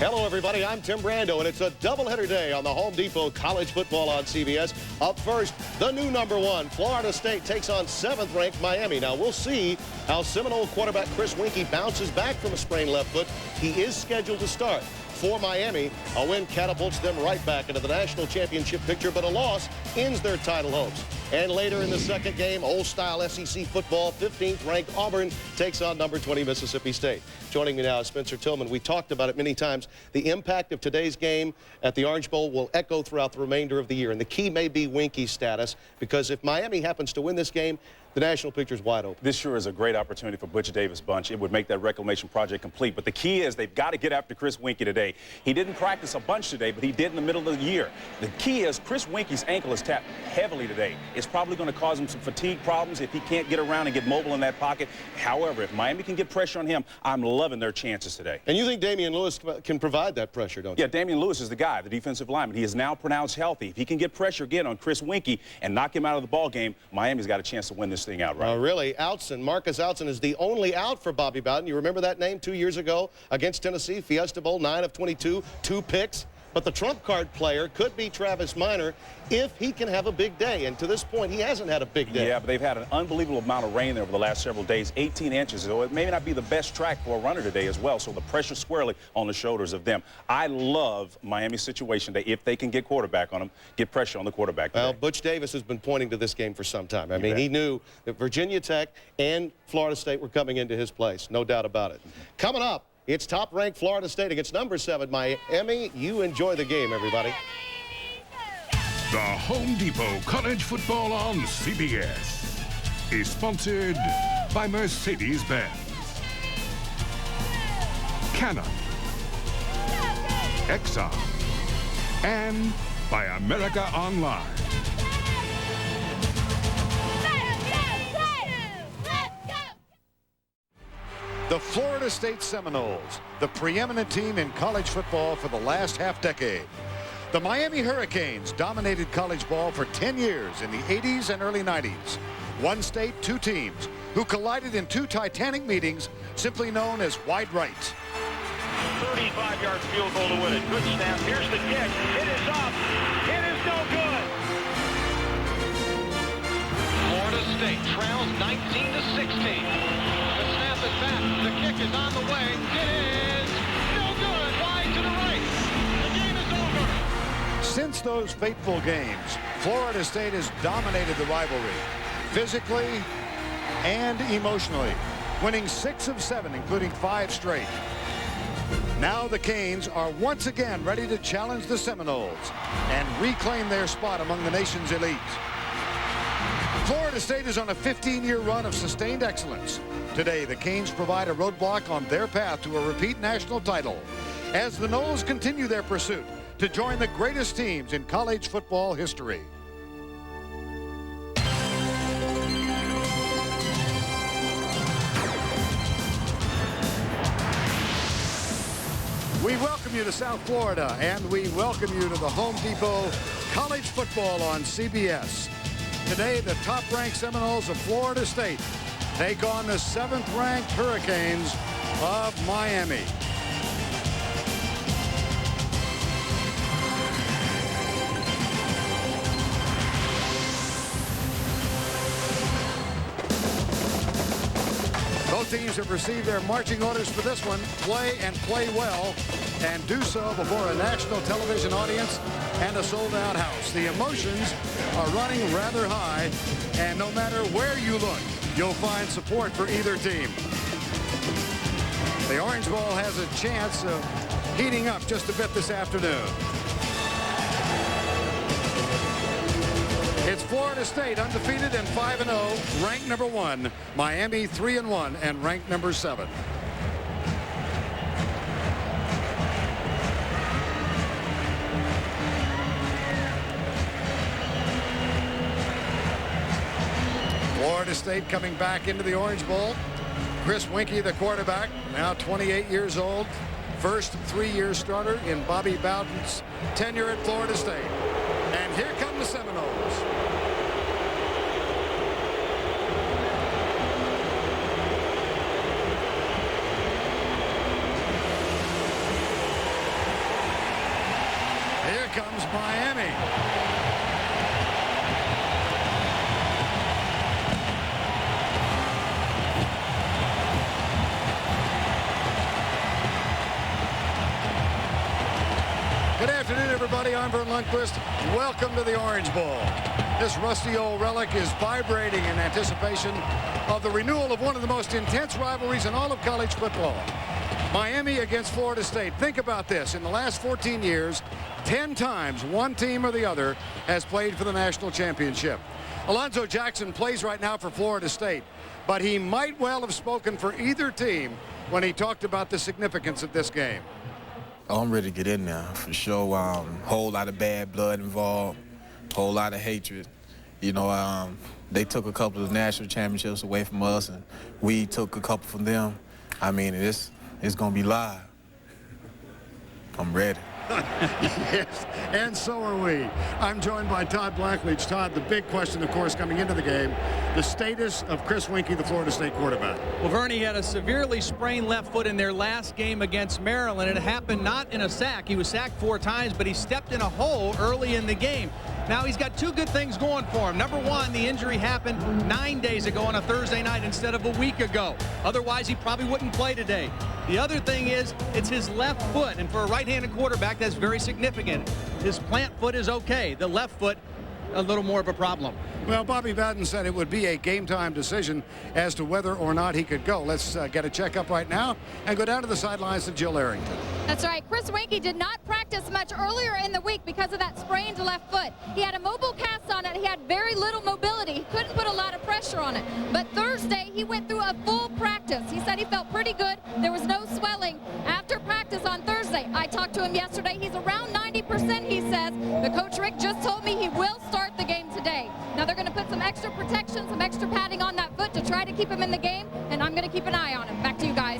Hello, everybody. I'm Tim Brando, and it's a doubleheader day on the Home Depot College Football on CBS. Up first, the new #1, Florida State takes on 7th-ranked Miami. Now, we'll see how Seminole quarterback Chris Winkie bounces back from a sprained left foot. He is scheduled to start. For Miami, a win catapults them right back into the national championship picture, but a loss ends their title hopes. And later in the second game, old-style SEC football, 15th-ranked Auburn takes on #20 Mississippi State. Joining me now is Spencer Tillman. We talked about it many times. The impact of today's game at the Orange Bowl will echo throughout the remainder of the year. And the key may be Winkie's status, because if Miami happens to win this game, the national picture is wide open. This sure is a great opportunity for Butch Davis' bunch. It would make that reclamation project complete. But the key is they've got to get after Chris Winkie today. He didn't practice a bunch today, but he did in the middle of the year. The key is Chris Winkie's ankle is tapped heavily today. It's probably going to cause him some fatigue problems if he can't get around and get mobile in that pocket. However, if Miami can get pressure on him, I'm loving their chances today. And you think Damian Lewis can provide that pressure, don't you? Yeah, Damian Lewis is the guy, the defensive lineman. He is now pronounced healthy. If he can get pressure again on Chris Winkie and knock him out of the ball game, Miami's got a chance to win this thing outright. Really? Outzen, Marcus Outzen is the only out for Bobby Bowden. You remember that name 2 years ago against Tennessee, Fiesta Bowl, 9 of 22, 2 picks. But the trump card player could be Travis Minor if he can have a big day. And to this point, he hasn't had a big day. Yeah, but they've had an unbelievable amount of rain there over the last several days, 18 inches. So it may not be the best track for a runner today as well. So the pressure squarely on the shoulders of them. I love Miami's situation today. If they can get quarterback on them, get pressure on the quarterback today. Well, Butch Davis has been pointing to this game for some time. I mean, he knew that Virginia Tech and Florida State were coming into his place. No doubt about it. Coming up, it's top-ranked Florida State against #7 Miami. You enjoy the game, everybody. The Home Depot College Football on CBS is sponsored by Mercedes-Benz, Canon, Exxon, and by America Online. The Florida State Seminoles, the preeminent team in college football for the last half-decade. The Miami Hurricanes dominated college ball for 10 years in the 80s and early 90s. One state, two teams, who collided in two titanic meetings simply known as wide right. 35-yard field goal to win it. Good snap. Here's the kick. It is up. It is no good. Florida State trails 19-16. Back. The kick is on the way. It is no good. Wide to the right. The game is over. Since those fateful games, Florida State has dominated the rivalry, physically and emotionally, winning 6 of 7, including 5 straight. Now the Canes are once again ready to challenge the Seminoles and reclaim their spot among the nation's elite. Florida State is on a 15-year run of sustained excellence. Today, the Canes provide a roadblock on their path to a repeat national title as the Noles continue their pursuit to join the greatest teams in college football history. We welcome you to South Florida, and we welcome you to the Home Depot College Football on CBS. Today, the top-ranked Seminoles of Florida State take on the 7th-ranked Hurricanes of Miami. Both teams have received their marching orders for this one. Play and play well, and do so before a national television audience and a sold-out house. The emotions are running rather high, and no matter where you look, you'll find support for either team. The Orange Bowl has a chance of heating up just a bit this afternoon. It's Florida State undefeated and 5-0, ranked #1. Miami 3-1 and ranked #7. Florida State coming back into the Orange Bowl. Chris Winkie, the quarterback, now 28 years old. First 3-year starter in Bobby Bowden's tenure at Florida State. And here come the Seminoles. comes Miami. Good afternoon, everybody. I'm Vern Lundquist. Welcome to the Orange Bowl. This rusty old relic is vibrating in anticipation of the renewal of one of the most intense rivalries in all of college football. Miami against Florida State. Think about this. In the last 14 years, 10 times one team or the other has played for the national championship. Alonzo Jackson plays right now for Florida State, but he might well have spoken for either team when he talked about the significance of this game. Oh, I'm ready to get in there, for sure. Whole lot of bad blood involved, whole lot of hatred. You know, they took a couple of national championships away from us, and we took a couple from them. I mean, it's going to be live. I'm ready. Yes, and so are we. I'm joined by Todd Blackledge. Todd, the big question, of course, coming into the game, the status of Chris Winkie, the Florida State quarterback. Well, Vernie had a severely sprained left foot in their last game against Maryland. It happened not in a sack. He was sacked 4 times, but he stepped in a hole early in the game. Now, he's got 2 good things going for him. Number 1, the injury happened 9 days ago on a Thursday night instead of a week ago. Otherwise, he probably wouldn't play today. The other thing is, it's his left foot, and for a right-handed quarterback, that's very significant. His plant foot is okay. The left foot, a little more of a problem. Well, Bobby Bowden said it would be a game-time decision as to whether or not he could go. Let's get a checkup right now and go down to the sidelines to Jill Arrington. That's right. Chris Winkie did not practice much earlier in the week because of that sprained left foot. He had a mobile cast on it. He had very little mobility. He couldn't put a lot of pressure on it. But Thursday, he went through a full practice. He said he felt pretty good. There was no swelling after practice on Thursday. I talked to him yesterday. He's around 90%, he says. The coach Rick just told me he will start the game today. Now they're going to put some extra protection, some extra padding on that foot to try to keep him in the game, and I'm going to keep an eye on him. Back to you guys.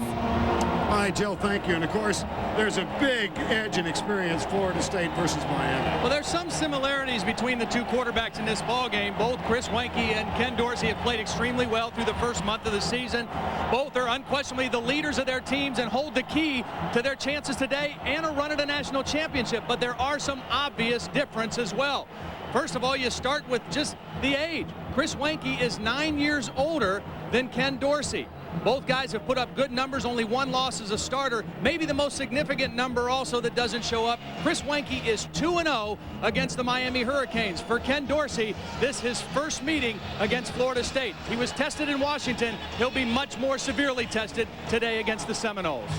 All right, Jill, thank you. And, of course, there's a big edge in experience, Florida State versus Miami. Well, there's some similarities between the 2 quarterbacks in this ball game. Both Chris Winkie and Ken Dorsey have played extremely well through the first month of the season. Both are unquestionably the leaders of their teams and hold the key to their chances today and a run at a national championship. But there are some obvious differences as well. First of all, you start with just the age. Chris Winkie is 9 years older than Ken Dorsey. Both guys have put up good numbers, only 1 loss as a starter. Maybe the most significant number also that doesn't show up, Chris Winkie is 2-0 against the Miami Hurricanes. For Ken Dorsey, this is his first meeting against Florida State. He was tested in Washington. He'll be much more severely tested today against the Seminoles.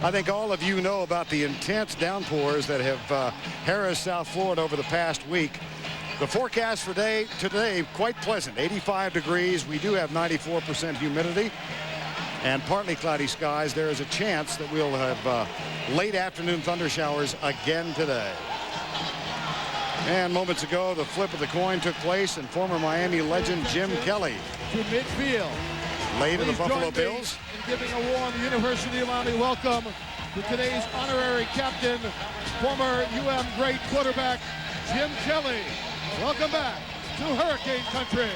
I think all of you know about the intense downpours that have harassed South Florida over the past week. The forecast for today, quite pleasant, 85 degrees. We do have 94% humidity and partly cloudy skies. There is a chance that we'll have late afternoon thunder showers again today. And moments ago, the flip of the coin took place, and former Miami legend Jim Kelly to midfield. Late of the Buffalo Bills. In giving a warm University of Miami welcome to today's honorary captain, former UM great quarterback Jim Kelly. Welcome back to Hurricane Country.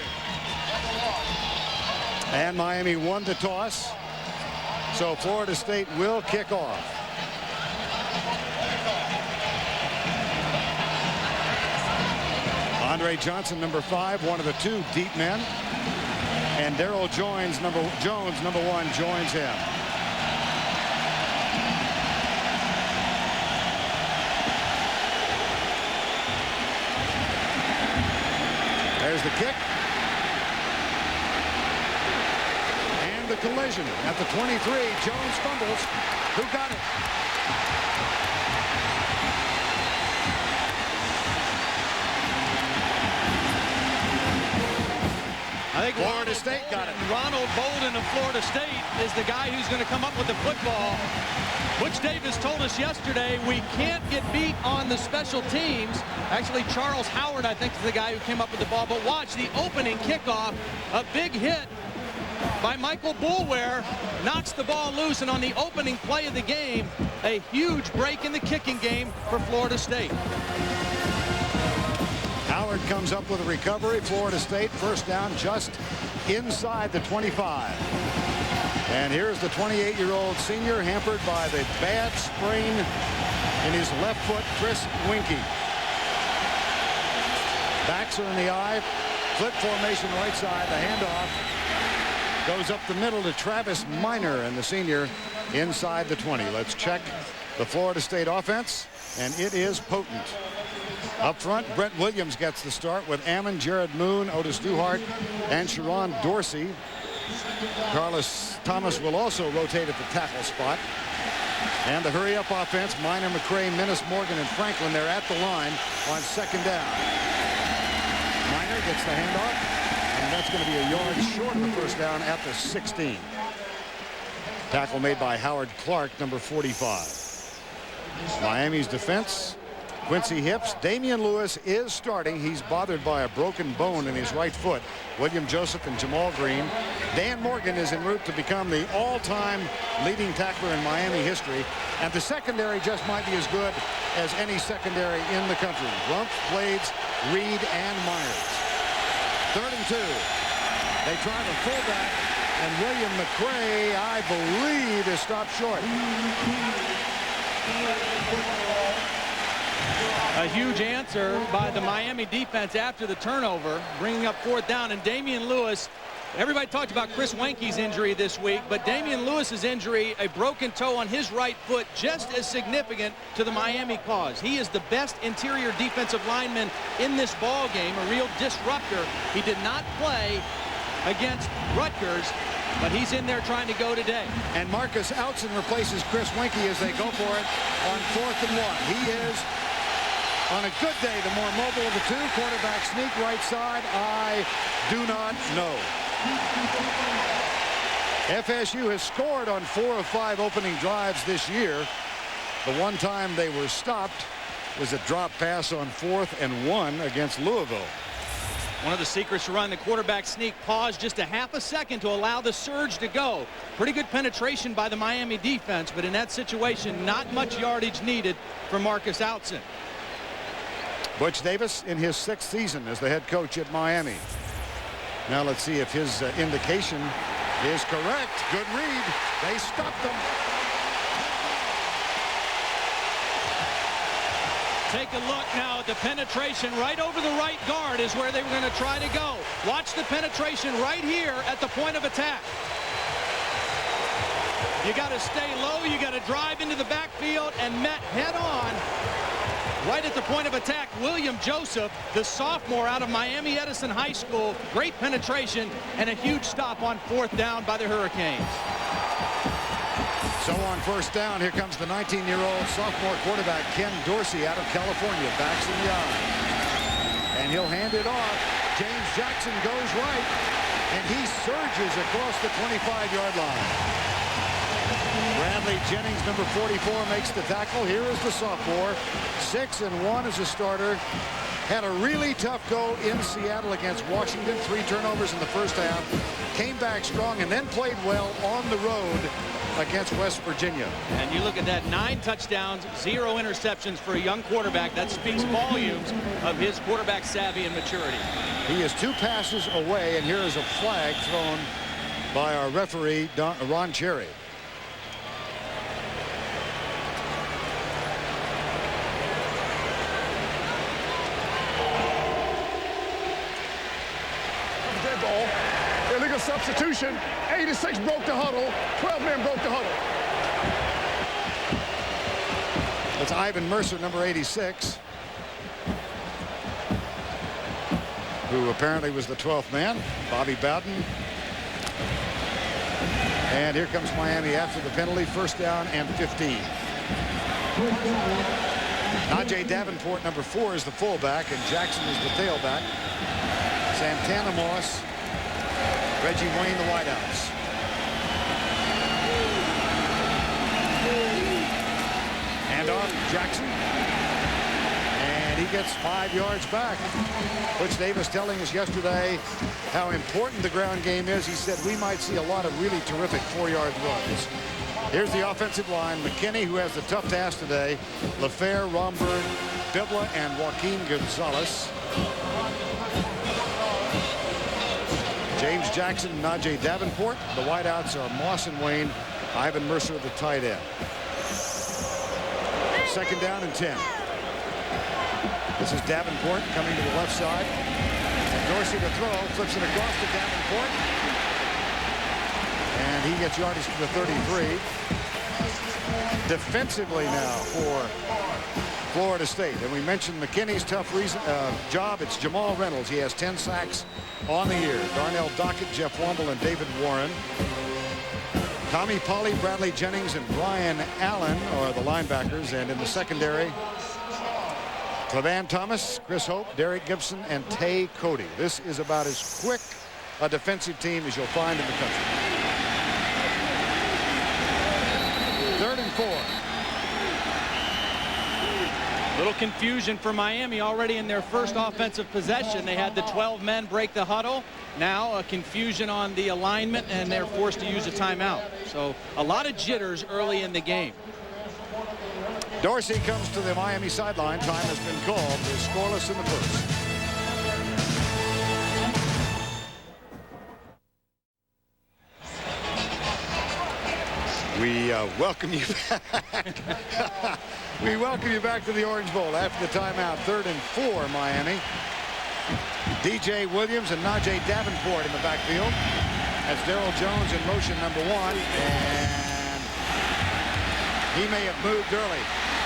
And Miami won the toss, so Florida State will kick off. Andre Johnson, number 5, one of the 2 deep men. And Daryl Jones, number 1, joins him. There's the kick. And the collision at the 23. Jones fumbles. Who got it? I think Florida State got it. Ronald Bolden of Florida State is the guy who's going to come up with the football. Butch Davis told us yesterday we can't get beat on the special teams. Actually, Charles Howard, I think, is the guy who came up with the ball. But watch the opening kickoff. A big hit by Michael Boulware knocks the ball loose. And on the opening play of the game, a huge break in the kicking game for Florida State. Howard comes up with a recovery. Florida State first down just inside the 25. And here's the 28-year-old senior hampered by the bad sprain in his left foot, Chris Winkie. Backs are in the eye. Flip formation right side. The handoff goes up the middle to Travis Minor, and the senior inside the 20. Let's check the Florida State offense, and it is potent. Up front, Brett Williams gets the start with Ammon, Jared Moon, Otis Duhart, and Sharon Dorsey. Carlos Thomas will also rotate at the tackle spot. And the hurry-up offense, Minor, McCray, Minnis, Morgan, and Franklin, they're at the line on second down. Minor gets the handoff, and that's going to be a yard short of the first down at the 16. Tackle made by Howard Clark, number 45. Miami's defense, Quincy Hips. Damian Lewis is starting. He's bothered by a broken bone in his right foot. William Joseph and Jamal Green. Dan Morgan is en route to become the all-time leading tackler in Miami history. And the secondary just might be as good as any secondary in the country. Rumpf, Blades, Reed, and Myers. 3rd and 2. They try the fullback, and William McCray, I believe, is stopped short. A huge answer by the Miami defense after the turnover, bringing up 4th down. And Damian Lewis, everybody talked about Chris Wenke's injury this week, but Damian Lewis's injury, a broken toe on his right foot, just as significant to the Miami cause. He is the best interior defensive lineman in this ball game, a real disruptor. He did not play against Rutgers, but he's in there trying to go today. And Marcus Outzen replaces Chris Wenke as they go for it on 4th and 1. He is, on a good day, the more mobile of the two. Quarterback sneak right side. I do not know. FSU has scored on 4 of 5 opening drives this year. The one time they were stopped was a drop pass on 4th and 1 against Louisville. One of the secrets to run the quarterback sneak, pause just a half a second to allow the surge to go. Pretty good penetration by the Miami defense, but in that situation, not much yardage needed for Marcus Outzen. Butch Davis in his 6th season as the head coach at Miami. Now let's see if his indication is correct. Good read. They stopped them. Take a look now at the penetration. Right over the right guard is where they were going to try to go. Watch the penetration right here at the point of attack. You got to stay low. You got to drive into the backfield, and met head on right at the point of attack. William Joseph, the sophomore out of Miami Edison High School. Great penetration and a huge stop on 4th down by the Hurricanes. So on 1st down, here comes the 19-year-old sophomore quarterback, Ken Dorsey, out of California. Backs in the eye. And he'll hand it off. James Jackson goes right, and he surges across the 25-yard line. Bradley Jennings, number 44, makes the tackle. Here is the sophomore. 6 and 1 as a starter. Had a really tough go in Seattle against Washington. 3 turnovers in the first half. Came back strong and then played well on the road against West Virginia. And you look at that, 9 touchdowns, 0 interceptions for a young quarterback. That speaks volumes of his quarterback savvy and maturity. He is 2 passes away, and here is a flag thrown by our referee, Ron Cherry. Illegal substitution. 86 broke the huddle. 12 men broke the huddle. That's Ivan Mercer, number 86, who apparently was the 12th man. Bobby Bowden. And here comes Miami after the penalty. 1st down and 15. Najee Davenport, number 4, is the fullback, and Jackson is the tailback. Santana Moss, Reggie Wayne, the wideouts. And off Jackson. And he gets 5 yards back. Butch Davis telling us yesterday how important the ground game is. He said we might see a lot of really terrific 4-yard runs. Here's the offensive line. McKinney, who has the tough task today. LaFleur, Romberg, Bibla, and Joaquin Gonzalez. James Jackson, Najee Davenport. The wideouts are Moss and Wayne. Ivan Mercer, the tight end. 2nd down and 10. This is Davenport coming to the left side. And Dorsey to throw, flips it across to Davenport. And he gets yardage to the 33. Defensively now for Florida State. And we mentioned McKinney's tough job. It's Jamal Reynolds. He has 10 sacks on the year. Darnell Dockett, Jeff Womble, and David Warren. Tommy Polley, Bradley Jennings, and Brian Allen are the linebackers. And in the secondary, Clevan Thomas, Chris Hope, Derek Gibson, and Tay Cody. This is about as quick a defensive team as you'll find in the country. 3rd and 4. Little confusion for Miami already in their first offensive possession. They had the 12 men break the huddle. Now a confusion on the alignment, and they're forced to use a timeout. So a lot of jitters early in the game. Dorsey comes to the Miami sideline. Time has been called. They're scoreless in the first. We welcome you back. We welcome you back to the Orange Bowl after the timeout. 3rd and 4, Miami. DJ Williams and Najee Davenport in the backfield. That's Darryl Jones in motion, number 1. And he may have moved early.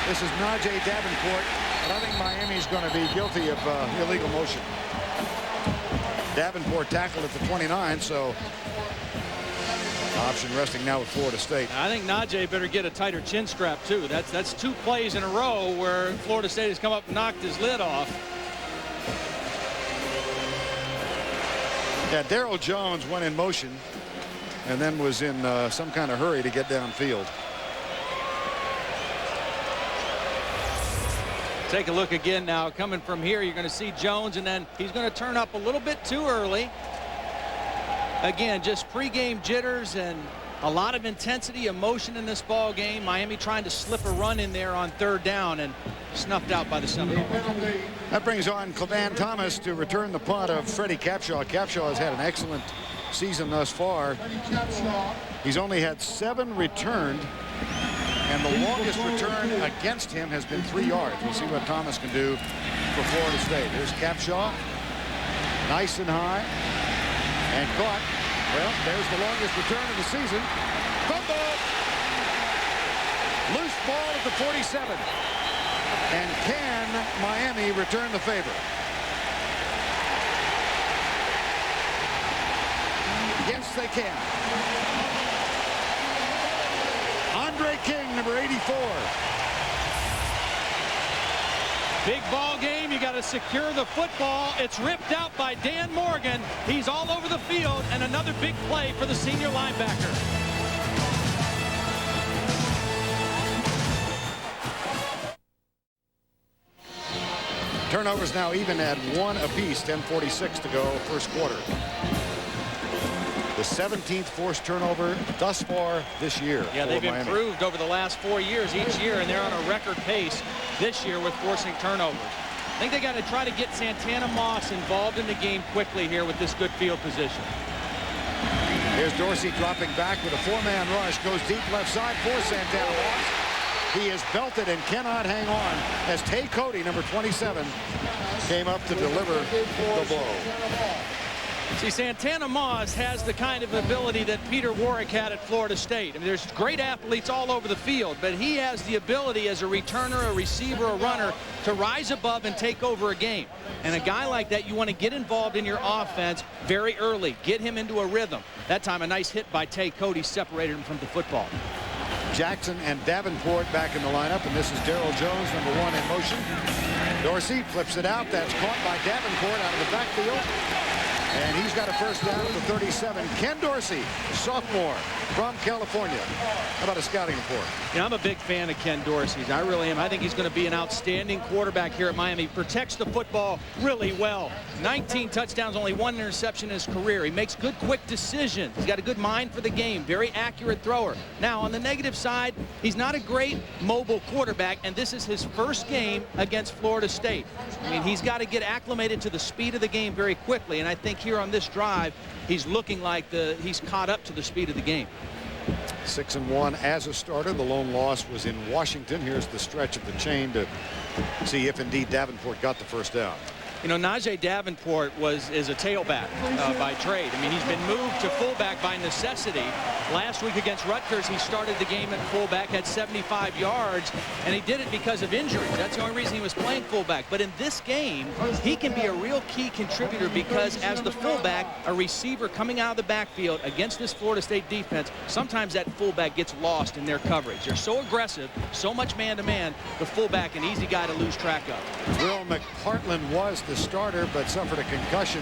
This is Najee Davenport, but I think Miami's going to be guilty of illegal motion. Davenport tackled at the 29, so option resting now with Florida State. I think Najee better get a tighter chin strap too. That's 2 plays in a row where Florida State has come up and knocked his lid off. Yeah, Darryl Jones went in motion and then was in some kind of hurry to get downfield. Take a look again now. Coming from here, you're going to see Jones, and then he's going to turn up a little bit too early. Again, just pregame jitters and a lot of intensity, emotion in this ball game. Miami trying to slip a run in there on 3rd down and snuffed out by the Seminoles. That brings on Clevan Thomas to return the punt of Freddie Capshaw. Capshaw has had an excellent season thus far. He's only had 7 returned, and the longest return against him has been 3 yards. We'll see what Thomas can do for Florida State. Here's Capshaw, nice and high, and caught. Well, there's the longest return of the season. Fumble! Loose ball at the 47. And can Miami return the favor? Yes, they can. Andre King, number 84. Big ball game. You got to secure the football. It's ripped out by Dan Morgan. He's all over the field, and another big play for the senior linebacker. Turnovers now even at 1 apiece. 10:46 to go, first quarter. The 17th forced turnover thus far this year. Yeah, they've Miami. improved over the last 4 years each year, and they're on a record pace this year with forcing turnovers. I think they got to try to get Santana Moss involved in the game quickly here with this good field position. Here's Dorsey dropping back with a 4-man rush. Goes deep left side for Santana Moss. He is belted and cannot hang on as Tay Cody, number 27, came up to deliver the blow. See, Santana Moss has the kind of ability that Peter Warwick had at Florida State. I mean, there's great athletes all over the field, but he has the ability as a returner, a receiver, a runner to rise above and take over a game. And a guy like that, you want to get involved in your offense very early. Get him into a rhythm. That time, a nice hit by Tay Cody separated him from the football. Jackson and Davenport back in the lineup, and this is Darryl Jones, number 1 in motion. Dorsey flips it out. That's caught by Davenport out of the backfield. And he's got a first down at the 37. Ken Dorsey, sophomore from California. How about a scouting report? Yeah, I'm a big fan of Ken Dorsey's. I really am. I think he's going to be an outstanding quarterback here at Miami. He protects the football really well. 19 touchdowns, only 1 interception in his career. He makes good, quick decisions. He's got a good mind for the game. Very accurate thrower. Now, on the negative side, he's not a great mobile quarterback, and this is his first game against Florida State. I mean, he's got to get acclimated to the speed of the game very quickly, and I think here on this drive, he's looking like he's caught up to the speed of the game. 6-1 as a starter. The lone loss was in Washington. Here's the stretch of the chain to see if indeed Davenport got the first down. You know, Najee Davenport is a tailback by trade. I mean, he's been moved to fullback by necessity. Last week against Rutgers, he started the game at fullback, had 75 yards, and he did it because of injuries. That's the only reason he was playing fullback. But in this game, he can be a real key contributor because as the fullback, a receiver coming out of the backfield against this Florida State defense, sometimes that fullback gets lost in their coverage. They're so aggressive, so much man-to-man, the fullback an easy guy to lose track of. Will McPartland was the starter, but suffered a concussion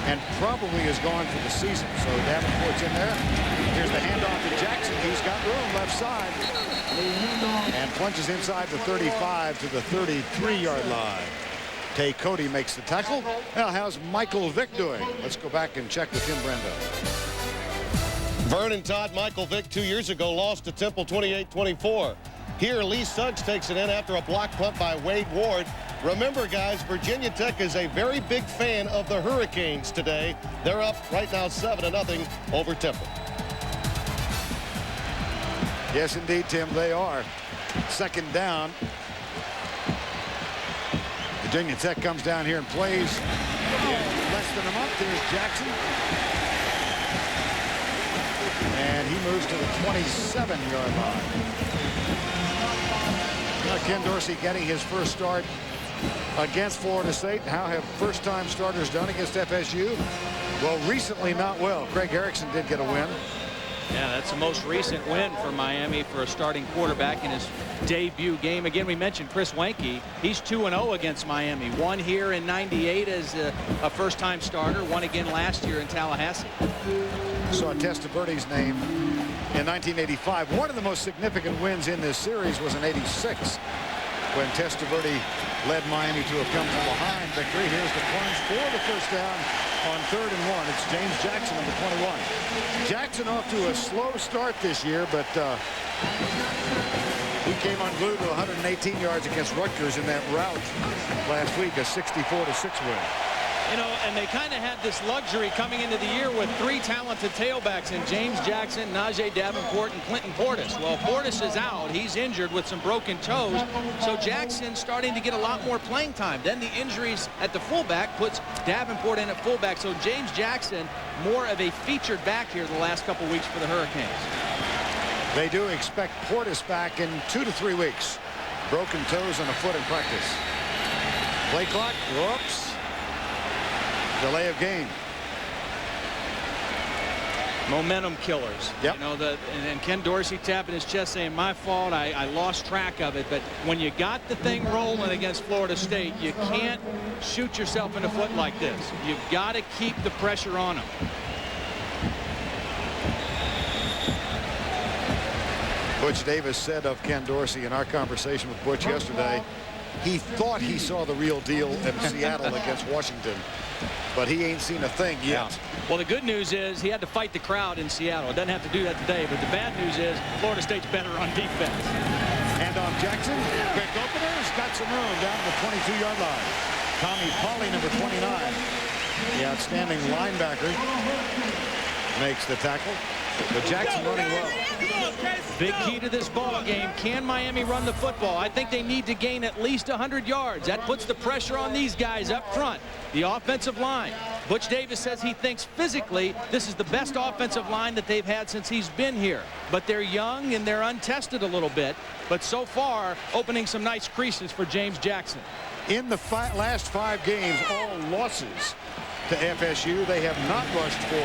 and probably is gone for the season. So Davenport's in there. Here's the handoff to Jackson. He's got room left side and plunges inside the 35 to the 33-yard line. Tay Cody makes the tackle. Now, how's Michael Vick doing? Let's go back and check with Tim Brando. Vernon Todd, Michael Vick 2 years ago lost to Temple 28-24. Here, Lee Suggs takes it in after a block punt by Wade Ward. Remember, guys, Virginia Tech is a very big fan of the Hurricanes today. They're up right now 7-0 over Temple. Yes, indeed, Tim, they are. Second down. Virginia Tech comes down here and plays less than a month. Here's Jackson. And he moves to the 27-yard line. Now Ken Dorsey getting his first start against Florida State. How have first-time starters done against FSU? Well, recently not well. Craig Erickson did get a win. Yeah, that's the most recent win for Miami for a starting quarterback in his debut game. Again, we mentioned Chris Wenke. He's 2-0 against Miami. One here in '98 as a first-time starter. One again last year in Tallahassee. Saw Testaverde's name in 1985. One of the most significant wins in this series was in '86 when Testaverde led Miami to a come-from-behind victory. Here's the plunge for the first down on 3rd and 1. It's James Jackson, number 21. Jackson off to a slow start this year, but he came unglued to 118 yards against Rutgers in that rout last week, a 64-6 win. You know, and they kind of had this luxury coming into the year with 3 talented tailbacks in James Jackson, Najee Davenport, and Clinton Portis. Well, Portis is out. He's injured with some broken toes. So Jackson's starting to get a lot more playing time. Then the injuries at the fullback puts Davenport in at fullback. So James Jackson, more of a featured back here the last couple weeks for the Hurricanes. They do expect Portis back in 2 to 3 weeks. Broken toes and a foot in practice. Play clock. Whoops. Delay of game. Momentum killers. Yep. You know, and Ken Dorsey tapping his chest saying, my fault, I lost track of it. But when you got the thing rolling against Florida State, you can't shoot yourself in the foot like this. You've got to keep the pressure on them. Butch Davis said of Ken Dorsey in our conversation with Butch yesterday, he thought he saw the real deal in Seattle against Washington, but he ain't seen a thing yet. Yeah. Well, the good news is he had to fight the crowd in Seattle. It doesn't have to do that today, but the bad news is Florida State's better on defense. Hand off Jackson. Quick opener. He's got some room down to the 22-yard line. Tommy Pauly, number 29, the outstanding linebacker, makes the tackle. But Jackson running well. Big key to this ball game. Can Miami run the football? I think they need to gain at least 100 yards. That puts the pressure on these guys up front. The offensive line. Butch Davis says he thinks physically this is the best offensive line that they've had since he's been here. But they're young and they're untested a little bit. But so far, opening some nice creases for James Jackson. In the last 5 games, all losses to FSU. They have not rushed for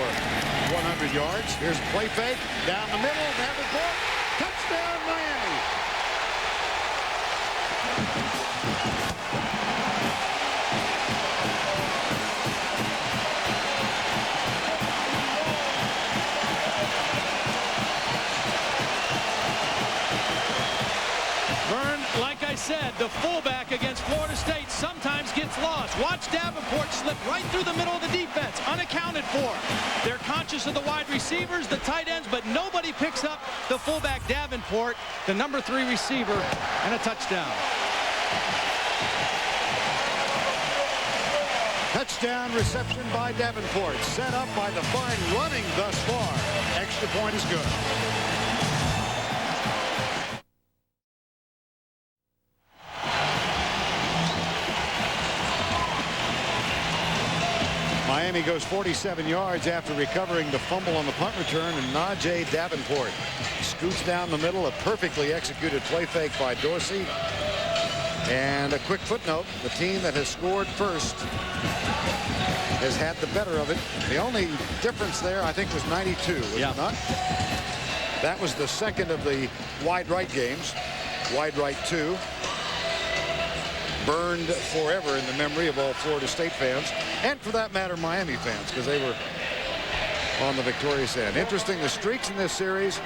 100 yards. Here's a play fake down the middle. Davenport. Touchdown, Miami. Vern, like I said, the fullback against Florida State sometimes gets lost. Watch Davenport slip right through the middle of the defense, unaccounted for. They're conscious of the wide receivers, the tight ends, but nobody picks up the fullback Davenport, the number 3 receiver, and a touchdown. Touchdown reception by Davenport, set up by the fine running thus far. Extra point is good. Miami goes 47 yards after recovering the fumble on the punt return, and Najee Davenport scoots down the middle. A perfectly executed play fake by Dorsey. And a quick footnote, the team that has scored first has had the better of it. The only difference there, I think, was 92, was it not? That was the second of the wide right games. Wide right 2. Burned forever in the memory of all Florida State fans, and for that matter, Miami fans, because they were on the victorious end. Interesting, the streaks in this series.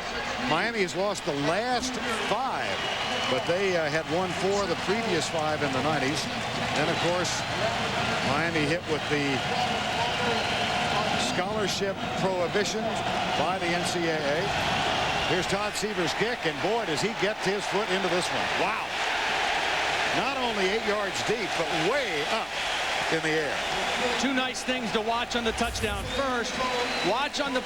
Miami has lost the last 5, but they had won 4 of the previous 5 in the 90s. And of course, Miami hit with the scholarship prohibition by the NCAA. Here's Todd Seaver's kick, and boy, does he get his foot into this one. Wow. Not only 8 yards deep, but way up in the air. 2 nice things to watch on the touchdown. First, watch on the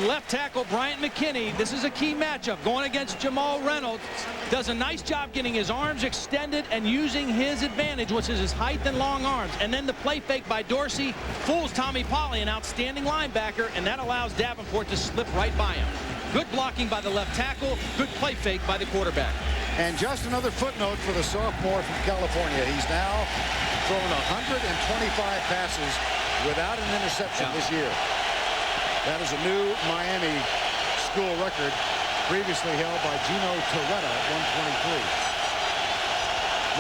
left tackle, Bryant McKinney. This is a key matchup going against Jamal Reynolds. Does a nice job getting his arms extended and using his advantage, which is his height and long arms. And then the play fake by Dorsey fools Tommy Polley, an outstanding linebacker, and that allows Davenport to slip right by him. Good blocking by the left tackle, good play fake by the quarterback. And just another footnote for the sophomore from California. He's now thrown 125 passes without an interception this year. That is a new Miami school record, previously held by Gino Torretta at 123.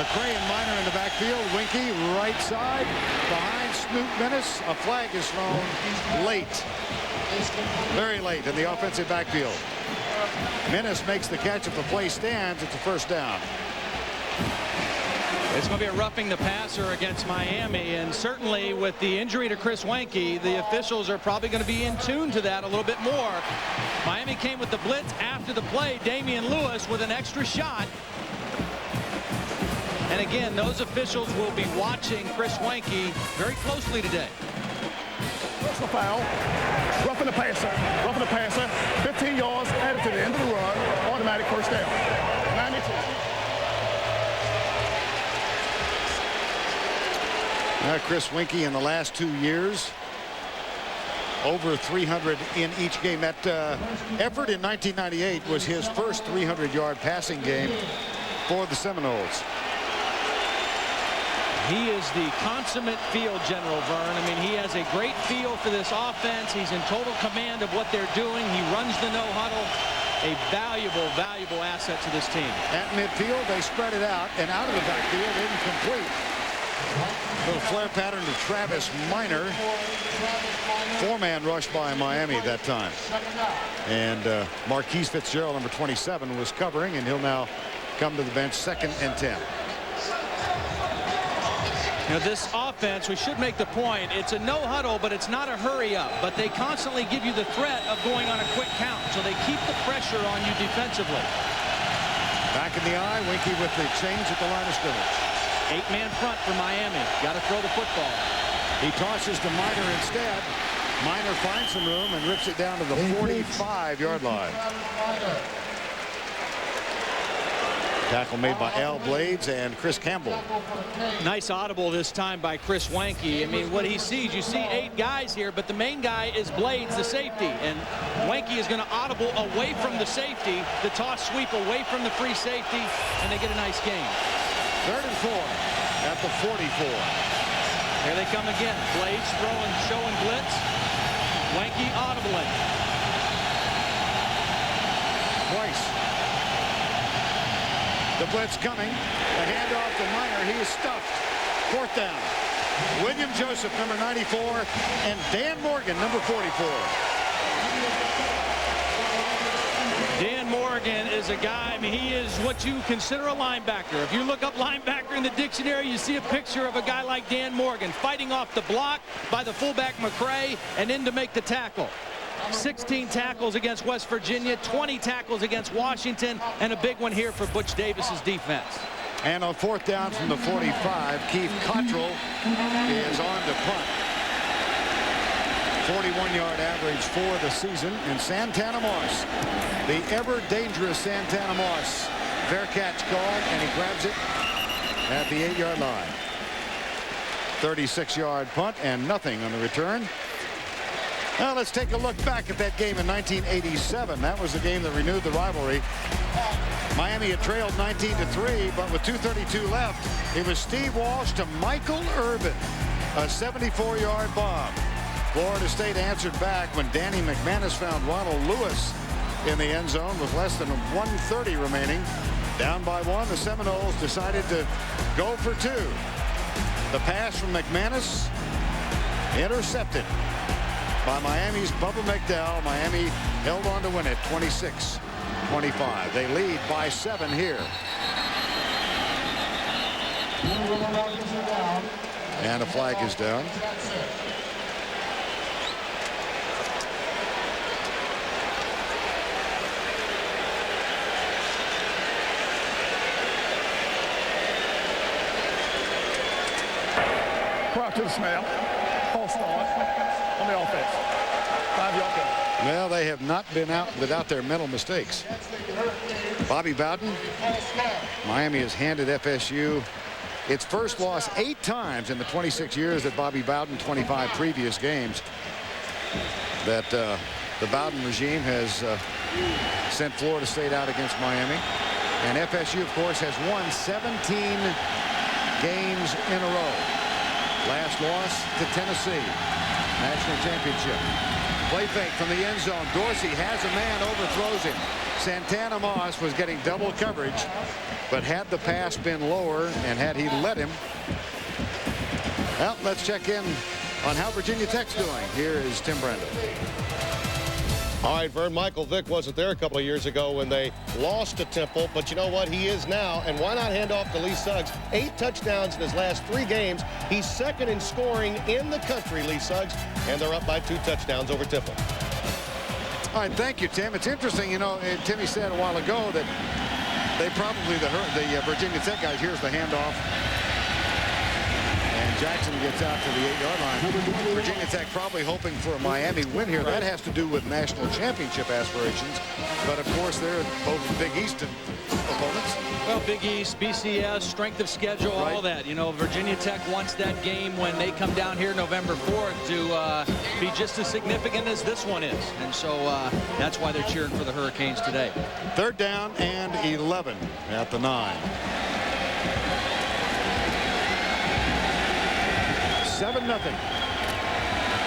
McCray and Minor in the backfield. Winky right side behind Snoop Menace. A flag is thrown late. Very late in the offensive backfield. Menace makes the catch. If the play stands, it's a first down. It's going to be a roughing the passer against Miami, and certainly with the injury to Chris Wenke, the officials are probably going to be in tune to that a little bit more. Miami came with the blitz after the play. Damian Lewis with an extra shot. And again, those officials will be watching Chris Wenke very closely today. Personal foul, roughing the passer, 15 yards added to the end of the run, automatic first down. 92. Now Chris Wenke in the last 2 years, over 300 in each game. That effort in 1998 was his first 300-yard passing game for the Seminoles. He is the consummate field general, Vern. I mean, he has a great feel for this offense. He's in total command of what they're doing. He runs the no huddle. A valuable, valuable asset to this team. At midfield, they spread it out, and out of the backfield, incomplete. Little flare pattern to Travis Minor. 4-man rush by Miami that time. And Marquise Fitzgerald, number 27, was covering, and he'll now come to the bench, 2nd and 10. You know, this offense, we should make the point, it's a no huddle, but it's not a hurry up. But they constantly give you the threat of going on a quick count, so they keep the pressure on you defensively. Back in the eye, Winky with the change at the line of scrimmage. 8-man front for Miami. Got to throw the football. He tosses to Minor instead. Minor finds some room and rips it down to the 45-yard line. Tackle made by Al Blades and Chris Campbell. Nice audible this time by Chris Wenke. I mean, what he sees, you see 8 guys here, but the main guy is Blades, the safety. And Wenke is going to audible away from the safety, the toss sweep away from the free safety, and they get a nice gain. 3rd and 4 at the 44. Here they come again. Blades throwing, showing blitz. Wenke audibling. Twice. The blitz coming. The handoff to Minor. He is stuffed. 4th down. William Joseph, number 94, and Dan Morgan, number 44. Dan Morgan is a guy, I mean, he is what you consider a linebacker. If you look up linebacker in the dictionary, you see a picture of a guy like Dan Morgan fighting off the block by the fullback McCray and in to make the tackle. 16 tackles against West Virginia, 20 tackles against Washington, and a big one here for Butch Davis's defense. And on 4th down from the 45, Keith Cottrell is on to punt. 41-yard average for the season in Santana Moss. The ever-dangerous Santana Moss. Fair catch called, and he grabs it at the 8-yard line. 36-yard punt and nothing on the return. Now let's take a look back at that game in 1987. That was the game that renewed the rivalry. Miami had trailed 19-3, but with 2:32 left, it was Steve Walsh to Michael Irvin, a 74-yard bomb. Florida State answered back when Danny McManus found Ronald Lewis in the end zone with less than 1:30 remaining. Down by 1, the Seminoles decided to go for 2. The pass from McManus intercepted by Miami's Bubba McDowell. Miami held on to win it 26-25. They lead by 7 here. And a flag is down. Prior to the snap, false start on the offense. 5-yard penalty. Well, they have not been out without their mental mistakes. Bobby Bowden. Miami has handed FSU its first loss 8 times in the 26 years that Bobby Bowden, 25 previous games that the Bowden regime has sent Florida State out against Miami. And FSU, of course, has won 17 games in a row. Last loss to Tennessee, national championship. Play fake from the end zone. Dorsey has a man, overthrows him. Santana Moss was getting double coverage, but had the pass been lower and had he let him. Well, let's check in on how Virginia Tech's doing. Here is Tim Brando. All right, Vern, Michael Vick wasn't there a couple of years ago when they lost to Temple, but you know what? He is now, and why not hand off to Lee Suggs? 8 touchdowns in his last 3 games. He's second in scoring in the country, Lee Suggs, and they're up by 2 touchdowns over Temple. All right, thank you, Tim. It's interesting, you know, Timmy said a while ago that they probably, the Virginia Tech guys, here's the handoff. And Jackson gets out to the 8-yard line. Virginia Tech probably hoping for a Miami win here. That has to do with national championship aspirations. But, of course, they're both Big East opponents. Well, Big East, BCS, strength of schedule, Right. all that. You know, Virginia Tech wants that game when they come down here November 4th to be just as significant as this one is. And so that's why they're cheering for the Hurricanes today. 3rd down and 11 at the 9. 7-0.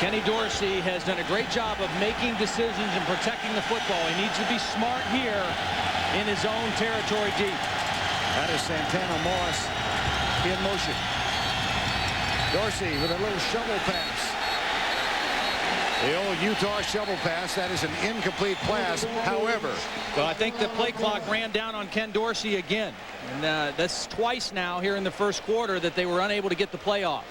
Kenny Dorsey has done a great job of making decisions and protecting the football. He needs to be smart here in his own territory deep. That is Santana Moss in motion. Dorsey with a little shovel pass. The old Utah shovel pass. That is an incomplete pass. However, well, I think the play clock ran down on Ken Dorsey again. And that's twice now here in the first quarter that they were unable to get the play off.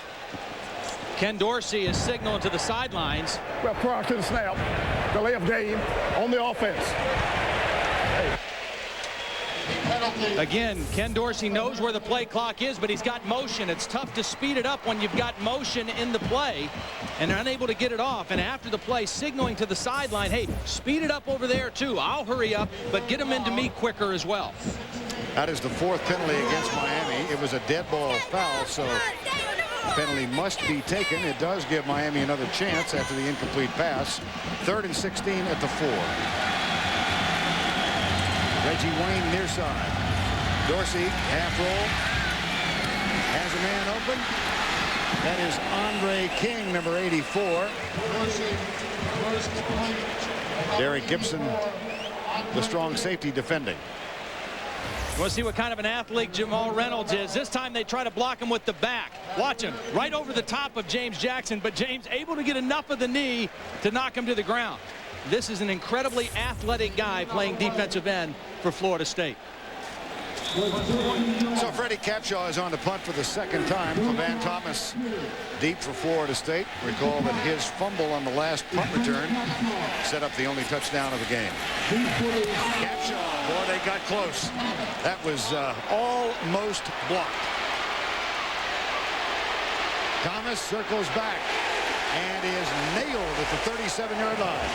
Ken Dorsey is signaling to the sidelines. Well, prior to the snap, delay of game on the offense. Again, Ken Dorsey knows where the play clock is, but he's got motion. It's tough to speed it up when you've got motion in the play and unable to get it off. And after the play, signaling to the sideline, hey, speed it up over there too. I'll hurry up, but get them into me quicker as well. That is the 4th penalty against Miami. It was a dead ball foul, so the penalty must be taken. It does give Miami another chance after the incomplete pass. 3rd and 16 at the 4. Reggie Wayne near side. Dorsey half roll. Has a man open. That is Andre King, number 84. Derek Gibson, the strong safety, defending. We'll see what kind of an athlete Jamal Reynolds is. This time they try to block him with the back. Watch him right over the top of James Jackson, but James able to get enough of the knee to knock him to the ground. This is an incredibly athletic guy playing defensive end for Florida State. So Freddie Capshaw is on the punt for the 2nd time. Van Thomas deep for Florida State. Recall that his fumble on the last punt return set up the only touchdown of the game. Capshaw, boy, they got close. That was almost blocked. Thomas circles back and is nailed at the 37-yard line.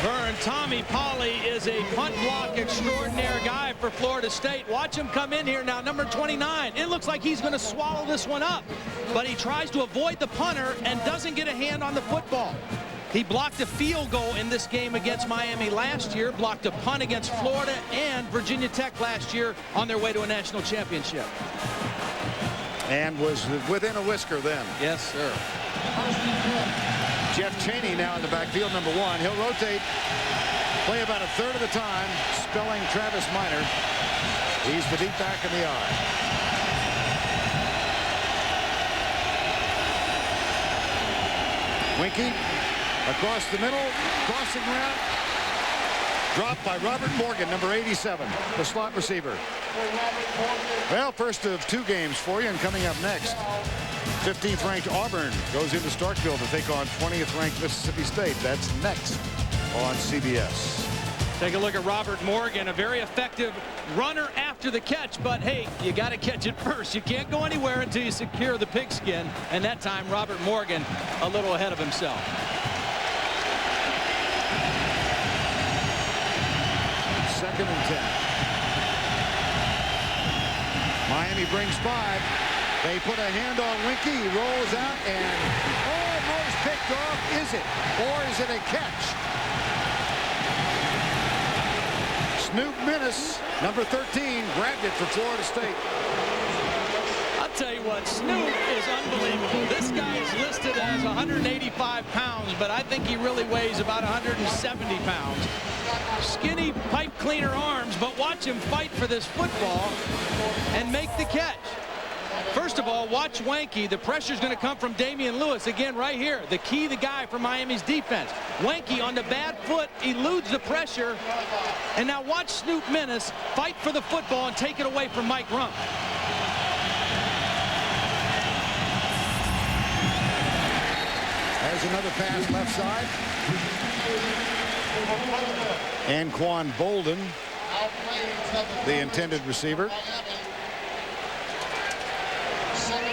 Vern, Tommy Polley is a punt block extraordinaire guy for Florida State. Watch him come in here now, number 29. It looks like he's going to swallow this one up, but he tries to avoid the punter and doesn't get a hand on the football. He blocked a field goal in this game against Miami last year, blocked a punt against Florida and Virginia Tech last year on their way to a national championship. And was within a whisker then. Yes, sir. Jeff Chaney now in the backfield, number 1. He'll rotate, play about a third of the time, spelling Travis Minor. He's the deep back in the eye. Winky across the middle, crossing route, dropped by Robert Morgan, number 87, the slot receiver. Well, first of 2 games for you, and coming up next, 15th ranked Auburn goes into Starkville to take on 20th ranked Mississippi State. That's next on CBS. Take a look at Robert Morgan, a very effective runner after the catch, but hey, you got to catch it first. You can't go anywhere until you secure the pigskin, and that time Robert Morgan a little ahead of himself. Second and 10. Miami brings 5. They put a hand on Winky. He rolls out and almost picked off. Is it? Or is it a catch? Snoop Minnis, number 13, grabbed it for Florida State. I'll tell you what, Snoop is unbelievable. This guy is listed as 185 pounds, but I think he really weighs about 170 pounds. Skinny pipe cleaner arms, but watch him fight for this football and make the catch. First of all, watch Wanky. The pressure is going to come from Damian Lewis. Again, right here, the key, the guy for Miami's defense. Wanky on the bad foot, eludes the pressure. And now watch Snoop Minnis fight for the football and take it away from Mike Rump. There's another pass left side. Anquan Bolden, the intended receiver.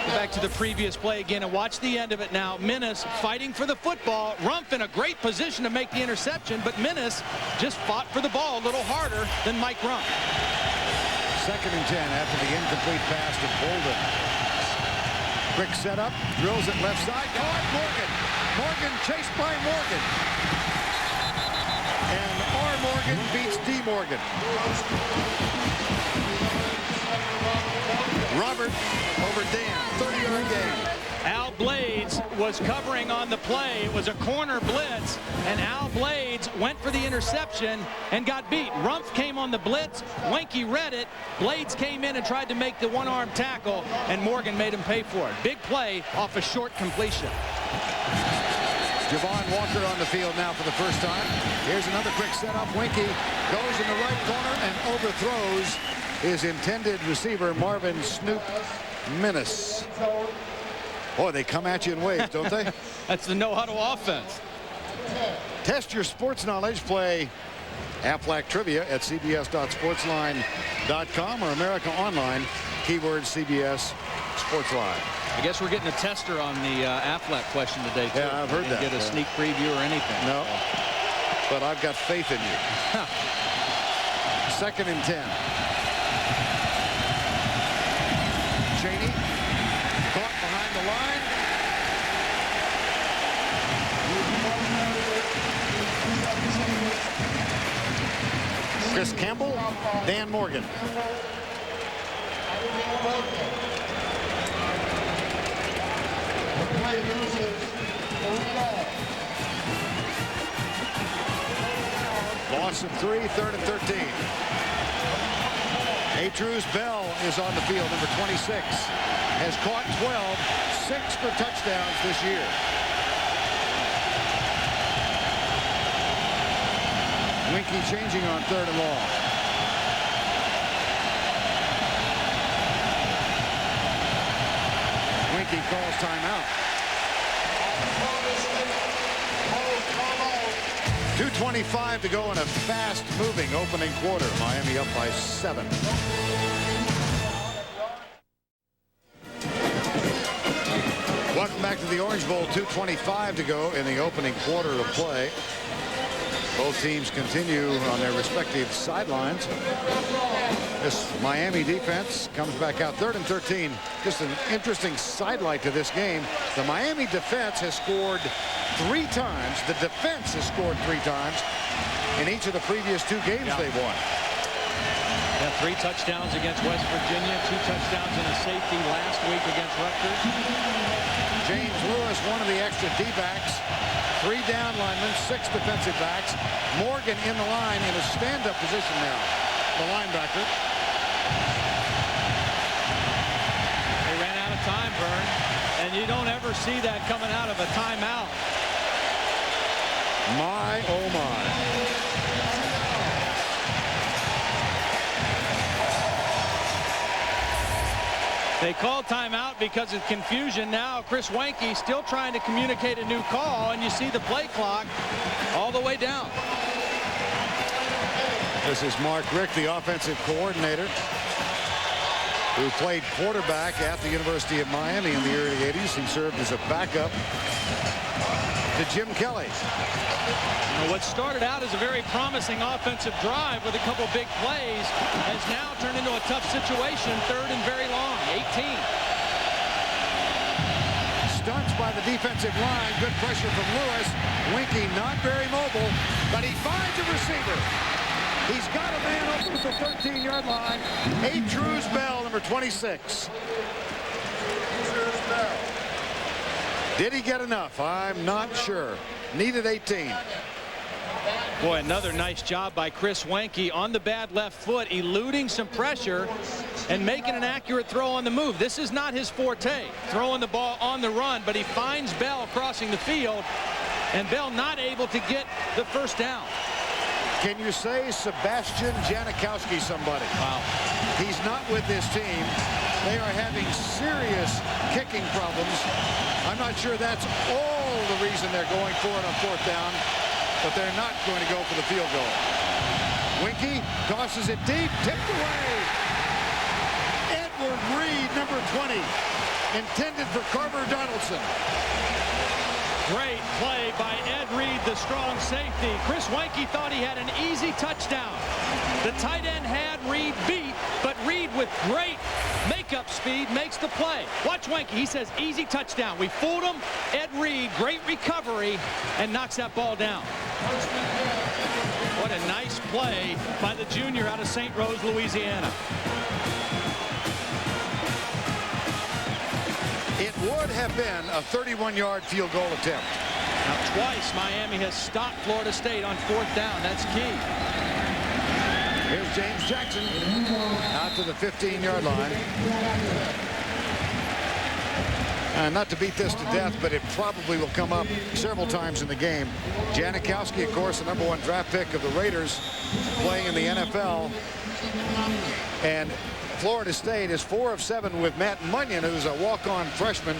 Back to the previous play again and watch the end of it now. Minnis fighting for the football. Rump in a great position to make the interception, but Minnis just fought for the ball a little harder than Mike Rump. Second and 10 after the incomplete pass to Bolden. Quick setup, drills it left side, caught Morgan. Morgan chased by Morgan. And R. Morgan beats D. Morgan. Robert over Dan, 30-yard gain. Al Blades was covering on the play. It was a corner blitz, and Al Blades went for the interception and got beat. Rumpf came on the blitz. Wanky read it. Blades came in and tried to make the one-arm tackle, and Morgan made him pay for it. Big play off a short completion. Javon Walker on the field now for the first time. Here's another quick setup. Winky goes in the right corner and overthrows his intended receiver, Marvin Snoop Minnis. Boy, they come at you in waves, don't they? That's the no-huddle offense. Test your sports knowledge. Play Aflac Trivia at cbs.sportsline.com or America Online, keyword CBS Sportsline. I guess we're getting a tester on the Aflac question today, too. Yeah, I've heard that. Get a sneak preview or anything. No, but I've got faith in you. Second and 10. Chaney caught behind the line. Chris Campbell, Dan Morgan. Loss of 3, third and 13. Atruz Bell is on the field, number 26. Has caught 12, 6 for touchdowns this year. Winky changing on third and long. Winky calls timeout. 2:25 to go in a fast-moving opening quarter. Miami up by 7. Welcome back to the Orange Bowl. 2:25 to go in the opening quarter of play. Both teams continue on their respective sidelines. This Miami defense comes back out 3rd and 13. Just an interesting sidelight to this game. The Miami defense has scored 3 times. The defense has scored 3 times in each of the previous 2 games they've won. Yeah, 3 touchdowns against West Virginia, 2 touchdowns and a safety last week against Rutgers. James Lewis, one of the extra D-backs. 3 down linemen, 6 defensive backs. Morgan in the line in a stand-up position now. The linebacker. They ran out of time, Vern, and you don't ever see that coming out of a timeout. My, oh my. They called timeout because of confusion. Now Chris Wanke still trying to communicate a new call, and you see the play clock all the way down. This is Mark Richt, the offensive coordinator, who played quarterback at the University of Miami in the early 80s. He served as a backup to Jim Kelly. What started out as a very promising offensive drive with a couple big plays has now turned into a tough situation. 3rd and very long, 18. Stunts by the defensive line. Good pressure from Lewis. Winky not very mobile, but he finds a receiver. He's got a man open at the 13-yard line. Drews Bell, number 26. Did he get enough? I'm not sure. Needed 18. Boy, another nice job by Chris Wanke on the bad left foot, eluding some pressure and making an accurate throw on the move. This is not his forte, throwing the ball on the run, but he finds Bell crossing the field, and Bell not able to get the first down. Can you say Sebastian Janikowski somebody? Wow. He's not with this team. They are having serious kicking problems. I'm not sure that's all the reason they're going for it on 4th down, but they're not going to go for the field goal. Winky tosses it deep, tipped away. Edward Reed, number 20, intended for Carver Donaldson. Great play by Ed Reed, the strong safety. Chris Wanke thought he had an easy touchdown. The tight end had Reed beat, but Reed with great makeup speed makes the play. Watch Wanke. He says easy touchdown. We fooled him. Ed Reed, great recovery, and knocks that ball down. What a nice play by the junior out of St. Rose, Louisiana. It would have been a 31-yard field goal attempt. Now twice Miami has stopped Florida State on 4th down. That's key. Here's James Jackson out to the 15-yard line. Not to beat this to death, but it probably will come up several times in the game. Janikowski, of course, the #1 draft pick of the Raiders, playing in the NFL. And Florida State is 4 of 7 with Matt Munyon, who's a walk-on freshman,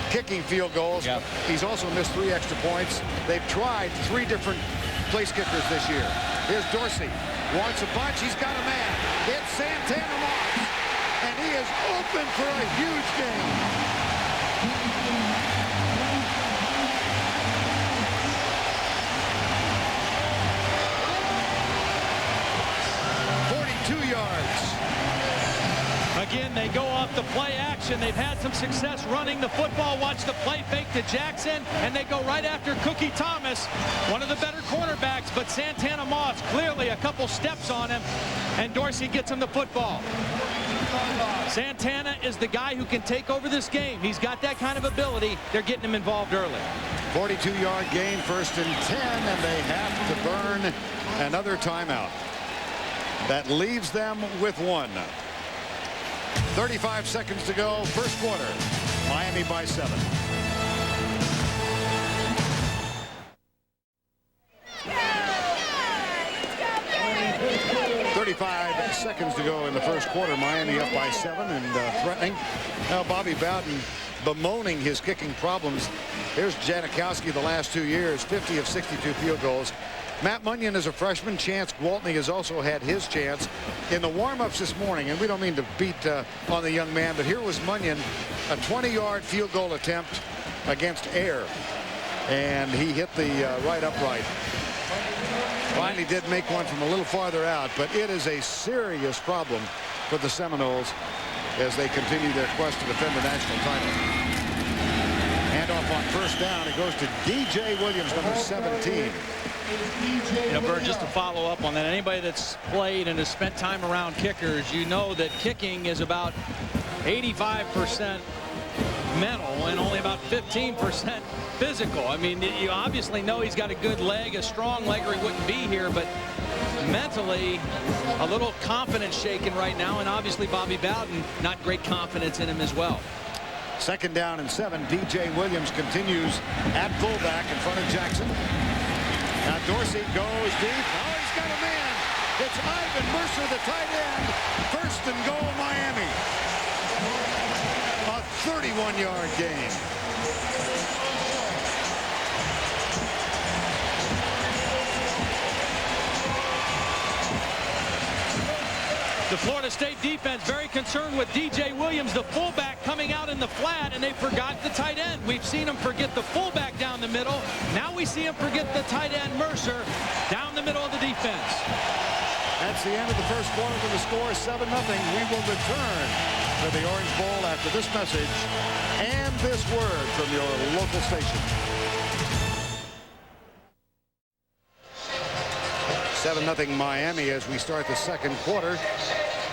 kicking field goals. Yep. He's also missed 3 extra points. They've tried 3 different place kickers this year. Here's Dorsey. Wants a bunch. He's got a man. It's Santana Moss. And he is open for a huge game. Again, they go off the play action. They've had some success running the football. Watch the play fake to Jackson, and they go right after Cookie Thomas, one of the better cornerbacks, but Santana Moss clearly a couple steps on him, and Dorsey gets him the football. Santana is the guy who can take over this game. He's got that kind of ability. They're getting him involved early. 42-yard gain, 1st and 10, and they have to burn another timeout. That leaves them with 1. 35 seconds to go, first quarter. Miami by 7. Seconds to go in the first quarter. Miami up by 7 and threatening. Now Bobby Bowden bemoaning his kicking problems. Here's Janikowski the last 2 years, 50 of 62 field goals. Matt Munyon is a freshman. Chance Gwaltney has also had his chance in the warm-ups this morning, and we don't mean to beat on the young man, but here was Munyon, a 20-yard field goal attempt against Air, and he hit the right upright. Finally did make one from a little farther out, but it is a serious problem for the Seminoles as they continue their quest to defend the national title. Handoff on first down. It goes to D.J. Williams, number 17. You know, Bert, just to follow up on that, anybody that's played and has spent time around kickers, you know that kicking is about 85% mental and only about 15% physical. I mean, you obviously know he's got a good leg, a strong leg, or he wouldn't be here, but mentally a little confidence shaken right now, and obviously Bobby Bowden, not great confidence in him as well. Second down and 7. D.J. Williams continues at fullback in front of Jackson. Now Dorsey goes deep. Oh, he's got a man. It's Ivan Mercer, the tight end. First and goal, Miami. A 31-yard gain. The Florida State defense very concerned with D.J. Williams, the fullback, coming out in the flat, and they forgot the tight end. We've seen them forget the fullback down the middle. Now we see them forget the tight end, Mercer, down the middle of the defense. That's the end of the first quarter with the score 7-0. We will return to the Orange Bowl after this message and this word from your local station. 7-0 Miami as we start the second quarter.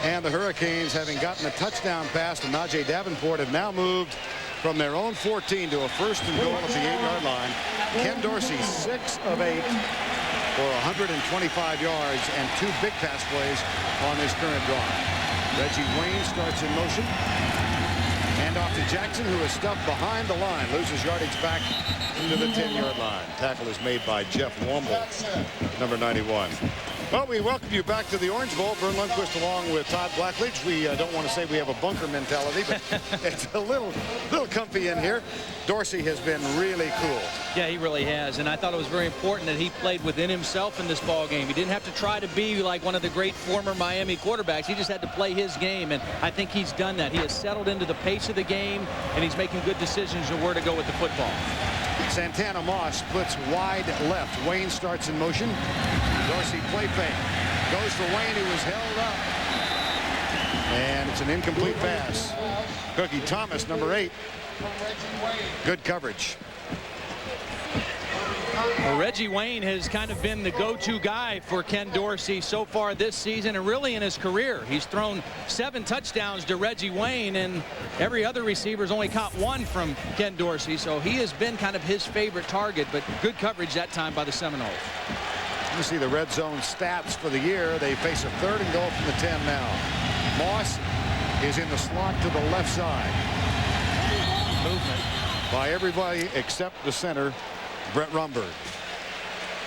And the Hurricanes, having gotten a touchdown pass to Najee Davenport, have now moved from their own 14 to a first and goal at the 8-yard line. Ken Dorsey, 6 of 8 for 125 yards and 2 big pass plays on this current drive. Reggie Wayne starts in motion. Hand off to Jackson, who is stuffed behind the line. Loses yardage back into the 10-yard line. Tackle is made by Jeff Womble, number 91. Well, we welcome you back to the Orange Bowl. Vern Lundquist along with Todd Blackledge. We don't want to say we have a bunker mentality, but it's a little comfy in here. Dorsey has been really cool. Yeah, he really has, and I thought it was very important that he played within himself in this ball game. He didn't have to try to be like one of the great former Miami quarterbacks. He just had to play his game, and I think he's done that. He has settled into the pace of the game, and he's making good decisions of where to go with the football. Santana Moss splits wide left. Wayne starts in motion. Dorsey play fake. Goes for Wayne, who was held up. And it's an incomplete pass. Cookie Thomas, number 8. Good coverage. Well, Reggie Wayne has kind of been the go-to guy for Ken Dorsey so far this season and really in his career. He's thrown 7 touchdowns to Reggie Wayne, and every other receiver's only caught 1 from Ken Dorsey, so he has been kind of his favorite target, but good coverage that time by the Seminoles. You see the red zone stats for the year. They face a 3rd and goal from the 10 now. Moss is in the slot to the left side. Movement by everybody except the center, Brett Rumberg.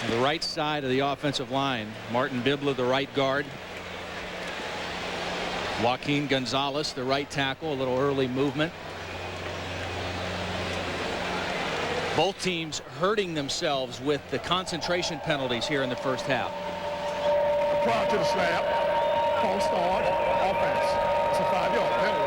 The right side of the offensive line. Martin Bibla, the right guard. Joaquin Gonzalez, the right tackle. A little early movement. Both teams hurting themselves with the concentration penalties here in the first half. Prior to the snap, false start, offense. It's a 5-yard penalty.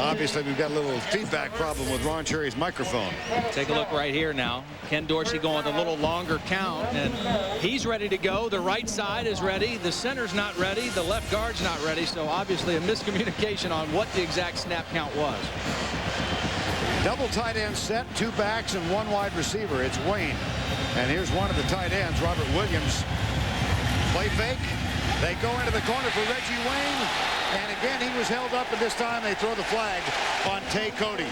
Obviously, we've got a little feedback problem with Ron Cherry's microphone. Take a look right here now. Ken Dorsey going a little longer count, and he's ready to go. The right side is ready. The center's not ready. The left guard's not ready. So obviously a miscommunication on what the exact snap count was. Double tight end set, 2 backs and 1 wide receiver. It's Wayne. And here's one of the tight ends, Robert Williams. Play fake. They go into the corner for Reggie Wayne. And again, he was held up, and this time they throw the flag on Tay Cody.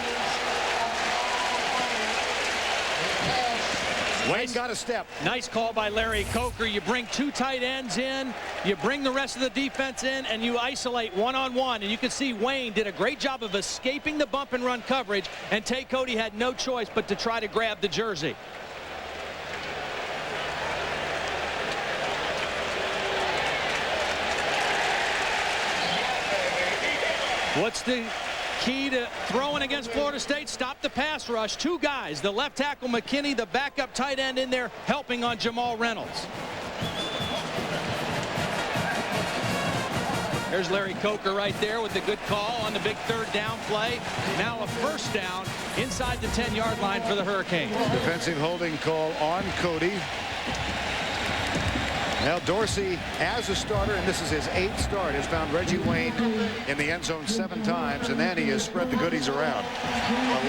Wayne got a step. Nice call by Larry Coker. You bring 2 tight ends in, you bring the rest of the defense in, and you isolate one-on-one. And you can see Wayne did a great job of escaping the bump and run coverage, and Tay Cody had no choice but to try to grab the jersey. What's the key to throwing against Florida State? Stop the pass rush. 2 guys, the left tackle McKinney, the backup tight end in there helping on Jamal Reynolds. There's Larry Coker right there with the good call on the big 3rd down play. Now a first down inside the 10-yard line for the Hurricanes. Defensive holding call on Cody. Now Dorsey, as a starter, and this is his 8th start, has found Reggie Wayne in the end zone 7 times, and then he has spread the goodies around.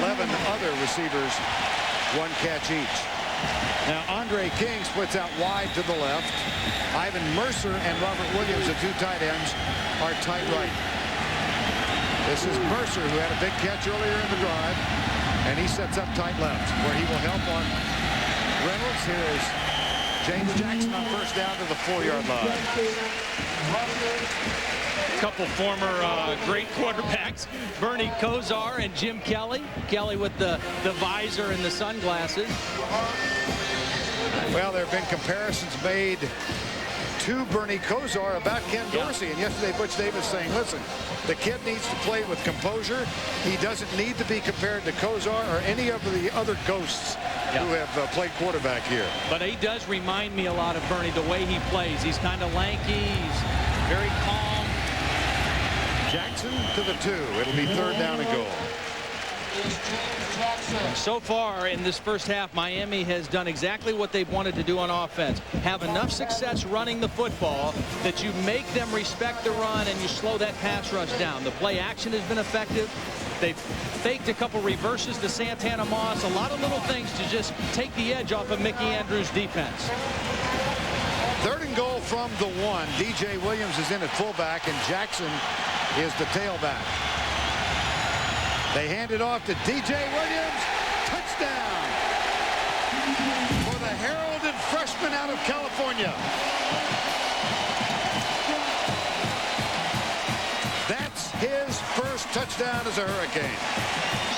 11 other receivers, 1 catch each. Now Andre King splits out wide to the left. Ivan Mercer and Robert Williams, the 2 tight ends, are tight right. This is Mercer, who had a big catch earlier in the drive, and he sets up tight left, where he will help on Reynolds. Here is James Jackson on first down to the 4-yard line. A couple former great quarterbacks, Bernie Kosar and Jim Kelly. Kelly with the visor and the sunglasses. Well, there have been comparisons made to Bernie Kosar about Ken Dorsey. And yesterday, Butch Davis saying, listen, the kid needs to play with composure. He doesn't need to be compared to Kosar or any of the other ghosts who have played quarterback here. But he does remind me a lot of Bernie, the way he plays. He's kind of lanky. He's very calm. Jackson to the 2. It'll be 3rd down and goal. So far in this first half, Miami has done exactly what they've wanted to do on offense. Have enough success running the football that you make them respect the run and you slow that pass rush down. The play action has been effective. They've faked a couple reverses to Santana Moss. A lot of little things to just take the edge off of Mickey Andrews' defense. 3rd and goal from the 1. DJ Williams is in at fullback, and Jackson is the tailback. They hand it off to DJ Williams. Touchdown for the heralded freshman out of California. That's his first touchdown as a Hurricane.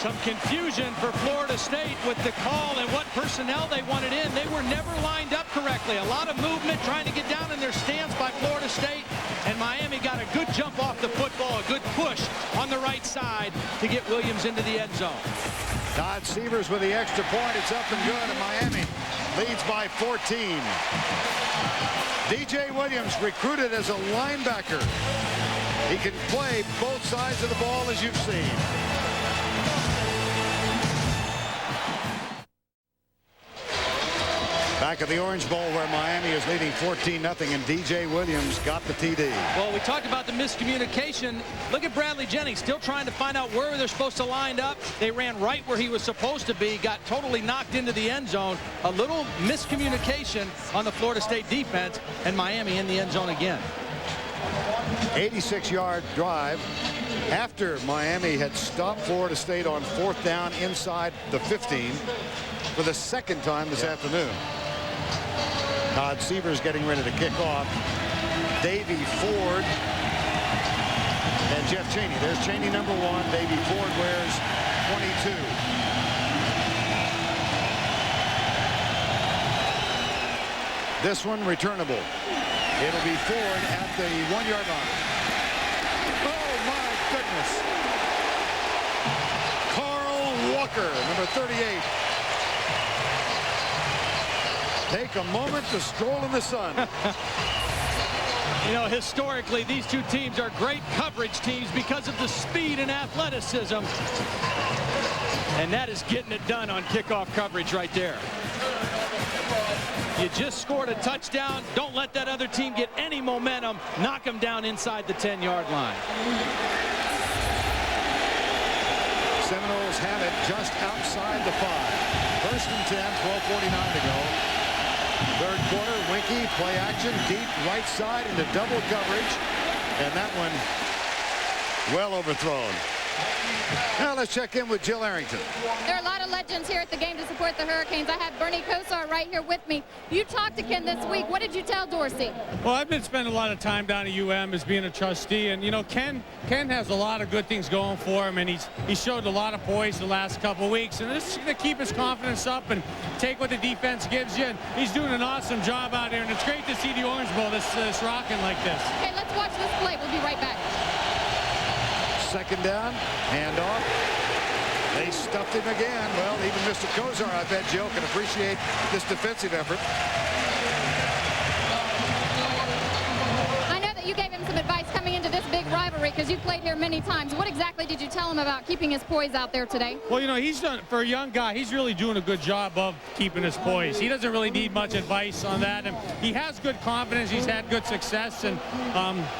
Some confusion for Florida State with the call and what personnel they wanted in. They were never lined up correctly. A lot of movement trying to get down in their stance by Florida State. And Miami got a good jump off the football, a good push on the right side to get Williams into the end zone. Todd Severs with the extra point. It's up and good, and Miami leads by 14. DJ Williams recruited as a linebacker. He can play both sides of the ball, as you've seen. Back at the Orange Bowl, where Miami is leading 14-0, and DJ Williams got the TD. Well, we talked about the miscommunication. Look at Bradley Jennings, still trying to find out where they're supposed to line up. They ran right where he was supposed to be, got totally knocked into the end zone. A little miscommunication on the Florida State defense, and Miami in the end zone again. 86-yard drive after Miami had stopped Florida State on 4th down inside the 15 for the 2nd time this afternoon. Todd Severs getting ready to kick off. Davey Ford and Jeff Chaney. There's Chaney number 1. Davey Ford wears 22. This one returnable. It'll be Ford at the 1-yard line. Oh my goodness. Carl Walker, number 38. Take a moment to stroll in the sun. You know, historically, these two teams are great coverage teams because of the speed and athleticism. And that is getting it done on kickoff coverage right there. You just scored a touchdown. Don't let that other team get any momentum. Knock them down inside the 10-yard line. Seminoles have it just outside the 5. 1st and 10, 12:49 to go. 3rd quarter, Winky, play action, deep right side into double coverage. And that one well overthrown. Now let's check in with Jill Arrington. There are a lot of legends here at the game to support the Hurricanes. I have Bernie Kosar right here with me. You talked to Ken this week. What did you tell Dorsey? Well, I've been spending a lot of time down at UM as being a trustee, and you know, Ken has a lot of good things going for him, and he showed a lot of poise the last couple of weeks, and this is going to keep his confidence up and take what the defense gives you. And he's doing an awesome job out here, and it's great to see the Orange Bowl this rocking like this. Okay, let's watch this play. We'll be right back. 2nd down, handoff. They stuffed him again. Well, even Mr. Kosar, I bet Jill can appreciate this defensive effort. I know that you gave him some advice coming into into this big rivalry because you played here many times. What exactly did you tell him about keeping his poise out there today? Well, you know, he's done, for a young guy, he's really doing a good job of keeping his poise. He doesn't really need much advice on that, and he has good confidence. He's had good success, and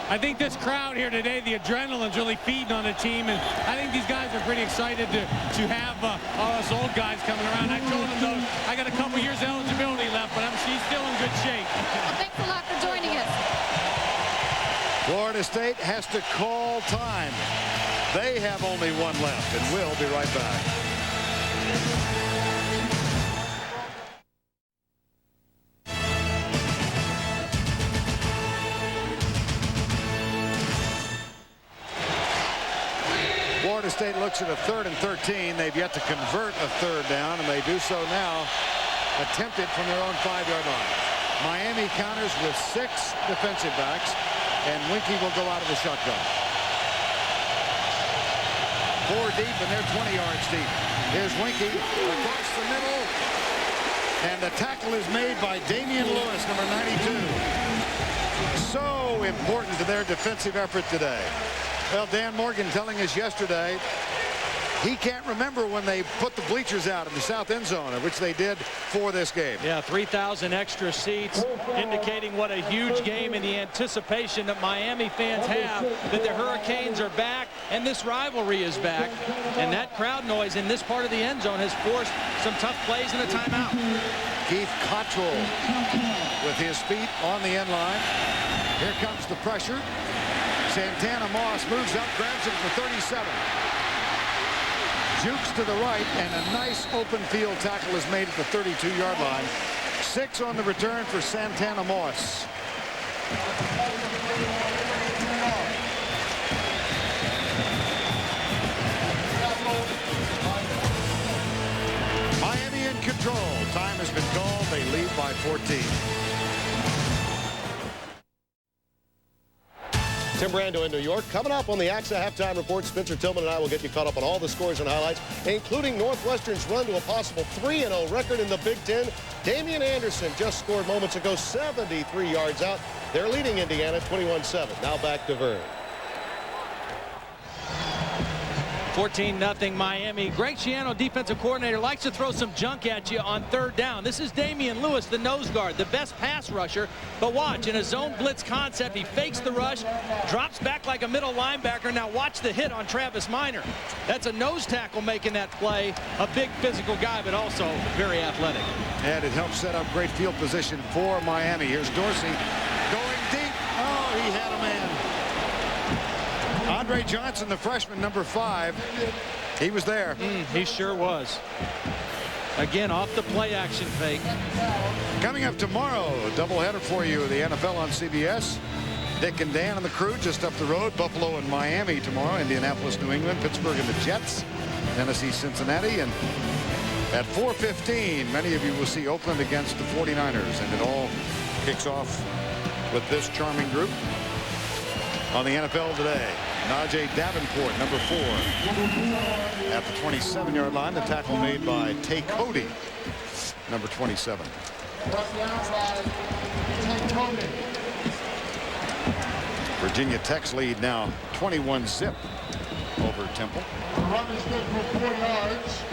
I think this crowd here today, the adrenaline's really feeding on the team, and I think these guys are pretty excited to have all us old guys coming around. I told them, though, I got a couple years eligibility left, but she's still in good shape. Well, thanks a lot for joining us. Florida State has to call time. They have only one left, and we'll be right back. Florida State looks at a 3rd and 13. They've yet to convert a 3rd down, and they do so now, attempt it from their own 5-yard line. Miami counters with 6 defensive backs, and Winky will go out of the shotgun. 4 deep, and they're 20 yards deep. Here's Winky across the middle, and the tackle is made by Damian Lewis, number 92. So important to their defensive effort today. Well, Dan Morgan telling us yesterday he can't remember when they put the bleachers out in the south end zone, which they did for this game. Yeah, 3,000 extra seats, indicating what a huge game and the anticipation that Miami fans have that the Hurricanes are back and this rivalry is back. And that crowd noise in this part of the end zone has forced some tough plays and a timeout. Keith Cottrell with his feet on the end line. Here comes the pressure. Santana Moss moves up, grabs it for 37. Jukes to the right, and a nice open field tackle is made at the 32-yard line. 6 on the return for Santana Moss. Miami in control. Time has been called. They lead by 14. Tim Brando in New York. Coming up on the AXA Halftime Report, Spencer Tillman and I will get you caught up on all the scores and highlights, including Northwestern's run to a possible 3-0 record in the Big Ten. Damian Anderson just scored moments ago, 73 yards out. They're leading Indiana 21-7. Now back to Vern. 14-0 Miami. Greg Schiano, defensive coordinator, likes to throw some junk at you on 3rd down. This is Damian Lewis, the nose guard, the best pass rusher. But watch, in a zone blitz concept, he fakes the rush, drops back like a middle linebacker. Now watch the hit on Travis Minor. That's a nose tackle making that play. A big physical guy, but also very athletic. And it helps set up great field position for Miami. Here's Dorsey going deep. Oh, he had a man. Andre Johnson, the freshman, number 5. He was there. He sure was. Again, off the play action fake. Coming up tomorrow, a doubleheader for you, the NFL on CBS. Dick and Dan and the crew just up the road. Buffalo and Miami tomorrow. Indianapolis, New England, Pittsburgh and the Jets. Tennessee, Cincinnati. And at 4:15, many of you will see Oakland against the 49ers. And it all kicks off with this charming group on the NFL Today. Najee Davenport, number 4, at the 27-yard line. The tackle made by Tay Cody, number 27. Virginia Tech's lead now 21-zip over Temple. The run is good for 4 yards.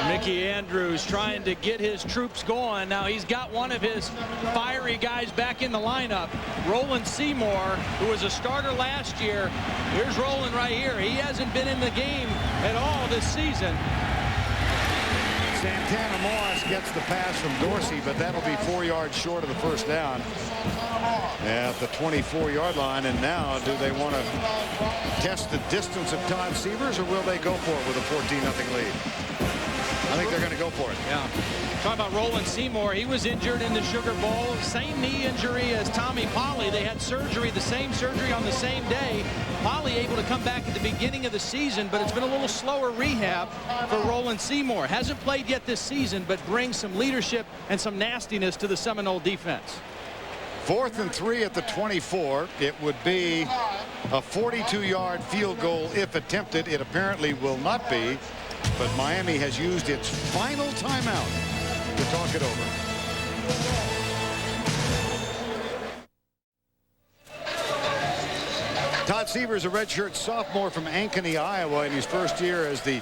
Mickey Andrews trying to get his troops going. Now he's got one of his fiery guys back in the lineup. Roland Seymour, who was a starter last year. Here's Roland right here. He hasn't been in the game at all this season. Santana Moss gets the pass from Dorsey, but that'll be 4 yards short of the first down at the 24-yard line. And now, do they want to test the distance of Todd Severs, or will they go for it with a 14-0 lead? I think they're going to go for it. Yeah. Talk about Roland Seymour. He was injured in the Sugar Bowl. Same knee injury as Tommy Polley. They had surgery, the same surgery on the same day. Polley able to come back at the beginning of the season, but it's been a little slower rehab for Roland Seymour. Hasn't played yet this season, but brings some leadership and some nastiness to the Seminole defense. 4th and 3 at the 24. It would be a 42-yard field goal if attempted. It apparently will not be, but Miami has used its final timeout to talk it over. Todd Seaver's a redshirt sophomore from Ankeny, Iowa, in his first year as the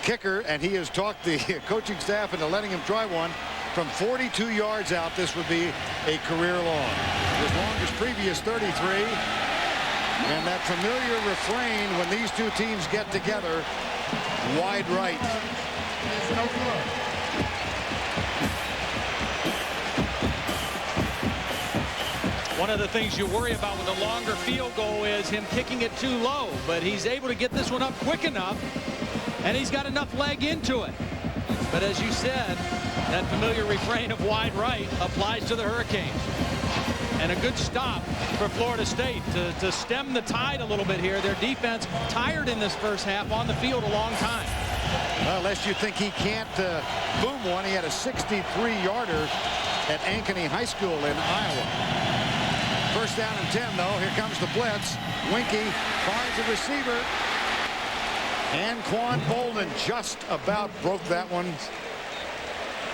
kicker, and he has talked the coaching staff into letting him try one from 42 yards out. This would be a career long. As long as previous 33. And that familiar refrain when these two teams get together, wide right. One of the things you worry about with a longer field goal is him kicking it too low, but he's able to get this one up quick enough, and he's got enough leg into it. But as you said, that familiar refrain of wide right applies to the Hurricanes. And a good stop for Florida State to stem the tide a little bit here. Their defense tired in this first half, on the field a long time. Well, unless you think he can't boom one. He had a 63-yarder at Ankeny High School in Iowa. First down and 10, though. Here comes the blitz. Winky finds a receiver. And Quan Bolden just about broke that one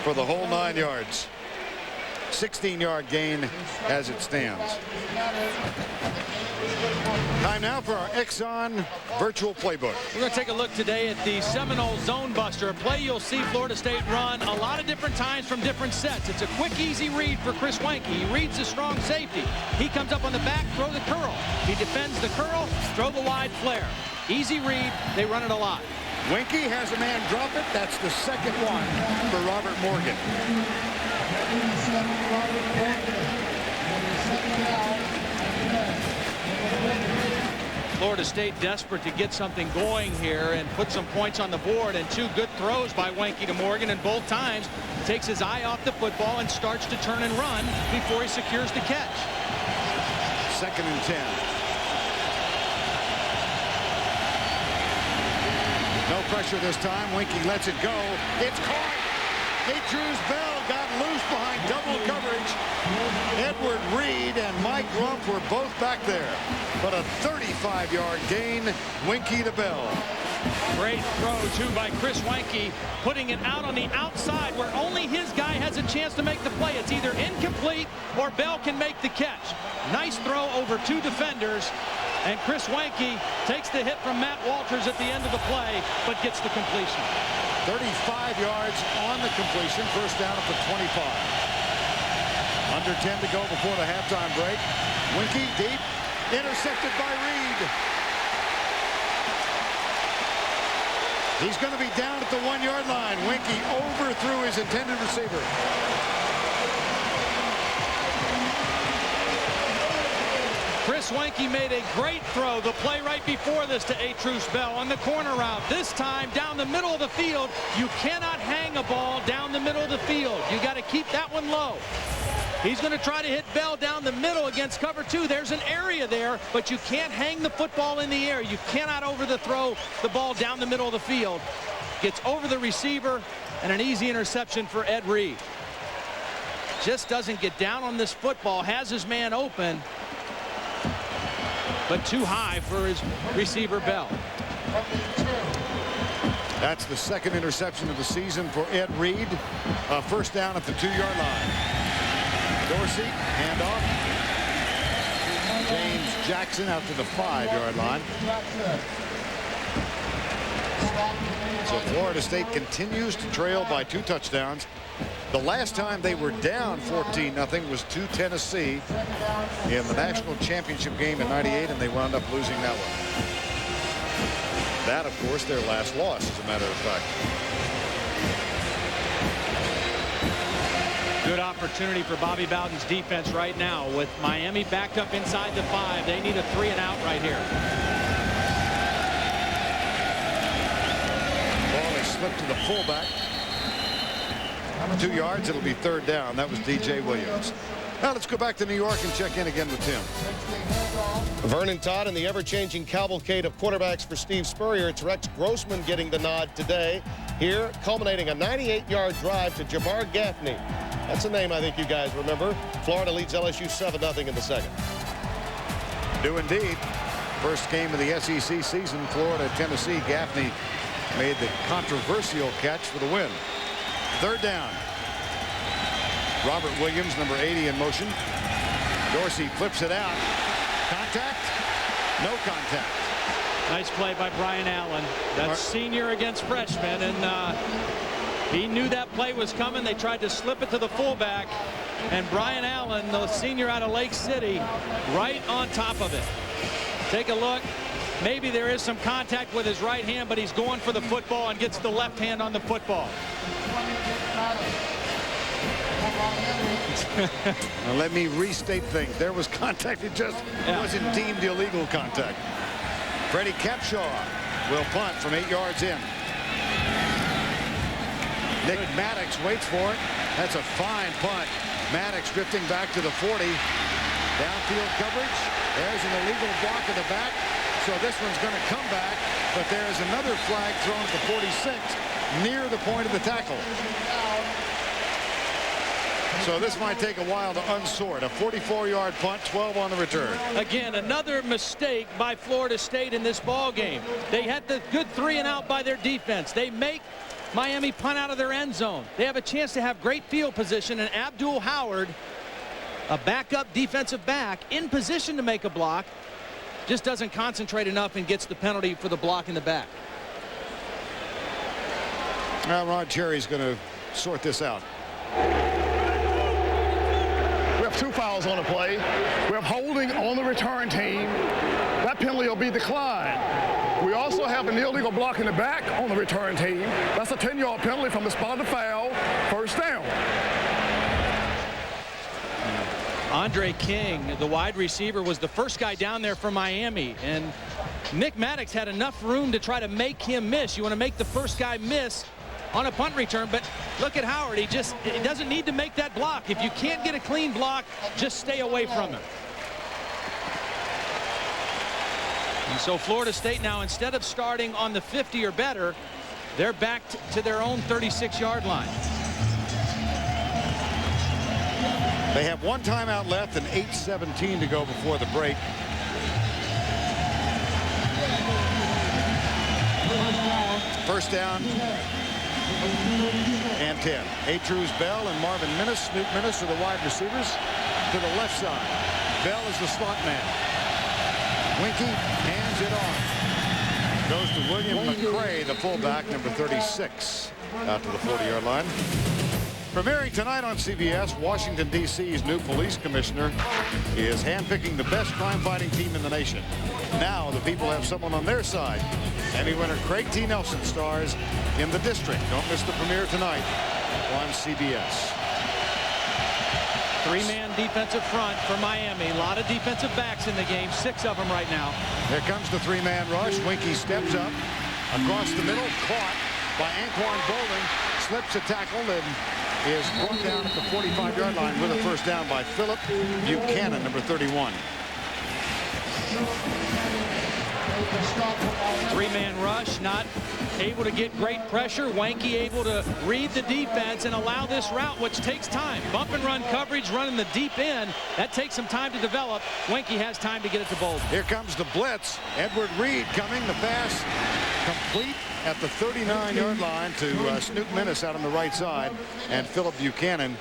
for the whole 9 yards. 16-yard gain as it stands. Time now for our Exxon virtual playbook. We're going to take a look today at the Seminole Zone Buster, a play you'll see Florida State run a lot of different times from different sets. It's a quick, easy read for Chris Wenke. He reads the strong safety. He comes up on the back, throw the curl. He defends the curl, throw the wide flare. Easy read. They run it a lot. Winky has a man drop it. That's the second one for Robert Morgan. Florida State desperate to get something going here and put some points on the board, and two good throws by Wenke to Morgan, and both times takes his eye off the football and starts to turn and run before he secures the catch. 2nd and 10. No pressure this time. Winky lets it go. It's caught. Atruz Bell got loose behind double coverage. Edward Reed and Mike Rumpf were both back there. But a 35-yard gain. Winky to Bell. Great throw, too, by Chris Wenke, putting it out on the outside where only his guy has a chance to make the play. It's either incomplete or Bell can make the catch. Nice throw over two defenders. And Chris Wenke takes the hit from Matt Walters at the end of the play, but gets the completion. 35 yards on the completion. First down at the 25. Under 10 to go before the halftime break. Winky deep. Intercepted by Reed. He's going to be down at the 1-yard line. Winky overthrew his intended receiver. Chris Wenke made a great throw the play right before this to Atruz Bell on the corner route. This time down the middle of the field. You cannot hang a ball down the middle of the field. You got to keep that one low. He's going to try to hit Bell down the middle against cover 2. There's an area there, but you can't hang the football in the air. You cannot throw the ball down the middle of the field. Gets over the receiver, and an easy interception for Ed Reed. Just doesn't get down on this football. Has his man open, but too high for his receiver Bell. That's the second interception of the season for Ed Reed. First down at the 2-yard line. Dorsey, handoff. James Jackson out to the 5-yard line. So Florida State continues to trail by 2 touchdowns. The last time they were down 14-0 was to Tennessee in the national championship game in '98, and they wound up losing that one. That, of course, their last loss, as a matter of fact. Good opportunity for Bobby Bowden's defense right now with Miami backed up inside the 5. They need a 3-and-out right here. Ball is slipped to the fullback. 2 yards. It'll be 3rd down. That was DJ Williams. Now let's go back to New York and check in again with Tim. Vernon Todd and the ever-changing cavalcade of quarterbacks for Steve Spurrier. It's Rex Grossman getting the nod today. Here, culminating a 98-yard drive to Jabbar Gaffney. That's a name I think you guys remember. Florida leads LSU 7-0 in the second. Do indeed. First game of the SEC season, Florida, Tennessee. Gaffney made the controversial catch for the win. 3rd down. Robert Williams, number 80, in motion. Dorsey flips it out. Contact. No contact. Nice play by Brian Allen. That's senior against freshman, and he knew that play was coming. They tried to slip it to the fullback, and Brian Allen, the senior out of Lake City, right on top of it. Take a look. Maybe there is some contact with his right hand, but he's going for the football and gets the left hand on the football. Now let me restate things. There was contact. It just wasn't deemed illegal contact. Freddie Capshaw will punt from 8 yards in. Nick Maddox waits for it. That's a fine punt. Maddox drifting back to the 40. Downfield coverage. There's an illegal block in the back. So this one's going to come back, but there's another flag thrown at the 46 near the point of the tackle. So this might take a while to unsort. A 44-yard punt, 12 on the return. Again, another mistake by Florida State in this ball game. They had the good 3 and out by their defense. They make Miami punt out of their end zone. They have a chance to have great field position, and Abdul Howard, a backup defensive back, in position to make a block, just doesn't concentrate enough and gets the penalty for the block in the back. Now Rod Cherry's going to sort this out. We have 2 fouls on the play. We have holding on the return team. That penalty will be declined. We also have an illegal block in the back on the return team. That's a 10-yard penalty from the spot of the foul. First down. Andre King, the wide receiver, was the first guy down there for Miami, and Nick Maddox had enough room to try to make him miss. You want to make the first guy miss on a punt return, but look at Howard. He doesn't need to make that block. If you can't get a clean block, just stay away from him. And so Florida State now, instead of starting on the 50 or better, they're back to their own 36-yard line. They have 1 timeout left and 8:17 to go before the break. First down and 10. Atruz Bell and Marvin Minnis. Snoop Minnis are the wide receivers. To the left side, Bell is the slot man. Winky hands it on. Goes to William McCray, the fullback, number 36, out to the 40-yard line. Premiering tonight on CBS, Washington, D.C.'s new police commissioner is handpicking the best crime-fighting team in the nation. Now the people have someone on their side. Emmy winner Craig T. Nelson stars in The District. Don't miss the premiere tonight on CBS. 3-man defensive front for Miami. A lot of defensive backs in the game, 6 of them right now. Here comes the 3-man rush. Winky steps up across the middle, caught by Anquan Bolden, slips a tackle and is brought down at the 45-yard line with a first down by Philip Buchanan, number 31. 3-man rush, not able to get great pressure. Wanky able to read the defense and allow this route, which takes time. Bump and run coverage, running the deep end. That takes some time to develop. Wanky has time to get it to Bolden. Here comes the blitz. Edward Reed coming. The pass complete at the 39-yard line to Snoop Minnis out on the right side, and Philip Buchanan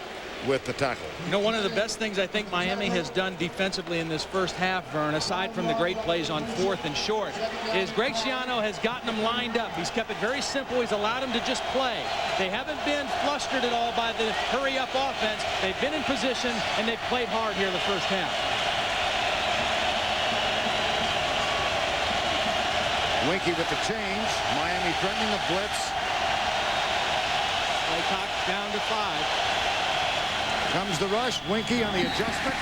with the tackle. You know, one of the best things I think Miami has done defensively in this first half, Vern, aside from the great plays on 4th and short, is Greg Schiano has gotten them lined up. He's kept it very simple. He's allowed them to just play. They haven't been flustered at all by the hurry-up offense. They've been in position, and they've played hard here in the first half. Winky with the change. Miami threatening a blitz. Play clock down to 5. Comes the rush. Winky on the adjustment.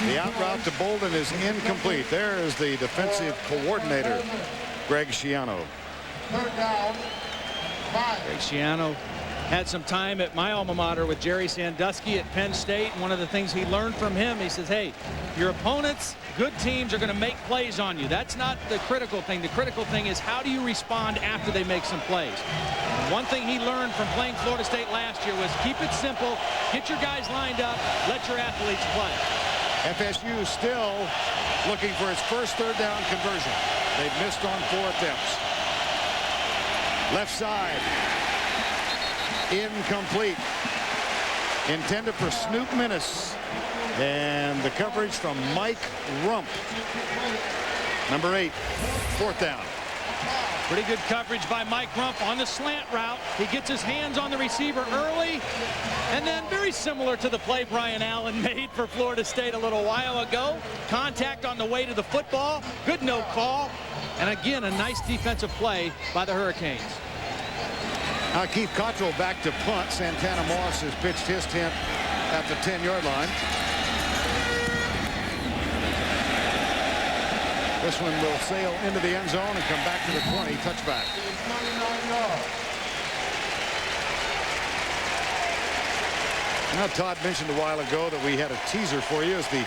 The out route to Bolden is incomplete. There is the defensive coordinator, Greg Schiano. Greg Schiano had some time at my alma mater with Jerry Sandusky at Penn State. And one of the things he learned from him, he says, hey, your opponents, good teams, are going to make plays on you. That's not the critical thing. The critical thing is how do you respond after they make some plays. And one thing he learned from playing Florida State last year was keep it simple, get your guys lined up, let your athletes play. FSU still looking for its first 3rd down conversion. They've missed on 4 attempts. Left side. Incomplete. Intended for Snoop Minnis. And the coverage from Mike Rump. Number 8, 4th down. Pretty good coverage by Mike Rumpf on the slant route. He gets his hands on the receiver early, and then very similar to the play Brian Allen made for Florida State a little while ago. Contact on the way to the football. Good no call. And again, a nice defensive play by the Hurricanes. Now Keith Cottrell back to punt. Santana Moss has pitched his tent at the 10-yard line. This one will sail into the end zone and come back to the 20. Touchback. Now Todd mentioned a while ago that we had a teaser for you as the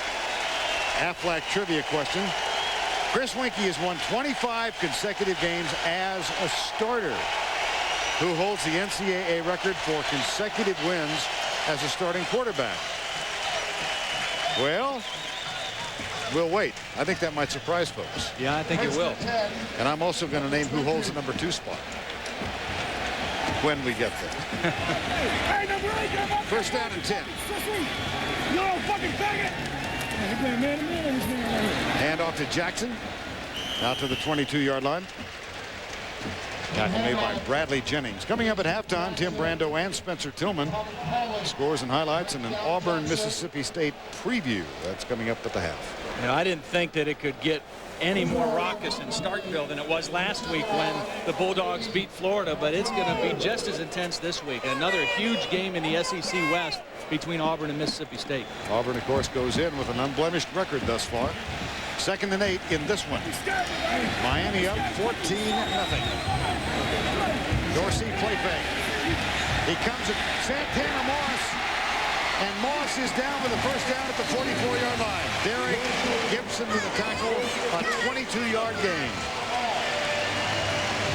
Aflac trivia question. Chris Weinke has won 25 consecutive games as a starter. Who holds the NCAA record for consecutive wins as a starting quarterback? Well, we'll wait. I think that might surprise folks. Yeah, I think it will. And I'm also going to name who holds the number 2 spot when we get there. First down and 10. Hand off to Jackson. Out to the 22-yard line. Tackle made by Bradley Jennings. Coming up at halftime, Tim Brando and Spencer Tillman. Scores and highlights and an Auburn, Mississippi State preview. That's coming up at the half. You know, I didn't think that it could get any more raucous in Starkville than it was last week when the Bulldogs beat Florida, but it's going to be just as intense this week. Another huge game in the SEC West between Auburn and Mississippi State. Auburn, of course, goes in with an unblemished record thus far. 2nd and 8 in this one. Miami up 14-0. Dorsey play fake. He comes at Santana Moss. And Moss is down for the first down at the 44-yard line. Derek Gibson with a tackle, a 22-yard gain.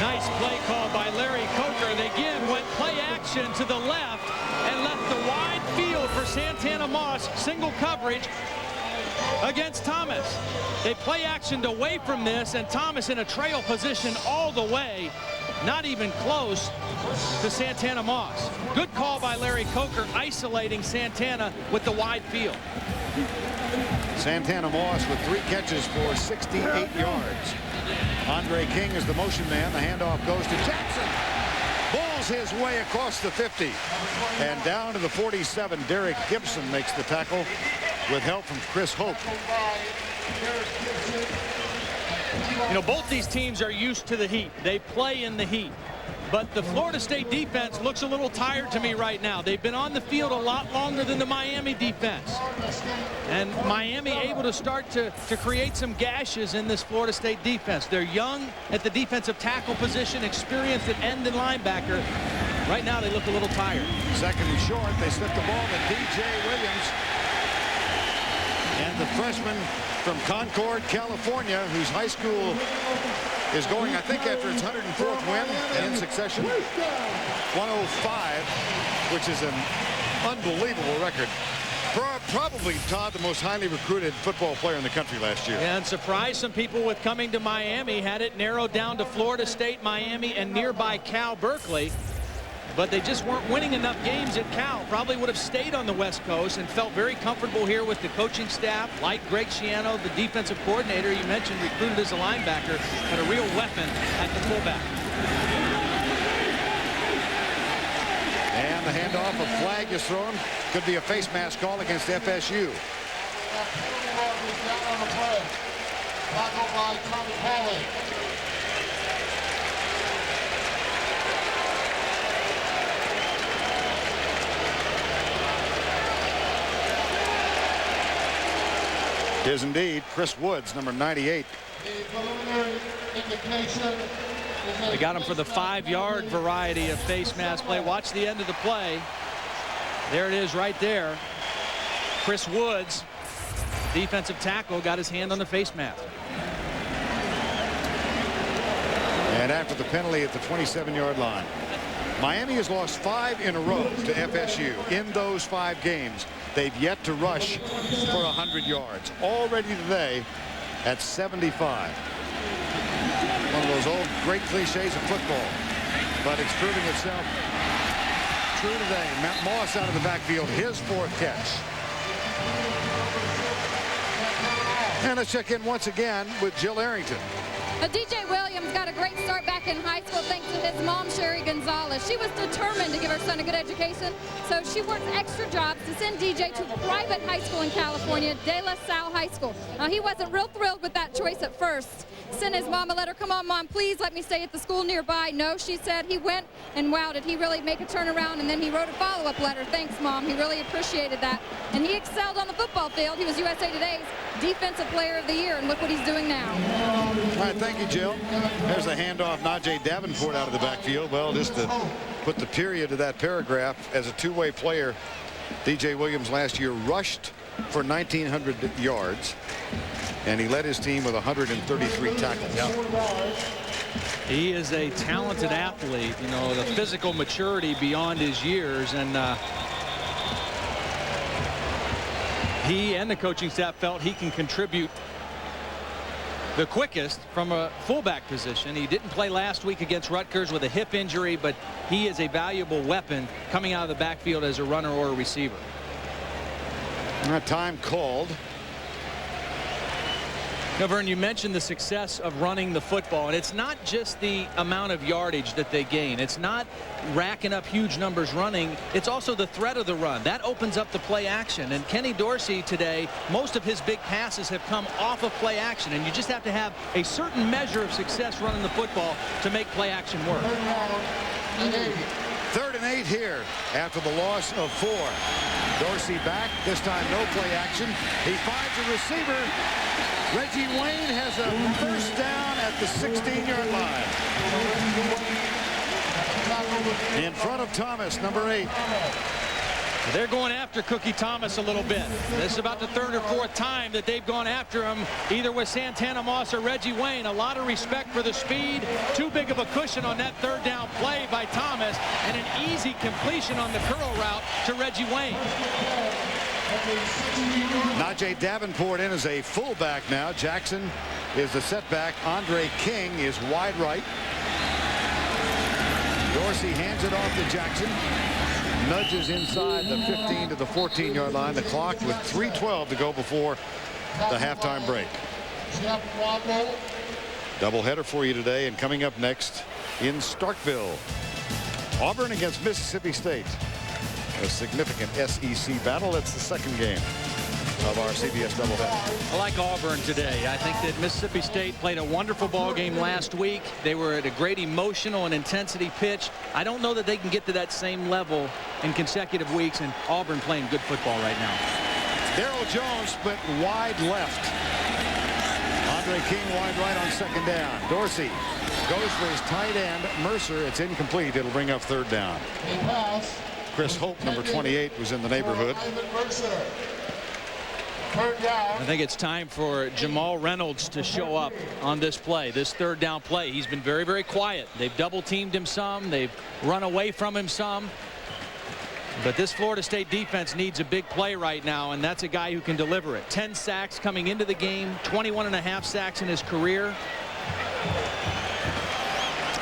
Nice play call by Larry Coker. They again went play action to the left and left the wide field for Santana Moss. Single coverage against Thomas. They play actioned away from this, and Thomas in a trail position all the way. Not even close to Santana Moss. Good call by Larry Coker, isolating Santana with the wide field. Santana Moss with 3 catches for 68 yards. Andre King is the motion man. The handoff goes to Jackson. Bulls his way across the 50. And down to the 47. Derek Gibson makes the tackle with help from Chris Hope. You know, both these teams are used to the heat. They play in the heat. But the Florida State defense looks a little tired to me right now. They've been on the field a lot longer than the Miami defense. And Miami able to start to create some gashes in this Florida State defense. They're young at the defensive tackle position, experienced at end and linebacker. Right now they look a little tired. 2nd and short. They slip the ball to D.J. Williams. And the freshman from Concord, California, whose high school is going, I think, after its 104th win in succession. 105, which is an unbelievable record. Probably, Todd, the most highly recruited football player in the country last year. And surprised some people with coming to Miami. Had it narrowed down to Florida State, Miami, and nearby Cal Berkeley. But they just weren't winning enough games at Cal. Probably would have stayed on the West Coast and felt very comfortable here with the coaching staff, like Greg Schiano, the defensive coordinator you mentioned, recruited as a linebacker, but a real weapon at the fullback. And the handoff, a flag is thrown. Could be a face mask call against FSU. Is indeed Chris Woods, number 98. They got him for the 5-yard variety of face mask play. Watch the end of the play. There it is right there. Chris Woods, defensive tackle, got his hand on the face mask. And after the penalty at the 27-yard line, Miami has lost 5 in a row to FSU. In those 5 games, they've yet to rush for 100 yards. Already today at 75. One of those old great cliches of football, but it's proving itself true today. Matt Moss out of the backfield, his 4th catch. And let's check in once again with Jill Arrington. DJ Williams got a great start back in high school thanks to his mom, Sherry Gonzalez. She was determined to give her son a good education, so she worked extra jobs to send DJ to a private high school in California, De La Salle High School. Now, he wasn't real thrilled with that choice at first. Sent his mom a letter, "Come on, Mom, please let me stay at the school nearby." No, she said. He went, and wow, did he really make a turnaround, and then he wrote a follow-up letter. "Thanks, Mom." He really appreciated that, and he excelled on the football field. He was USA Today's Defensive Player of the Year, and look what he's doing now. All right, thank you, Jill. There's a handoff, Najee Davenport out of the backfield. Well, just to put the period to that paragraph, as a two-way player, DJ Williams last year rushed for 1,900 yards, and he led his team with 133 tackles. He is a talented athlete, you know, the physical maturity beyond his years, and he and the coaching staff felt he can contribute the quickest from a fullback position. He didn't play last week against Rutgers with a hip injury, but he is a valuable weapon coming out of the backfield as a runner or a receiver. Time called. Now, Vern, you mentioned the success of running the football, and it's not just the amount of yardage that they gain. It's not racking up huge numbers running. It's also the threat of the run. That opens up the play action. And Kenny Dorsey today, most of his big passes have come off of play action, and you just have to have a certain measure of success running the football to make play action work. 3rd and 8 here after the loss of 4. Dorsey back, this time no play action. He finds a receiver. Reggie Wayne has a first down at the 16-yard line. In front of Thomas, number 8. They're going after Cookie Thomas a little bit. This is about the 3rd or 4th time that they've gone after him, either with Santana Moss or Reggie Wayne. A lot of respect for the speed. Too big of a cushion on that 3rd down play by Thomas, and an easy completion on the curl route to Reggie Wayne. Najee Davenport in as a fullback now. Jackson is the setback. Andre King is wide right. Dorsey hands it off to Jackson. Nudges inside the 15 to the 14-yard line. The clock with 3:12 to go before the halftime break. Doubleheader for you today, and coming up next in Starkville, Auburn against Mississippi State. A significant SEC battle. That's the second game of our CBS doubleheader. I like Auburn today. I think that Mississippi State played a wonderful ball game last week. They were at a great emotional and intensity pitch. I don't know that they can get to that same level in consecutive weeks, and Auburn playing good football right now. Darrell Jones split wide left. Andre King wide right on 2nd down. Dorsey goes for his tight end, Mercer. It's incomplete. It'll bring up 3rd down. Chris Hope, number 28, was in the neighborhood. I think it's time for Jamal Reynolds to show up on this play, this 3rd down play. He's been very, very quiet. They've double teamed him some. They've run away from him some. But this Florida State defense needs a big play right now, and that's a guy who can deliver it. 10 sacks coming into the game, 21.5 sacks in his career.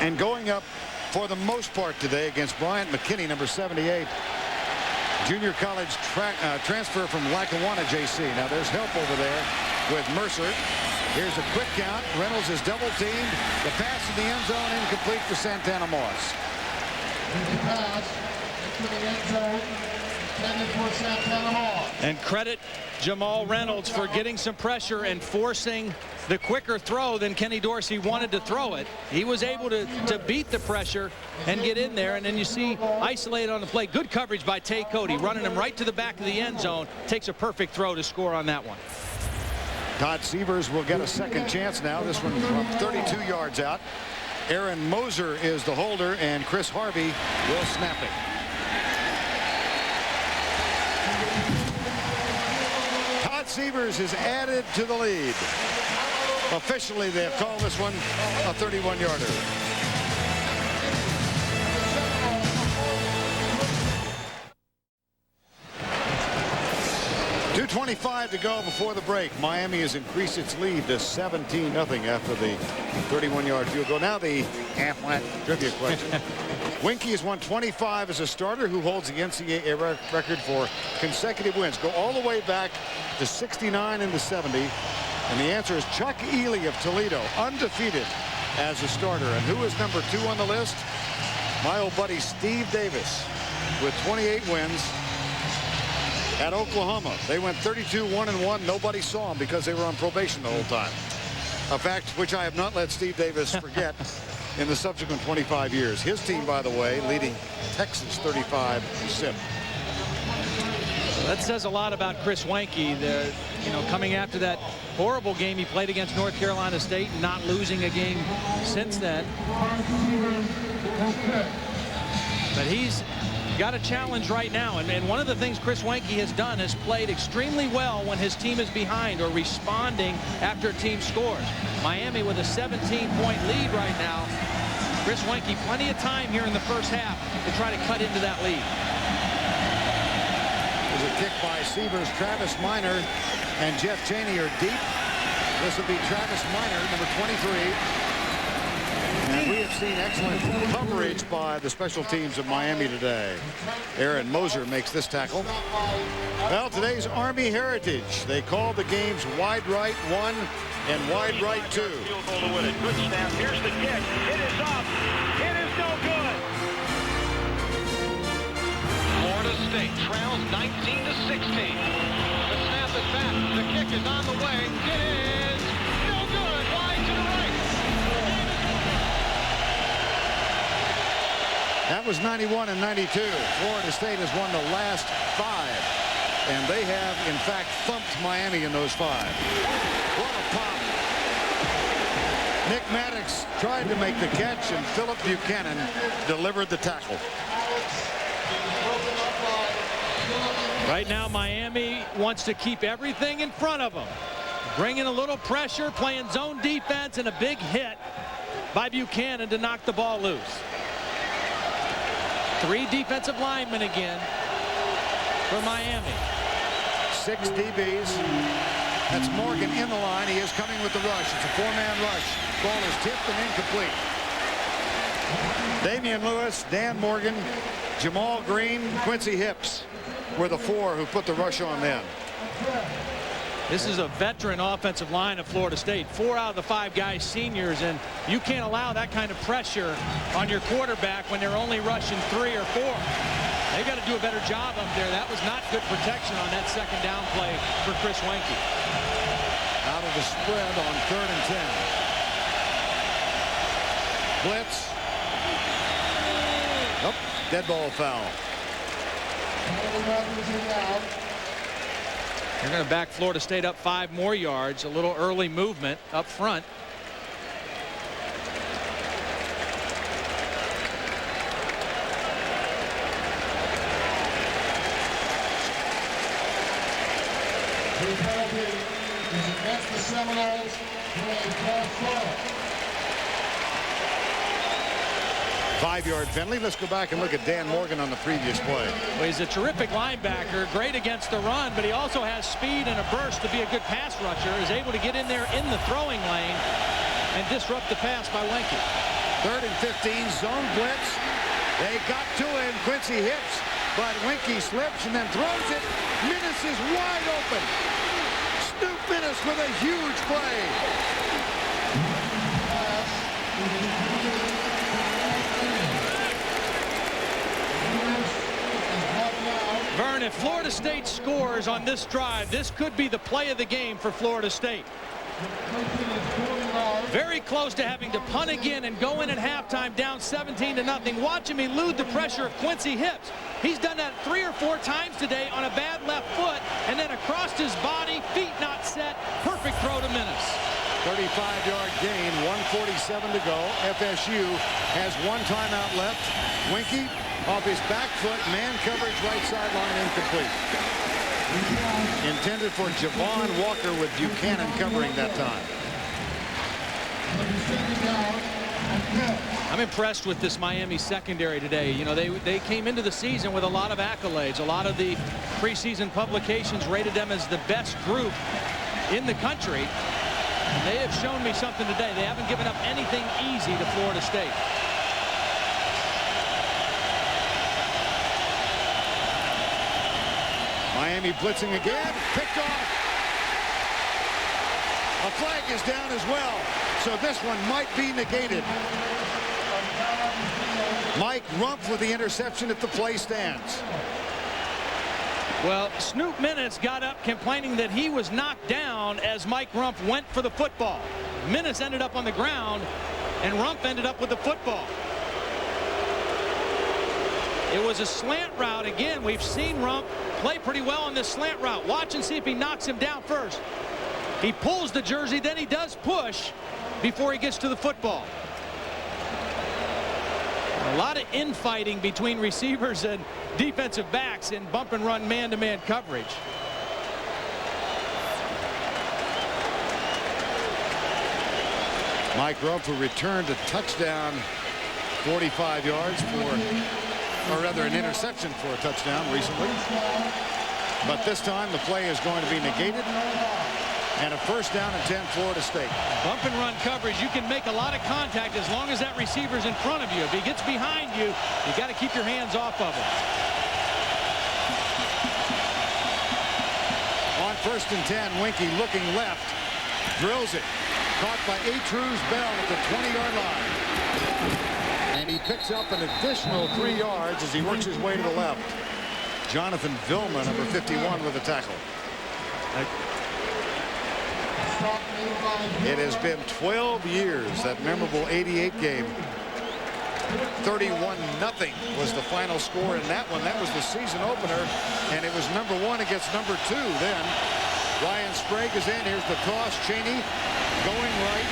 And going up for the most part today against Bryant McKinney, number 78. Junior college transfer from Lackawanna JC. Now there's help over there with Mercer. Here's a quick count. Reynolds is double teamed. The pass in the end zone incomplete for Santana Moss. And credit Jamal Reynolds for getting some pressure and forcing the quicker throw than Kenny Dorsey wanted to throw it. He was able to beat the pressure and get in there, and then you see isolated on the play. Good coverage by Tay Cody, running him right to the back of the end zone. Takes a perfect throw to score on that one. Todd Severs will get a second chance now. This one from 32 yards out. Aaron Moser is the holder, and Chris Harvey will snap it. Todd Severs is added to the lead. Officially, they have called this one a 31-yarder. 2:25 to go before the break. Miami has increased its lead to 17-0 after the 31-yard field goal. Now the half-flat trivia question. Winkie has won 25 as a starter, who holds the NCAA record for consecutive wins. Go all the way back to 69 and to 70. And the answer is Chuck Ely of Toledo, undefeated as a starter. And who is number 2 on the list? My old buddy Steve Davis with 28 wins at Oklahoma. They went 32-1-1. Nobody saw them because they were on probation the whole time. A fact which I have not let Steve Davis forget in the subsequent 25 years. His team, by the way, leading Texas 35-0. That says a lot about Chris Weinke. Coming after that horrible game he played against North Carolina State, not losing a game since then. But he's got a challenge right now, and one of the things Chris Weinke has done is played extremely well when his team is behind or responding after a team scores. Miami with a 17-point lead right now. Chris Weinke, plenty of time here in the first half to try to cut into that lead. There's a kick by Sievers. Travis Minor and Jeff Chaney are deep. This will be Travis Minor, number 23. And we have seen excellent coverage by the special teams of Miami today. Aaron Moser makes this tackle. Well, today's Army Heritage. They call the games wide right 1 and wide right 2. Field goal to win it. Good snap. Here's the kick. It is up. It is no good. Florida State trails 19-16. The snap is back. The kick is on the way. It is no good. Wide to the right. That was 91 and 92. Florida State has won the last 5. And they have, in fact, thumped Miami in those 5. What a pop. Nick Maddox tried to make the catch, and Philip Buchanan delivered the tackle. Right now, Miami wants to keep everything in front of them. Bringing a little pressure, playing zone defense, and a big hit by Buchanan to knock the ball loose. 3 defensive linemen again for Miami. 6 DBs. That's Morgan in the line. He is coming with the rush. It's a 4-man rush. Ball is tipped and incomplete. Damian Lewis, Dan Morgan, Jamal Green, Quincy Hips were the 4 who put the rush on them. This is a veteran offensive line of Florida State. 4 out of the 5 guys seniors, and you can't allow that kind of pressure on your quarterback when they're only rushing 3 or 4. They've got to do a better job up there. That was not good protection on that second down play for Chris Weinke. Out of the spread on 3rd and 10. Blitz. Nope. Dead ball foul. They're going to back Florida State up 5 more yards. A little early movement up front. Against the Seminoles, 5-yard penalty. Let's go back and look at Dan Morgan on the previous play. Well, he's a terrific linebacker, great against the run, but he also has speed and a burst to be a good pass rusher. Is able to get in there in the throwing lane and disrupt the pass by Weinke. 3rd and 15, zone blitz. They got to him, Quincy Hips, but Weinke slips and then throws it. Minnis is wide open. Snoop Minnis with a huge play. Vern, if Florida State scores on this drive, this could be the play of the game for Florida State. Very close to having to punt again and go in at halftime down 17-0. Watch him elude the pressure of Quincy Hips. He's done that 3 or 4 times today on a bad left foot, and then across his body, feet not set. Perfect throw to Minnis. 35-yard gain, 1:47 to go. FSU has 1 timeout left. Weinke off his back foot, man coverage, right sideline, incomplete. Intended for Javon Walker with Buchanan covering that time. I'm impressed with this Miami secondary today. You know, they came into the season with a lot of accolades. A lot of the preseason publications rated them as the best group in the country. And they have shown me something today. They haven't given up anything easy to Florida State. Miami blitzing again, picked off. A flag is down as well, so this one might be negated. Mike Rumpf with the interception if the play stands. Well, Snoop Minnis got up complaining that he was knocked down as Mike Rumpf went for the football. Minnis ended up on the ground, and Rumpf ended up with the football. It was a slant route. Again, we've seen Rumpf play pretty well on this slant route. Watch and see if he knocks him down first. He pulls the jersey, then he does push before he gets to the football. A lot of infighting between receivers and defensive backs in bump and run man-to-man coverage. Mike Rumpf who returned a touchdown 45 yards or rather an interception for a touchdown recently. But this time the play is going to be negated. And a first down and 10, Florida State. Bump and run coverage, you can make a lot of contact as long as that receiver's in front of you. If he gets behind you, you got to keep your hands off of him. On first and 10, Winky looking left, drills it. Caught by Atruz Bell at the 20-yard line. And he picks up an additional 3 yards as he works his way to the left. Jonathan Vilma, number 51, with a tackle. It has been 12 years, that memorable 88 game. 31-0 was the final score in that one. That was the season opener, and it was number 1 against number 2 then. Ryan Sprague is in. Here's the toss. Cheney going right.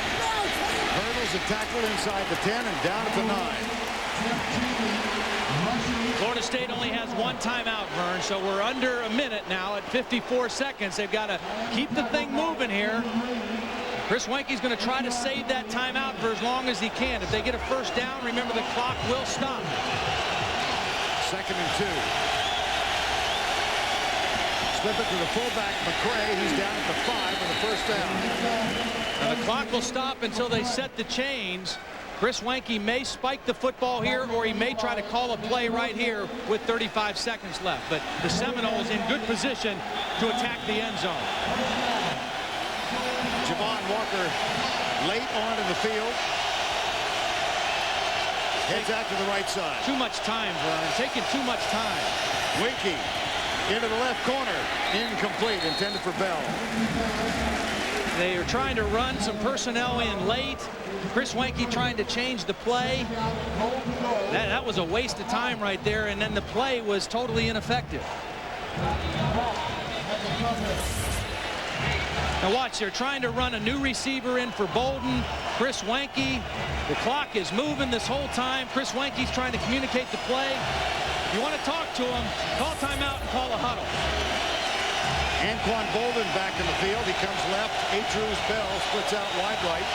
Hurdles a tackle inside the 10 and down at the 9. Florida State only has 1 timeout, Vern, so we're under a minute now at 54 seconds. They've got to keep the thing moving here. Chris Wenke's going to try to save that timeout for as long as he can. If they get a first down, remember the clock will stop. 2nd and 2. Slip it to the fullback, McCray. He's down at the 5 with a first down. Now the clock will stop until they set the chains. Chris Wenke may spike the football here, or he may try to call a play right here with 35 seconds left. But the Seminoles in good position to attack the end zone. Javon Walker late onto the field. Heads out to the right side. Too much time, Vern. Taking too much time. Winke into the left corner. Incomplete. Intended for Bell. They are trying to run some personnel in late. Chris Wenke trying to change the play. That was a waste of time right there, and then the play was totally ineffective. Now watch, they're trying to run a new receiver in for Bolden. Chris Wenke. The clock is moving this whole time. Chris Wenke's trying to communicate the play. If you want to talk to him, call timeout and call a huddle. Anquan Bolden back in the field. He comes left. Atruz Bell splits out wide right.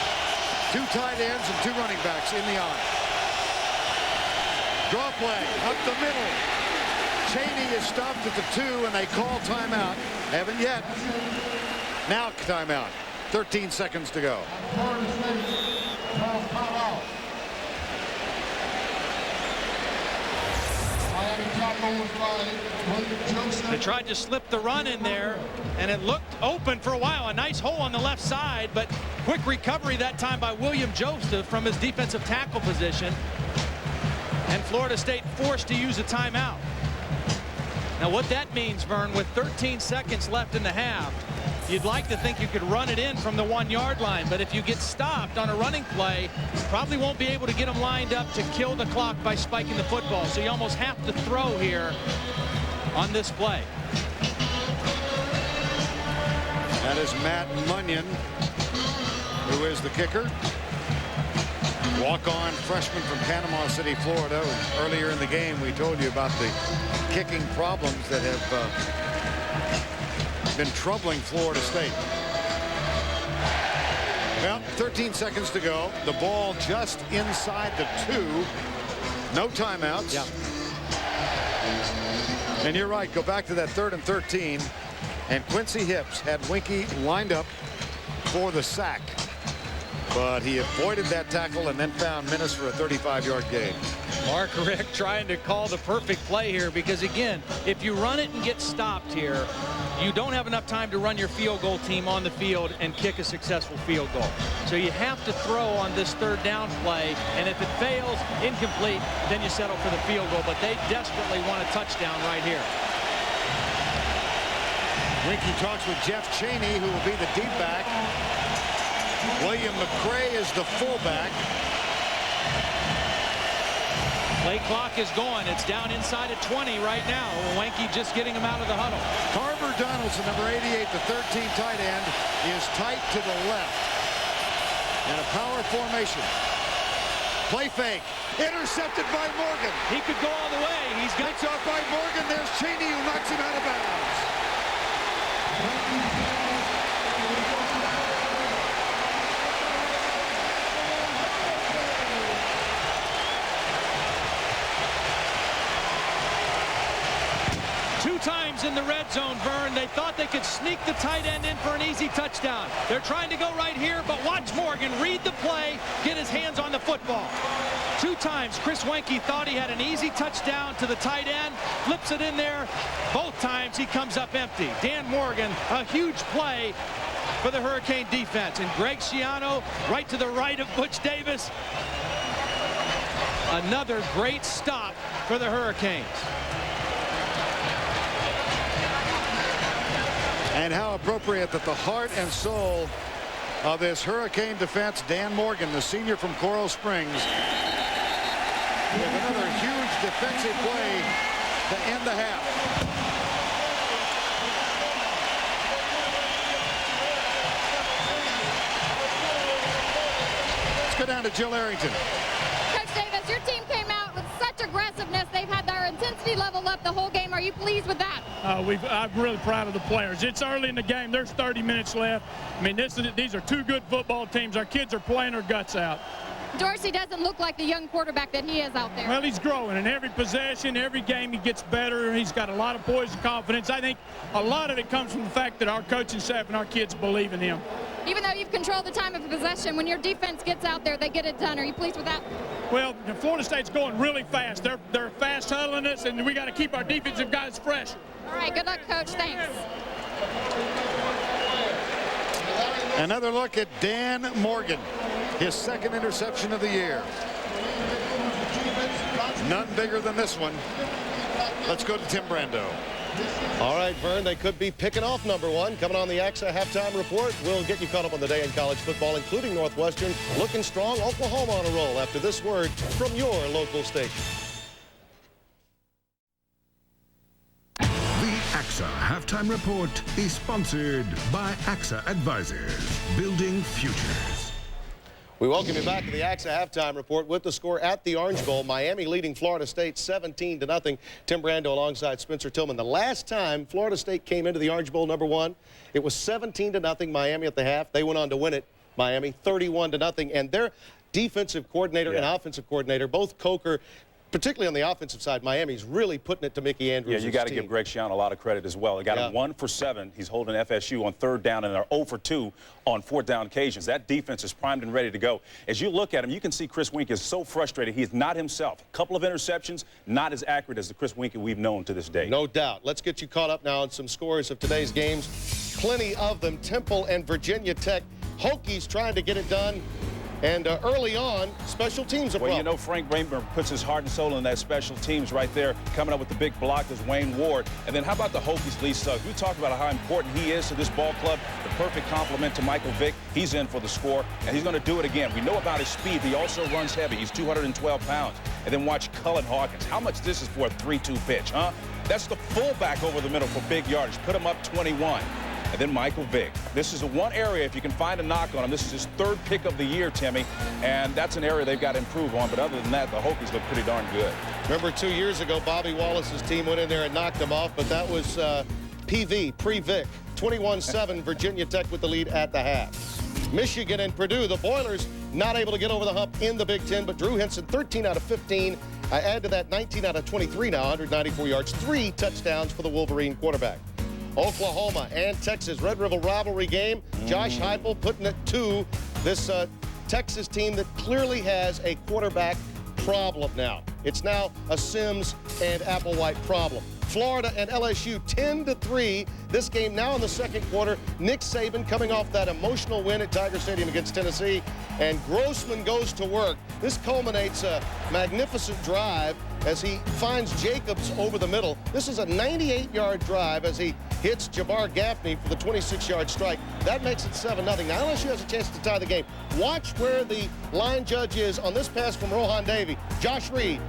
2 tight ends and 2 running backs in the eye. Draw play up the middle. Cheney is stopped at the 2 and they call timeout. Haven't yet. Now timeout. 13 seconds to go. They tried to slip the run in there, and it looked open for a while. A nice hole on the left side, but quick recovery that time by William Joseph from his defensive tackle position. And Florida State forced to use a timeout. Now what that means, Vern, with 13 seconds left in the half, you'd like to think you could run it in from the 1-yard line, but if you get stopped on a running play, probably won't be able to get them lined up to kill the clock by spiking the football. So you almost have to throw here on this play. That is Matt Munyon, who is the kicker. Walk-on freshman from Panama City, Florida. Earlier in the game, we told you about the kicking problems that have been troubling Florida State. Well, 13 seconds to go. The ball just inside the 2. No timeouts. Yeah. And you're right. Go back to that 3rd and 13. And Quincy Hips had Winke lined up for the sack. But he avoided that tackle and then found Minnis for a 35-yard gain. Mark Rick trying to call the perfect play here because, again, if you run it and get stopped here, you don't have enough time to run your field goal team on the field and kick a successful field goal. So you have to throw on this third down play, and if it fails, incomplete, then you settle for the field goal. But they desperately want a touchdown right here. Winky talks with Jeff Cheney, who will be the deep back. William McCray is the fullback. Play clock is going. It's down inside at 20 right now. Wanky just getting him out of the huddle. Carver Donaldson, number 88, the 13 tight end, is tight to the left. And a power formation. Play fake. Intercepted by Morgan. He could go all the way. He's got It's off by Morgan. There's Cheney who knocks him out of bounds. Two times in the red zone, Vern. They thought they could sneak the tight end in for an easy touchdown. They're trying to go right here, but watch Morgan read the play, get his hands on the football. Two times Chris Wanke thought he had an easy touchdown to the tight end, flips it in there. Both times he comes up empty. Dan Morgan, a huge play for the Hurricane defense. And Greg Schiano right to the right of Butch Davis. Another great stop for the Hurricanes. And how appropriate that the heart and soul of this Hurricane defense, Dan Morgan, the senior from Coral Springs, with another huge defensive play to end the half. Let's go down to Jill Arrington. Coach Davis, your team came out with such aggressiveness. They've had their intensity level up the whole game. Are you pleased with that? I'm really proud of the players. It's early in the game. There's 30 minutes left. I mean, these are two good football teams. Our kids are playing their guts out. Dorsey doesn't look like the young quarterback that he is out there. Well, he's growing. In every possession, every game, he gets better. He's got a lot of poise and confidence. I think a lot of it comes from the fact that our coaching staff and our kids believe in him. Even though you've controlled the time of possession, when your defense gets out there, they get it done. Are you pleased with that? Well, Florida State's going really fast. They're fast huddling us, and we got to keep our defensive guys fresh. All right, good luck, Coach. Thanks. Another look at Dan Morgan, his second interception of the year. None bigger than this one. Let's go to Tim Brando. All right, Vern, they could be picking off number one. Coming on the AXA halftime report, we'll get you caught up on the day in college football, including Northwestern looking strong. Oklahoma on a roll after this word from your local station. The AXA halftime report is sponsored by AXA Advisors, building futures. We welcome you back to the AXA halftime report with the score at the Orange Bowl. Miami leading Florida State 17-0. Tim Brando alongside Spencer Tillman. The last time Florida State came into the Orange Bowl number one, it was 17-0 Miami at the half. They went on to win it, Miami 31-0. And their defensive coordinator and offensive coordinator, both Coker, particularly on the offensive side, Miami's really putting it to Mickey Andrews. Yeah, you got to give Greg Schiano a lot of credit as well. They got him 1 for 7. He's holding FSU on third down, and they're 0 for 2 on fourth down occasions. That defense is primed and ready to go. As you look at him, you can see Chris Weinke is so frustrated. He is not himself. A couple of interceptions, not as accurate as the Chris Weinke we've known to this day. No doubt. Let's get you caught up now on some scores of today's games. Plenty of them. Temple and Virginia Tech. Hokies trying to get it done. And early on, special teams are well, you know, Frank Rainbow puts his heart and soul in that special teams right there. Coming up with the big block is Wayne Ward. And then how about the Hokies, Lee Suggs? We talked about how important he is to this ball club. The perfect complement to Michael Vick. He's in for the score, and he's going to do it again. We know about his speed. He also runs heavy. He's 212 pounds. And then watch Cullen Hawkins. How much this is for a 3-2 pitch, huh? That's the fullback over the middle for big yardage. Put him up 21. And then Michael Vick. This is one area, if you can find a knock on him, this is his third pick of the year, Timmy, and that's an area they've got to improve on. But other than that, the Hokies look pretty darn good. Remember 2 years ago, Bobby Wallace's team went in there and knocked them off, but that was PV, pre-Vick. 21-7, Virginia Tech with the lead at the half. Michigan and Purdue, the Boilers not able to get over the hump in the Big Ten, but Drew Henson, 13 out of 15. I add to that 19 out of 23 now, 194 yards, 3 touchdowns for the Wolverine quarterback. Oklahoma and Texas, Red River rivalry game. Josh Heupel putting it to this Texas team that clearly has a quarterback problem now. It's now a Sims and Applewhite problem. Florida and LSU 10-3. This game now in the second quarter. Nick Saban coming off that emotional win at Tiger Stadium against Tennessee, and Grossman goes to work. This culminates a magnificent drive as he finds Jacobs over the middle. This is a 98-yard drive as he hits Jabbar Gaffney for the 26-yard strike. That makes it 7-0. Now LSU has a chance to tie the game. Watch where the line judge is on this pass from Rohan Davey. Josh Reed.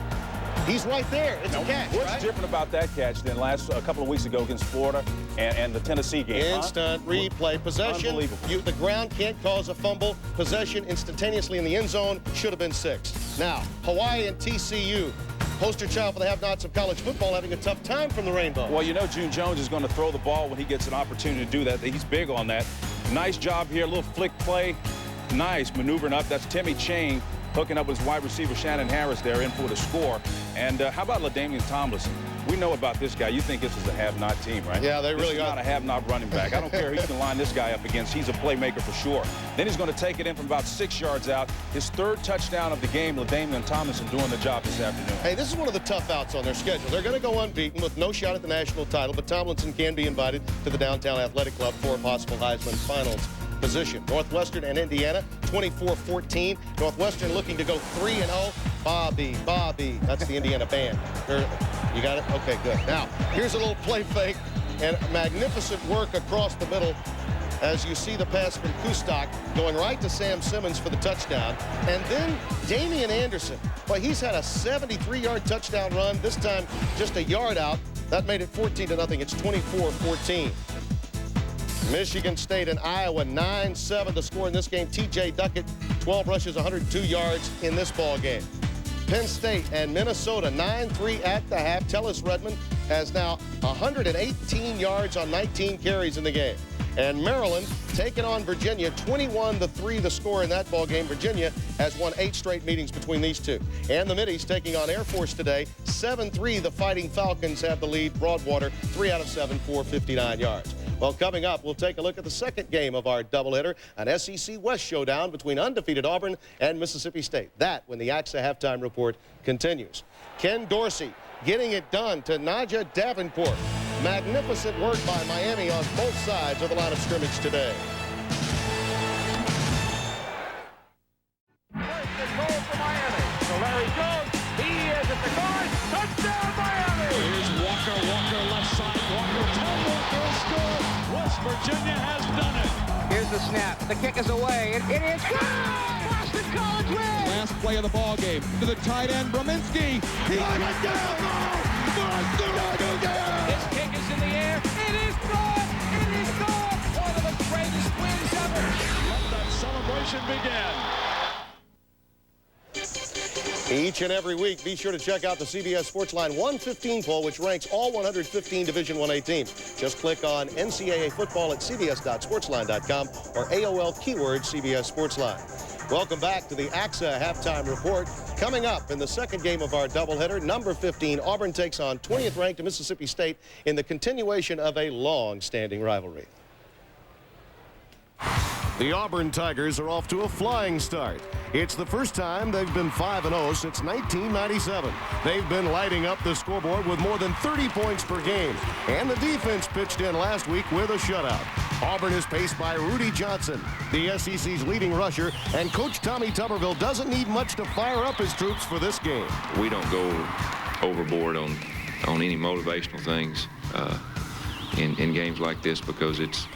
He's right there. It's a catch, What's right? different about that catch than a couple of weeks ago against Florida and the Tennessee game? Instant replay. Possession. Unbelievable. The ground can't cause a fumble. Possession instantaneously in the end zone. Should have been 6. Now, Hawaii and TCU. Poster child for the have-nots of college football, having a tough time from the Rainbow. Well, you know June Jones is going to throw the ball when he gets an opportunity to do that. He's big on that. Nice job here. A little flick play. Nice maneuvering up. That's Timmy Chang hooking up with his wide receiver Shannon Harris there in for the score. And how about LaDainian Tomlinson? We know about this guy. You think this is a have-not team, right? Yeah, they really are. Not a have-not running back. I don't care who you can line this guy up against. He's a playmaker for sure. Then he's going to take it in from about 6 yards out. His third touchdown of the game, LaDainian Tomlinson doing the job this afternoon. Hey, this is one of the tough outs on their schedule. They're going to go unbeaten with no shot at the national title, but Tomlinson can be invited to the Downtown Athletic Club for a possible Heisman Finals position. Northwestern and Indiana, 24-14. Northwestern looking to go 3-0. Bobby. That's the Indiana band. You got it? Okay, good. Now, here's a little play fake and magnificent work across the middle as you see the pass from Kustak going right to Sam Simmons for the touchdown. And then Damian Anderson. Well, he's had a 73-yard touchdown run, this time just a yard out. That made it 14-0. It's 24-14. Michigan State and Iowa 9-7 to score in this game. T.J. Duckett, 12 rushes, 102 yards in this ball game. Penn State and Minnesota 9-3 at the half. Tellis Redmond has now 118 yards on 19 carries in the game. And Maryland taking on Virginia, 21-3 the score in that ball game. Virginia has won 8 straight meetings between these two. And the Middies taking on Air Force today, 7-3 the Fighting Falcons have the lead. Broadwater 3 out of 7 for 59 yards. Well, coming up, we'll take a look at the second game of our doubleheader, an SEC West showdown between undefeated Auburn and Mississippi State. That when the AXA halftime report continues. Ken Dorsey getting it done to Naja Davenport. Magnificent work by Miami on both sides of the line of scrimmage today. First and goal for Miami. So Larry Jones, he is at the guard. Touchdown, Miami! Here's Walker left side. Walker tumble for score. West Virginia has done it. Here's the snap. The kick is away. It is good! Boston College wins! Last play of the ball game. To the tight end, Brominski. He got it down! This kick is in the air. It is good! It is good! One of the greatest wins ever! Let that celebration begin. Each and every week, be sure to check out the CBS Sportsline 115 poll, which ranks all 115 Division I-A teams. Just click on NCAA football at cbs.sportsline.com or AOL keyword CBS Sportsline. Welcome back to the AXA halftime report. Coming up in the second game of our doubleheader, number 15, Auburn takes on 20th ranked Mississippi State in the continuation of a long-standing rivalry. The Auburn Tigers are off to a flying start. It's the first time they've been 5-0 since 1997. They've been lighting up the scoreboard with more than 30 points per game. And the defense pitched in last week with a shutout. Auburn is paced by Rudy Johnson, the SEC's leading rusher, and Coach Tommy Tuberville doesn't need much to fire up his troops for this game. We don't go overboard on any motivational things in games like this because it's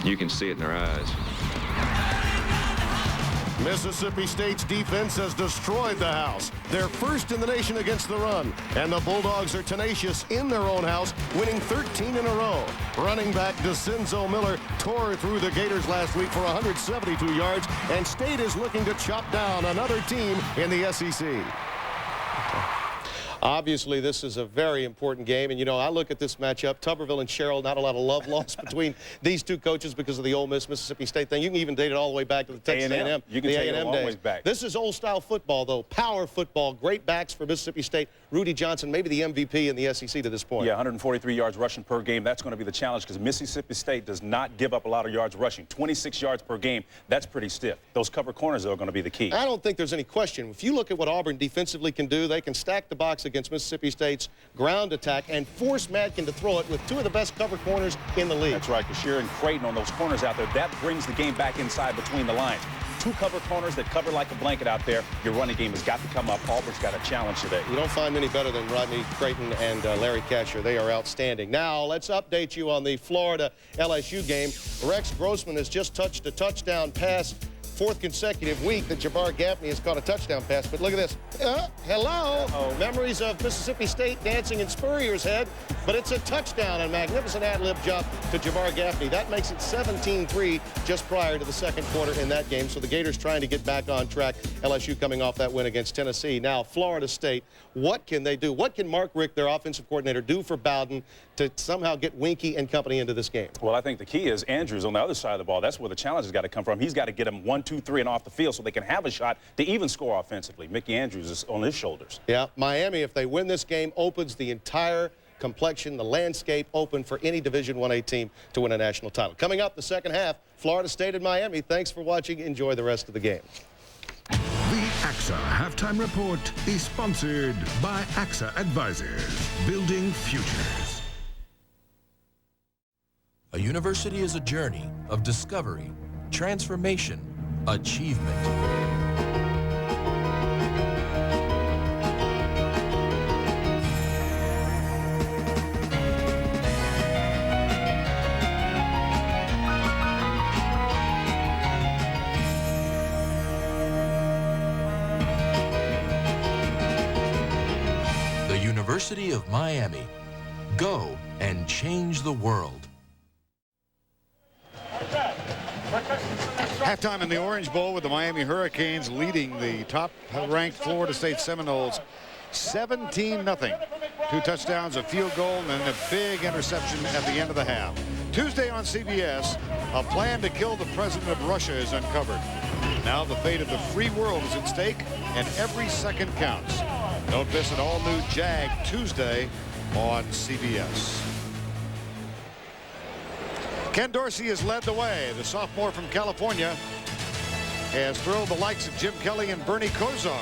you can see it in their eyes. Mississippi State's defense has destroyed the house. They're first in the nation against the run, and the Bulldogs are tenacious in their own house, winning 13 in a row. Running back DeCenzo Miller tore through the Gators last week for 172 yards, and State is looking to chop down another team in the SEC. Obviously, this is a very important game. And, you know, I look at this matchup, Tuberville and Sherrill, not a lot of love lost between these two coaches because of the Ole Miss Mississippi State thing. You can even date it all the way back to the Texas A&M. You can take it a long ways back. This is old-style football, though. Power football. Great backs for Mississippi State. Rudy Johnson, maybe the MVP in the SEC to this point. Yeah, 143 yards rushing per game. That's going to be the challenge because Mississippi State does not give up a lot of yards rushing. 26 yards per game. That's pretty stiff. Those cover corners are going to be the key. I don't think there's any question. If you look at what Auburn defensively can do, they can stack the box against Mississippi State's ground attack and force Madkin to throw it with two of the best cover corners in the league. That's right, Kashir and Creighton on those corners out there. That brings the game back inside between the lines. Two cover corners that cover like a blanket out there. Your running game has got to come up. Auburn's got a challenge today. You don't find many better than Rodney Creighton and Larry Casher. They are outstanding. Now, let's update you on the Florida-LSU game. Rex Grossman has just touched a touchdown pass. Fourth consecutive week that Jabbar Gaffney has caught a touchdown pass. But look at this. Hello. Memories of Mississippi State dancing in Spurrier's head. But it's a touchdown, a magnificent ad-lib job to Jabbar Gaffney. That makes it 17-3 just prior to the second quarter in that game. So the Gators trying to get back on track. LSU coming off that win against Tennessee. Now, Florida State, what can they do? What can Mark Richt, their offensive coordinator, do for Bowden to somehow get Winky and company into this game? Well, I think the key is Andrews on the other side of the ball. That's where the challenge has got to come from. He's got to get them 1, 2, 3 and off the field so they can have a shot to even score offensively. Mickey Andrews is on his shoulders. Yeah, Miami, if they win this game, opens the entire complexion, the landscape open for any Division I-A team to win a national title. Coming up the second half, Florida State and Miami. Thanks for watching. Enjoy the rest of the game. The AXA Halftime Report is sponsored by AXA Advisors, building futures. A university is a journey of discovery, transformation, achievement. University of Miami. Go and change the world. Halftime in the Orange Bowl with the Miami Hurricanes leading the top-ranked Florida State Seminoles 17-0. 2 touchdowns, a field goal, and a big interception at the end of the half. Tuesday on CBS, a plan to kill the president of Russia is uncovered. Now the fate of the free world is at stake, and every second counts. Don't miss an all-new Jag Tuesday on CBS. Ken Dorsey has led the way. The sophomore from California has thrilled the likes of Jim Kelly and Bernie Kosar.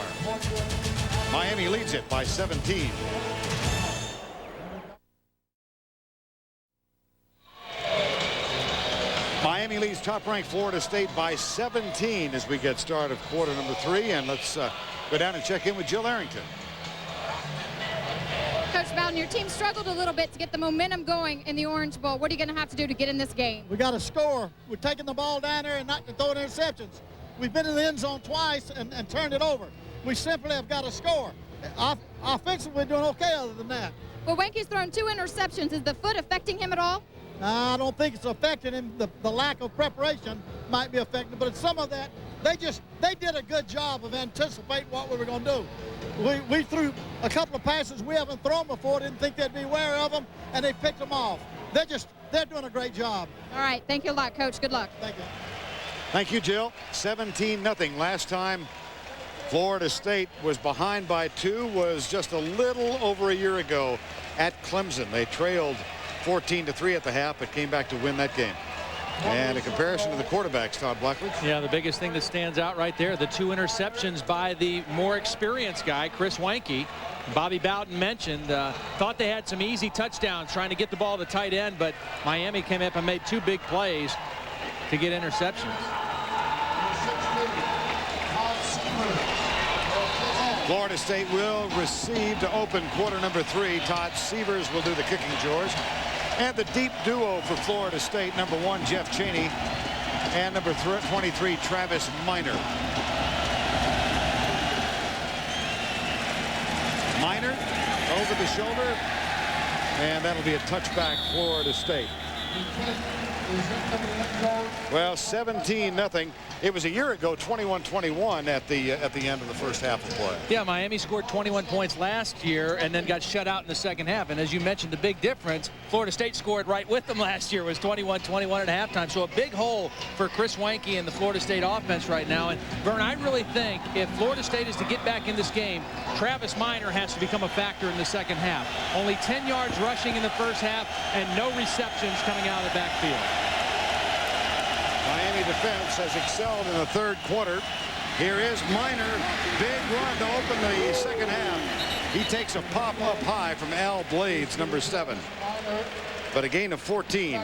Miami leads it by 17. Miami leads top-ranked Florida State by 17 as we get started quarter number 3. And let's go down and check in with Jill Arrington. Coach Bowden, your team struggled a little bit to get the momentum going in the Orange Bowl. What are you going to have to do to get in this game? We got to score. We're taking the ball down there and not throwing interceptions. We've been in the end zone twice and turned it over. We simply have got to score. Offensively, we're doing okay other than that. Well, Winky's thrown 2 interceptions. Is the foot affecting him at all? I don't think it's affecting him. The lack of preparation might be affecting, but it's some of that. They did a good job of anticipating what we were going to do. We threw a couple of passes we haven't thrown before, didn't think they'd be aware of them, and they picked them off. They're doing a great job. All right, thank you a lot, Coach. Good luck. Thank you. Thank you, Jill. 17-0. Last time Florida State was behind by 2 was just a little over a year ago at Clemson. They trailed 14-3 at the half, but came back to win that game. And a comparison to the quarterbacks, Todd Blackledge. Yeah, the biggest thing that stands out right there, the 2 interceptions by the more experienced guy, Chris Wanke. Bobby Bowden mentioned, thought they had some easy touchdowns trying to get the ball to tight end, but Miami came up and made 2 big plays to get interceptions. Florida State will receive to open quarter number 3. Todd Severs will do the kicking chores. And the deep duo for Florida State, number 1, Jeff Chaney, and number 23, Travis Minor. Minor over the shoulder, and that'll be a touchback, Florida State. Well, 17-0. It was a year ago, 21-21 at the end of the first half of play. Yeah, Miami scored 21 points last year and then got shut out in the second half. And as you mentioned, the big difference, Florida State scored right with them last year, was 21-21 at halftime. So a big hole for Chris Weinke and the Florida State offense right now. And Vern, I really think if Florida State is to get back in this game, Travis Minor has to become a factor in the second half. Only 10 yards rushing in the first half and no receptions coming out of the backfield. Miami defense has excelled in the third quarter. Here is Minor. Big run to open the second half. He takes a pop up high from Al Blades, number 7. But a gain of 14.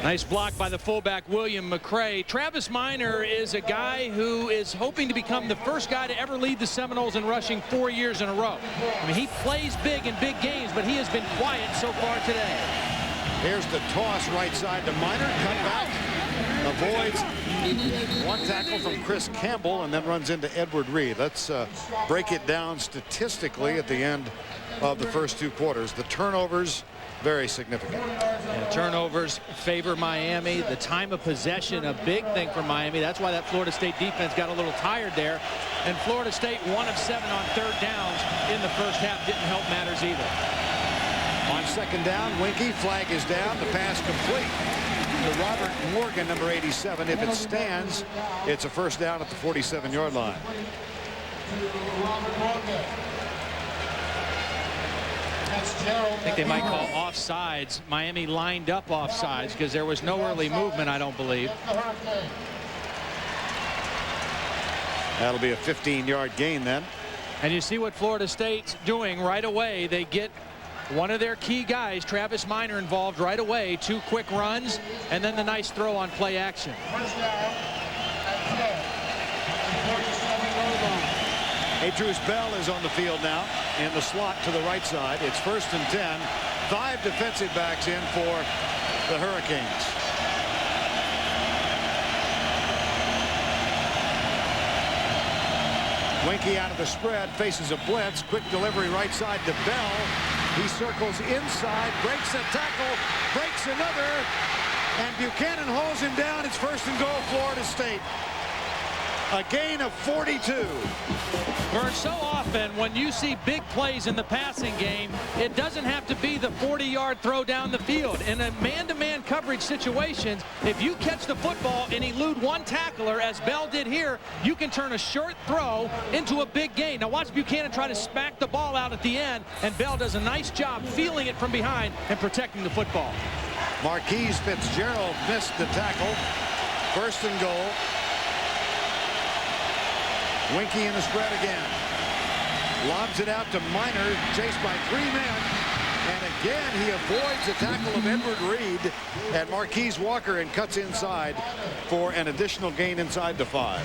Nice block by the fullback, William McCray. Travis Minor is a guy who is hoping to become the first guy to ever lead the Seminoles in rushing 4 years in a row. I mean, he plays big in big games, but he has been quiet so far today. Here's the toss right side to Minor. Cut back. Avoids one tackle from Chris Campbell and then runs into Edward Reed. Let's break it down statistically at the end of the first 2 quarters. The turnovers, very significant. Yeah, turnovers favor Miami. The time of possession, a big thing for Miami. That's why that Florida State defense got a little tired there. And Florida State 1 of 7 on third downs in the first half didn't help matters either. On second down, Weinke, flag is down. The pass complete to Robert Morgan, number 87. If it stands, it's a first down at the 47-yard line. I think they might call offsides. Miami lined up offsides because there was no early movement, I don't believe. That'll be a 15-yard gain then. And you see what Florida State's doing right away. They get one of their key guys, Travis Minor, involved right away. 2 quick runs and then the nice throw on play action. Adrius Bell is on the field now in the slot to the right side. It's 1st and 10. 5 defensive backs in for the Hurricanes. Weinke out of the spread, faces a blitz. Quick delivery right side to Bell. He circles inside, breaks a tackle, breaks another, and Buchanan hauls him down. It's 1st and goal, Florida State. A gain of 42. Vern, so often when you see big plays in the passing game, it doesn't have to be the 40-yard throw down the field. In a man-to-man coverage situations, if you catch the football and elude one tackler, as Bell did here, you can turn a short throw into a big gain. Now watch Buchanan try to smack the ball out at the end, and Bell does a nice job feeling it from behind and protecting the football. Marquise Fitzgerald missed the tackle. 1st and goal. Weinke in the spread again. Lobs it out to Minor, chased by 3 men. And again, he avoids the tackle of Edward Reed and Marquise Walker and cuts inside for an additional gain inside the 5.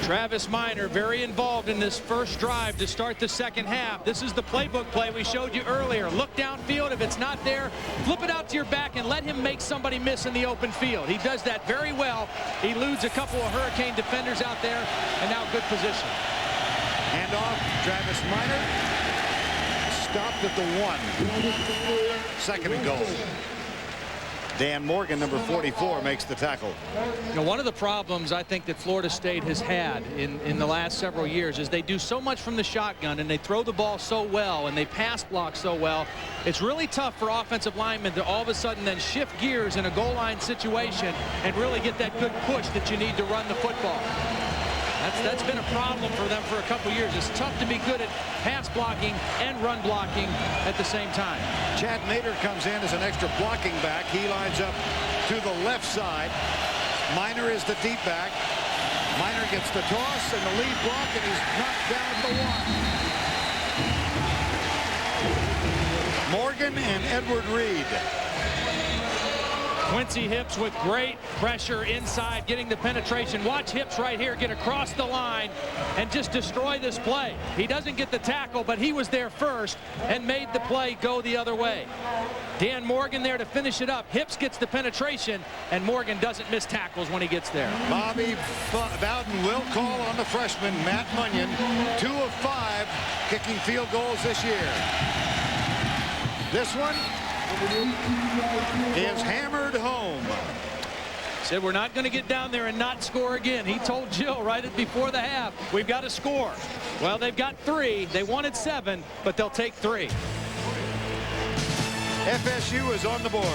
Travis Minor very involved in this first drive to start the second half. This is the playbook play we showed you earlier. Look downfield. If it's not there, flip it out to your back and let him make somebody miss in the open field. He does that very well. He eludes a couple of Hurricane defenders out there, and now good position. Hand off, Travis Minor. Stopped at the 1. 2nd and goal. Dan Morgan, number 44, makes the tackle. You know, one of the problems I think that Florida State has had in the last several years is they do so much from the shotgun and they throw the ball so well and they pass block so well. It's really tough for offensive linemen to all of a sudden then shift gears in a goal line situation and really get that good push that you need to run the football. That's been a problem for them for a couple years. It's tough to be good at pass blocking and run blocking at the same time. Chad Nader comes in as an extra blocking back. He lines up to the left side. Minor is the deep back. Minor gets the toss and the lead block, and he's knocked down at the 1. Morgan and Edward Reed. Quincy Hips with great pressure inside, getting the penetration. Watch Hips right here get across the line and just destroy this play. He doesn't get the tackle, but he was there first and made the play go the other way. Dan Morgan there to finish it up. Hips gets the penetration, and Morgan doesn't miss tackles when he gets there. Bobby Bowden will call on the freshman, Matt Munyon. 2 of 5 kicking field goals this year. This one is hammered home. Said we're not going to get down there and not score again. He told Jill right before the half, we've got to score. Well, they've got 3. They wanted 7, but they'll take 3. FSU is on the board.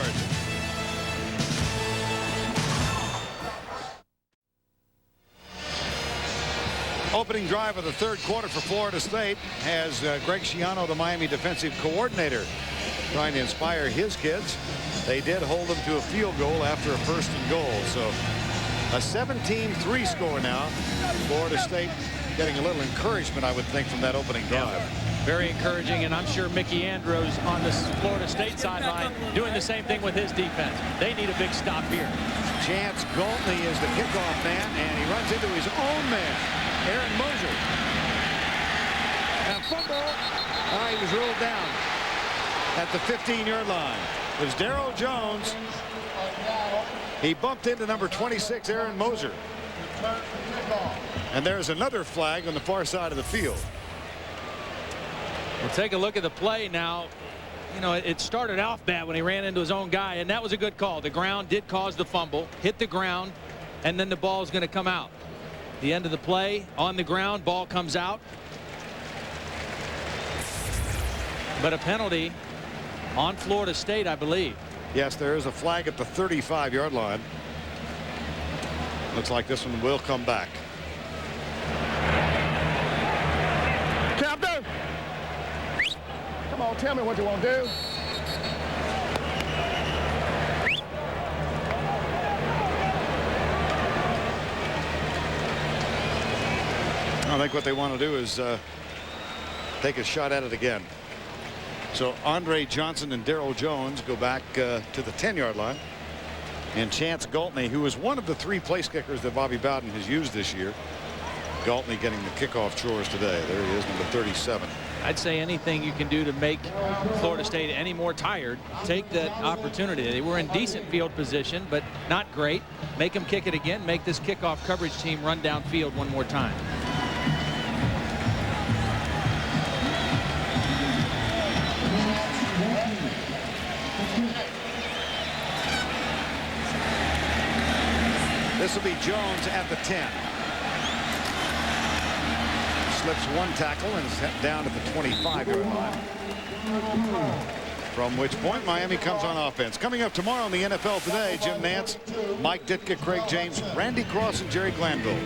Opening drive of the third quarter for Florida State has Greg Schiano, the Miami defensive coordinator, trying to inspire his kids. They did hold them to a field goal after a 1st and goal. So a 17-3 score now. Florida State getting a little encouragement, I would think, from that opening drive. Yeah, very encouraging, and I'm sure Mickey Andrews on the Florida State sideline doing the same thing with his defense. They need a big stop here. Chance Galtney is the kickoff man, and he runs into his own man, Aaron Moser. And football. He was rolled down at the 15-yard line. It was Darryl Jones. He bumped into number 26, Aaron Moser. And there's another flag on the far side of the field. We'll take a look at the play now. You know, it started off bad when he ran into his own guy, and that was a good call. The ground did cause the fumble, hit the ground, and then the ball is going to come out. The end of the play, on the ground, ball comes out. But a penalty on Florida State, I believe. Yes, there is a flag at the 35-yard line. Looks like this one will come back. Captain! Come on, tell me what you want to do. I think what they want to do is take a shot at it again. So Andre Johnson and Darryl Jones go back to the 10-yard line. And Chance Galtney, who is one of the 3 place kickers that Bobby Bowden has used this year. Galtney getting the kickoff chores today. There he is, number 37. I'd say anything you can do to make Florida State any more tired, take that opportunity. They were in decent field position, but not great. Make them kick it again. Make this kickoff coverage team run downfield one more time. This will be Jones at the 10. Slips 1 tackle and is down at the 25-yard line. From which point Miami comes on offense. Coming up tomorrow on the NFL Today, Jim Nantz, Mike Ditka, Craig James, Randy Cross, and Jerry Glanville.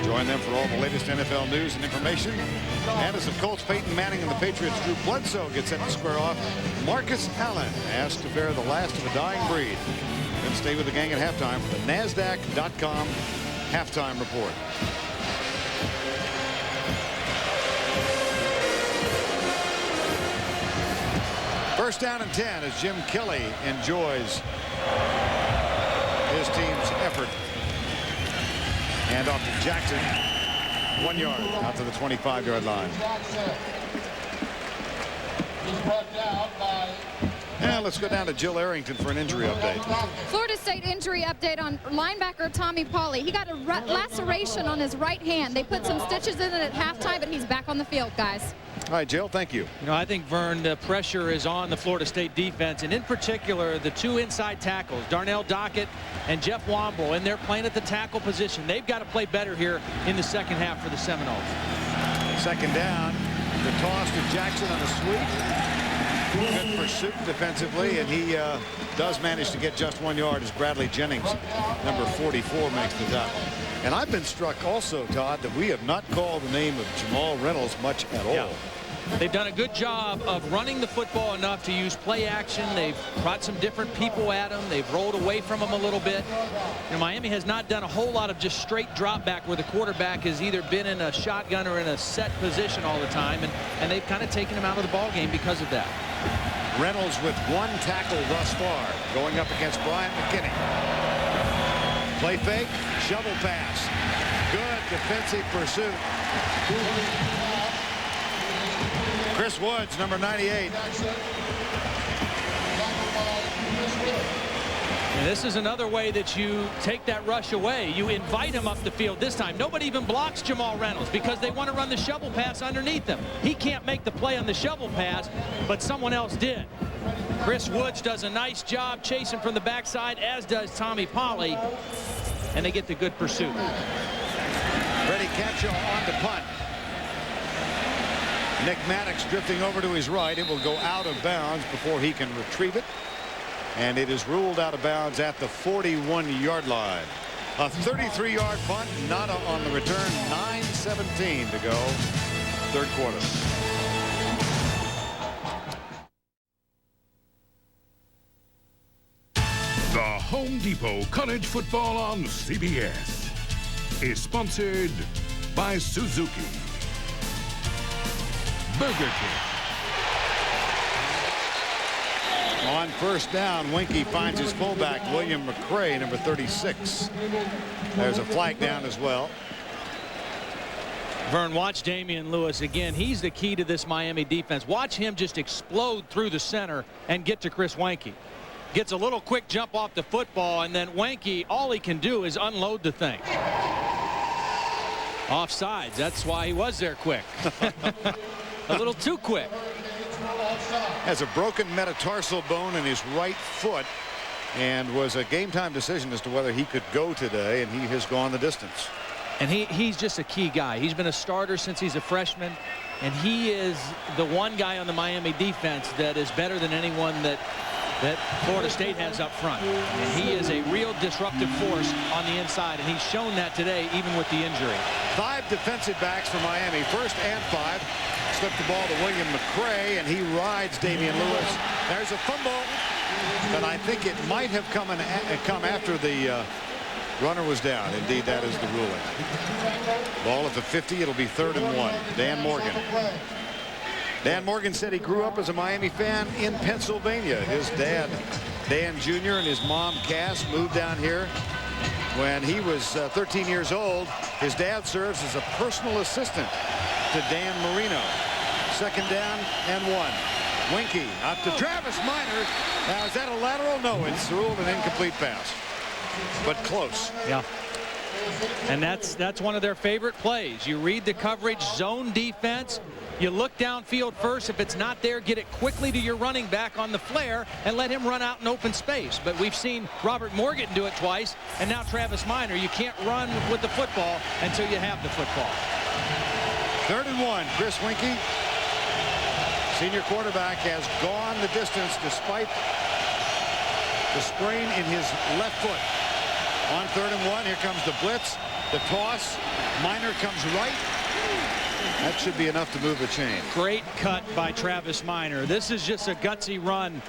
Join them for all the latest NFL news and information. And as the Colts, Peyton Manning and the Patriots, Drew Bledsoe get set to square off, Marcus Allen asked to bear the last of a dying breed. Then stay with the gang at halftime for the NASDAQ.com halftime report. First down and 10 as Jim Kelly enjoys his team's effort. And off to Jackson. 1 yard out to the 25-yard line. And let's go down to Jill Arrington for an injury update. Florida State injury update on linebacker Tommy Pauly. He got a laceration on his right hand. They put some stitches in it at halftime, but he's back on the field, guys. All right, Jill, thank you. You know, I think, Vern, the pressure is on the Florida State defense, and in particular, the 2 inside tackles, Darnell Dockett and Jeff Womble, and they're playing at the tackle position. They've got to play better here in the second half for the Seminoles. Second down, the toss to Jackson on a sweep. Good pursuit defensively, and he does manage to get just 1 yard as Bradley Jennings, number 44, makes the tackle. And I've been struck also, Todd, that we have not called the name of Jamal Reynolds much at all. Yeah. They've done a good job of running the football enough to use play action. They've brought some different people at him. They've rolled away from him a little bit. And Miami has not done a whole lot of just straight drop back where the quarterback has either been in a shotgun or in a set position all the time. And they've kind of taken him out of the ball game because of that. Reynolds with 1 tackle thus far, going up against Bryant McKinney. Play fake, shovel pass. Good defensive pursuit. Chris Woods, number 98. And this is another way that you take that rush away. You invite him up the field this time. Nobody even blocks Jamal Reynolds because they want to run the shovel pass underneath him. He can't make the play on the shovel pass, but someone else did. Chris Woods does a nice job chasing from the backside, as does Tommy Polley, and they get the good pursuit. Freddie Cacho on the punt. Nick Maddox drifting over to his right. It will go out of bounds before he can retrieve it. And it is ruled out of bounds at the 41-yard line. A 33-yard punt, Nada on the return. 9:17 to go, third quarter. The Home Depot College Football on CBS is sponsored by Suzuki, Burger King. On first down, Winky finds his fullback, William McCray, number 36. There's a flag down as well. Vern, watch Damian Lewis again. He's the key to this Miami defense. Watch him just explode through the center and get to Chris Weinke. Gets a little quick jump off the football, and then Weinke, all he can do is unload the thing. Offsides. That's why he was there quick. A little too quick. Has a broken metatarsal bone in his right foot and was a game time decision as to whether he could go today, and he has gone the distance. And he's just a key guy. He's been a starter since he's a freshman, and he is the one guy on the Miami defense that is better than anyone that Florida State has up front. And he is a real disruptive force on the inside, and he's shown that today even with the injury. 5 defensive backs for Miami, first and 5. Slipped the ball to William McCray, and he rides Damian Lewis. There's a fumble, but I think it might have come after the runner was down. Indeed, that is the ruling. Ball at the 50. It'll be 3rd and 1. Dan Morgan. Dan Morgan said he grew up as a Miami fan in Pennsylvania. His dad, Dan Jr., and his mom, Cass, moved down here when he was 13 years old. His dad serves as a personal assistant to Dan Marino. 2nd down and 1. Winky out to Travis Minor. Now, is that a lateral? No, it's ruled an incomplete pass, but close. Yeah. And that's one of their favorite plays. You read the coverage, zone defense. You look downfield first. If it's not there, get it quickly to your running back on the flare and let him run out in open space. But we've seen Robert Morgan do it twice, and now Travis Minor. You can't run with the football until you have the football. 3rd and 1. Chris Weinke, senior quarterback, has gone the distance despite the sprain in his left foot. On 3rd and 1, here comes the blitz, the toss. Minor comes right. That should be enough to move the chain. Great cut by Travis Minor. This is just a gutsy run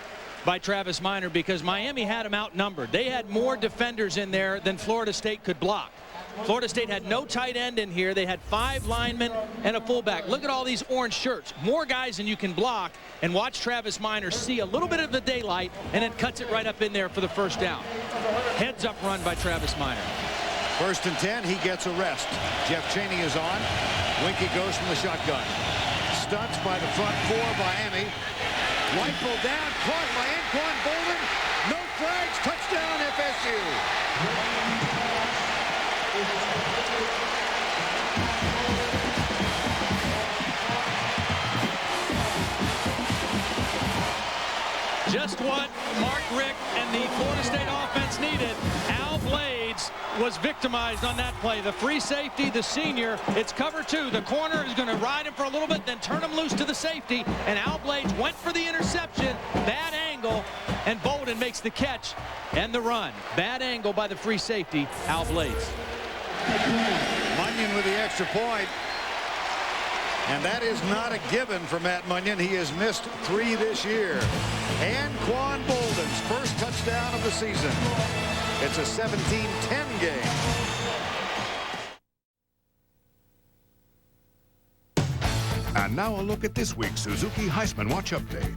by Travis Minor because Miami had him outnumbered. They had more defenders in there than Florida State could block. Florida State had no tight end in here. They had 5 linemen and a fullback. Look at all these orange shirts. More guys than you can block. And watch Travis Minor see a little bit of the daylight and then cuts it right up in there for the first down. Heads up run by Travis Minor. 1st and 10. He gets a rest. Jeff Chaney is on. Winky goes from the shotgun. Stunts by the front 4 of Miami. Rifle down. Caught by Anquan Bolden. No flags. Touchdown FSU. Just what Mark Richt and the Florida State offense needed. Al Blades was victimized on that play. The free safety, the senior, it's cover 2. The corner is going to ride him for a little bit, then turn him loose to the safety. And Al Blades went for the interception. Bad angle, and Bolden makes the catch and the run. Bad angle by the free safety, Al Blades. Munyon with the extra point. And that is not a given for Matt Munyon. He has missed 3 this year. Anquan Bolden's first touchdown of the season. It's a 17-10 game. And now a look at this week's Suzuki Heisman Watch Update.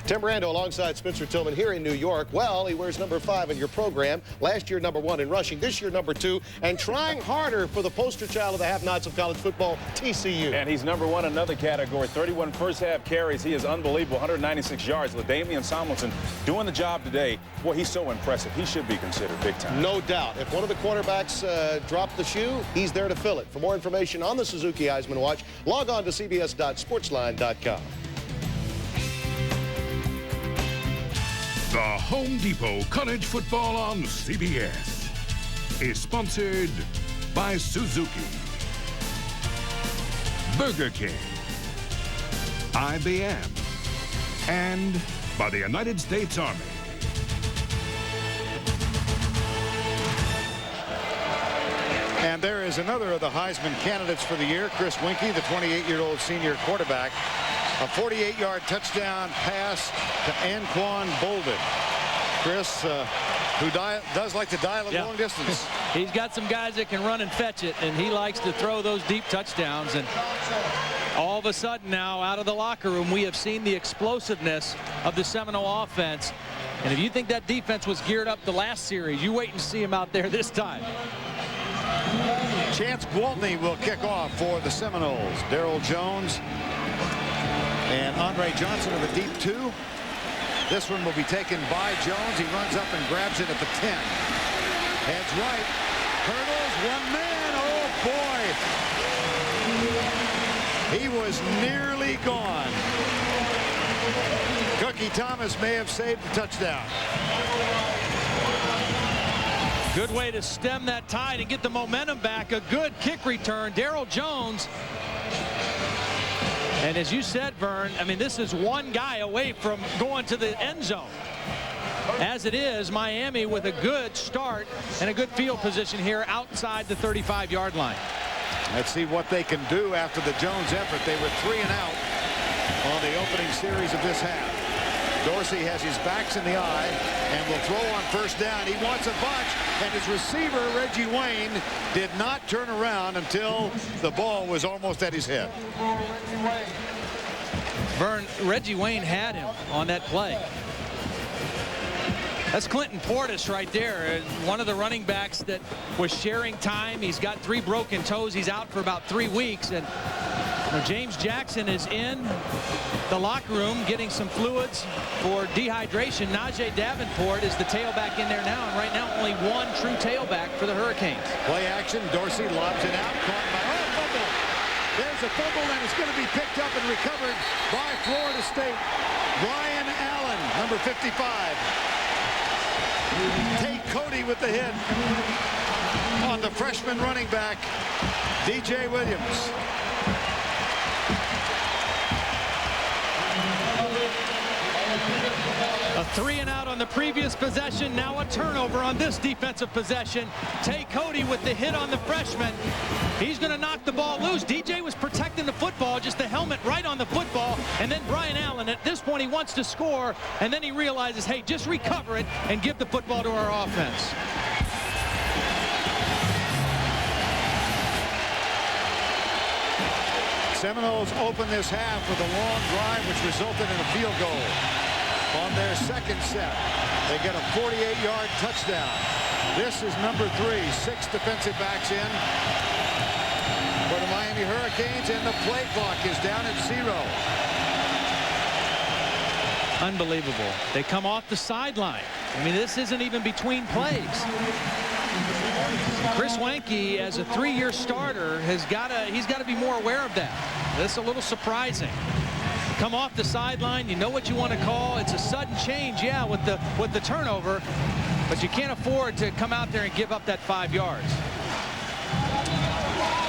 Tim Brando alongside Spencer Tillman here in New York. Well, he wears number 5 in your program. Last year, number 1 in rushing. This year, number 2. And trying harder for the poster child of the have-nots of college football, TCU. And he's number 1 in another category. 31 first-half carries. He is unbelievable. 196 yards. LaDainian Tomlinson doing the job today. Boy, he's so impressive. He should be considered big time. No doubt. If one of the quarterbacks dropped the shoe, he's there to fill it. For more information on the Suzuki Heisman Watch, log on to cbs.sportsline.com. The Home Depot College Football on CBS is sponsored by Suzuki, Burger King, IBM, and by the United States Army. And there is another of the Heisman candidates for the year, Chris Weinke, the 28-year-old senior quarterback. A 48-yard touchdown pass to Anquan Bolden. Chris, who does like to dial a long distance. He's got some guys that can run and fetch it, and he likes to throw those deep touchdowns. And all of a sudden now, out of the locker room, we have seen the explosiveness of the Seminole offense. And if you think that defense was geared up the last series, you wait and see him out there this time. Chance Gwaltney will kick off for the Seminoles. Darrell Jones and Andre Johnson are the deep two. This one will be taken by Jones. He runs up and grabs it at the 10. Heads right. Hurdles, one man. Oh, boy. He was nearly gone. Cookie Thomas may have saved the touchdown. Good way to stem that tide and get the momentum back. A good kick return. Darrell Jones. And as you said, Vern, I mean, this is one guy away from going to the end zone. As it is, Miami with a good start and a good field position here outside the 35-yard line. Let's see what they can do after the Jones effort. They were 3 and out on the opening series of this half. Dorsey has his backs in the eye and will throw on first down. He wants a bunch, and his receiver, Reggie Wayne, did not turn around until the ball was almost at his head. Vern, Reggie Wayne had him on that play. That's Clinton Portis right there, one of the running backs that was sharing time. He's got 3 broken toes. He's out for about 3 weeks. And James Jackson is in the locker room getting some fluids for dehydration. Najee Davenport is the tailback in there now, and right now only one true tailback for the Hurricanes. Play action. Dorsey lobs it out. Caught by fumble. There's a fumble, and it's going to be picked up and recovered by Florida State. Brian Allen, number 55. Tate Cody with the hit on the freshman running back, DJ Williams. A 3 and out on the previous possession. Now a turnover on this defensive possession. Tate Cody with the hit on the freshman. He's going to knock the ball loose. DJ was protecting the football, just the helmet right on the football. And then Brian Allen, at this point, he wants to score. And then he realizes, hey, just recover it and give the football to our offense. Seminoles open this half with a long drive, which resulted in a field goal. On their second set, they get a 48-yard touchdown. This is number 3, 6 defensive backs in for the Miami Hurricanes, and the play clock is down at 0. Unbelievable. They come off the sideline. I mean, this isn't even between plays. Chris Weinke, as a 3-year starter, he's got to be more aware of that. That's a little surprising. Come off the sideline, you know what you want to call. It's a sudden change, yeah, with the turnover, but you can't afford to come out there and give up that 5 yards.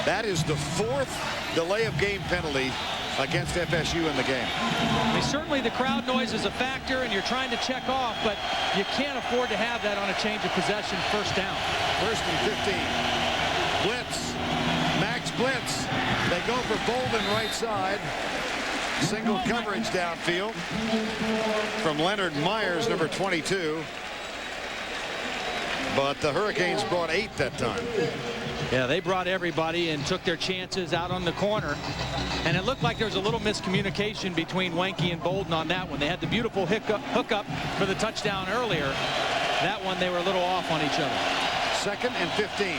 That is the 4th delay of game penalty against FSU in the game. I mean, certainly the crowd noise is a factor, and you're trying to check off, but you can't afford to have that on a change of possession, first down. 1st and 15. Blitz. Max blitz. They go for Bolden right side. Single coverage downfield from Leonard Myers, number 22. But the Hurricanes brought 8 that time. Yeah, they brought everybody and took their chances out on the corner. And it looked like there was a little miscommunication between Weinke and Bolden on that one. They had the beautiful hookup for the touchdown earlier. That one, they were a little off on each other. 2nd and 15.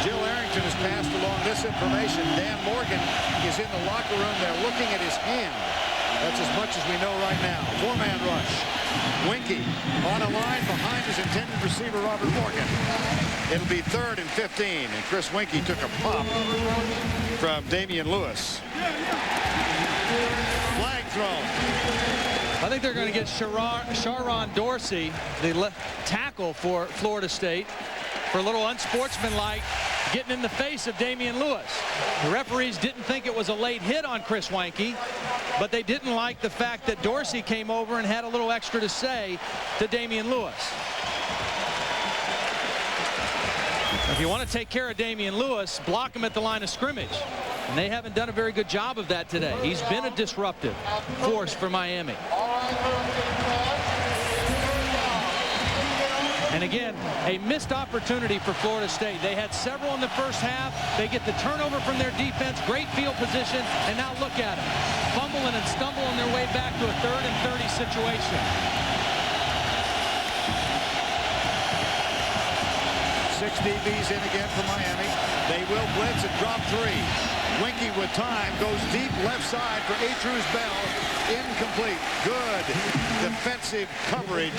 Jill Arrington has passed along this information. Dan Morgan is in the locker room. They're looking at his hand. That's as much as we know right now. 4-man rush. Weinke on a line behind his intended receiver, Robert Morgan. It'll be 3rd and 15, and Chris Weinke took a pop from Damian Lewis. Flag thrown. I think they're going to get Sharon Dorsey, the tackle for Florida State, for a little unsportsmanlike getting in the face of Damian Lewis. The referees didn't think it was a late hit on Chris Wanke, but they didn't like the fact that Dorsey came over and had a little extra to say to Damian Lewis. If you want to take care of Damian Lewis, block him at the line of scrimmage. And they haven't done a very good job of that today. He's been a disruptive force for Miami. And again, a missed opportunity for Florida State. They had several in the first half. They get the turnover from their defense, great field position, and now look at them. Fumbling and stumbling their way back to a 3rd and 30 situation. 6 DBs in again for Miami. They will blitz and drop 3. Winky with time goes deep left side for Atruz Bell. Incomplete. Good defensive coverage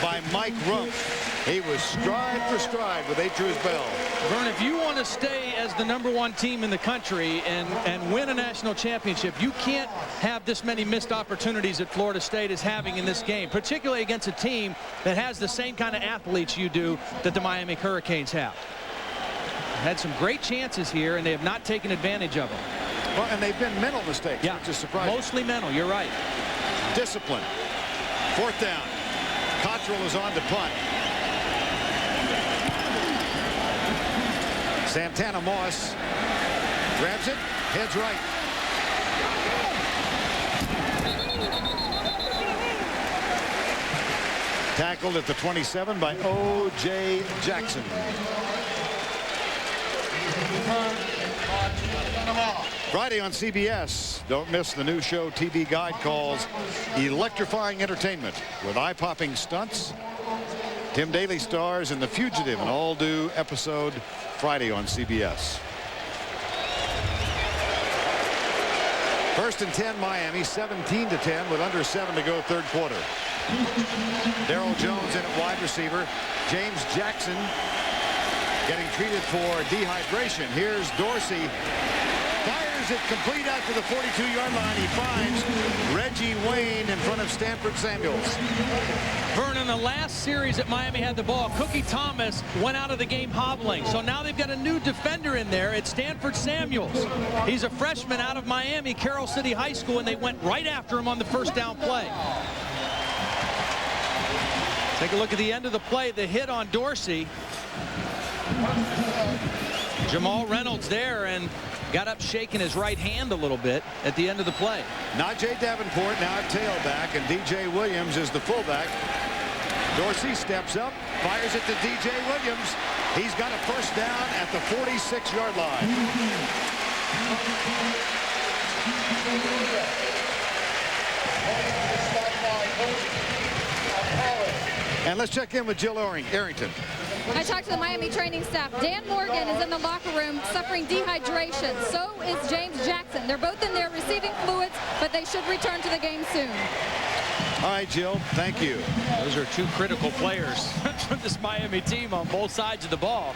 by Mike Rumpf. He was stride for stride with Atruz Bell. Vern, if you want to stay as the #1 team in the country and win a national championship, you can't have this many missed opportunities that Florida State is having in this game, particularly against a team that has the same kind of athletes you do that the Miami Hurricanes have. Had some great chances here, and they have not taken advantage of them. Well, and they've been mental mistakes, which is surprising. Mostly mental, you're right. Discipline. 4th down. Cottrell is on to punt. Santana Moss grabs it, heads right. Tackled at the 27 by O.J. Jackson. Friday on CBS. Don't miss the new show TV Guide calls Electrifying Entertainment with eye-popping stunts. Tim Daly stars in The Fugitive, an all-new episode Friday on CBS. 1st and 10 Miami, 17-10 with under 7 to go 3rd quarter. Darryl Jones in at wide receiver. James Jackson getting treated for dehydration. Here's Dorsey. Fires it complete out to the 42-yard line. He finds Reggie Wayne in front of Stanford Samuels. Vernon, the last series that Miami had the ball, Cookie Thomas went out of the game hobbling. So now they've got a new defender in there. It's Stanford Samuels. He's a freshman out of Miami, Carroll City High School, and they went right after him on the 1st down play. Take a look at the end of the play, the hit on Dorsey. Jamal Reynolds there and got up shaking his right hand a little bit at the end of the play. Najee Davenport now at tailback, and DJ Williams is the fullback. Dorsey steps up, fires it to DJ Williams. He's got a 1st down at the 46-yard line. And let's check in with Jill Arrington. I talked to the Miami training staff. Dan Morgan is in the locker room suffering dehydration. So is James Jackson. They're both in there receiving fluids, but they should return to the game soon. All right, Jill, thank you. Those are 2 critical players for this Miami team on both sides of the ball.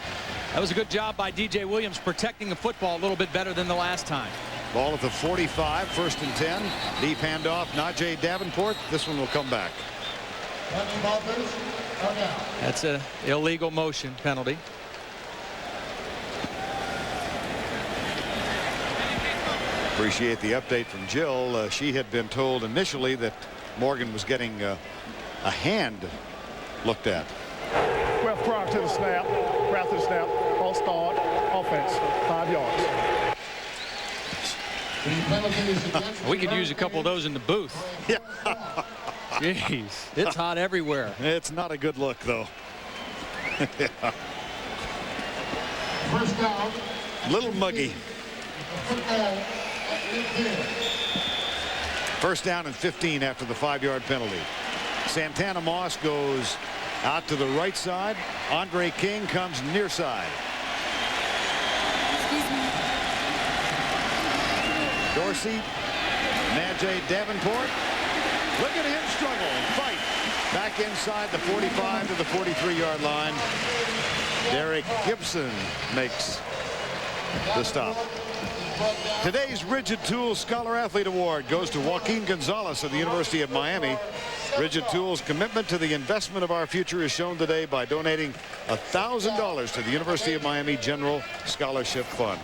That was a good job by DJ Williams protecting the football a little bit better than the last time. Ball at the 45, 1st and 10. Deep handoff, Najee Davenport. This one will come back. That's an illegal motion penalty. Appreciate the update from Jill. She had been told initially that Morgan was getting a hand looked at. Well, prior to the snap, false start, offense, 5 yards. We could use a couple of those in the booth. Yeah. Jeez, it's hot everywhere. It's not a good look, though. First down. Little muggy. 1st down and 15 after the 5-yard penalty. Santana Moss goes out to the right side. Andre King comes near side. Dorsey, Najee Davenport. Look at him struggle and fight. Back inside the 45 to the 43-yard line. Derek Gibson makes the stop. Today's Rigid Tools Scholar Athlete Award goes to Joaquin Gonzalez of the University of Miami. Rigid Tools' commitment to the investment of our future is shown today by donating $1,000 to the University of Miami General Scholarship Fund.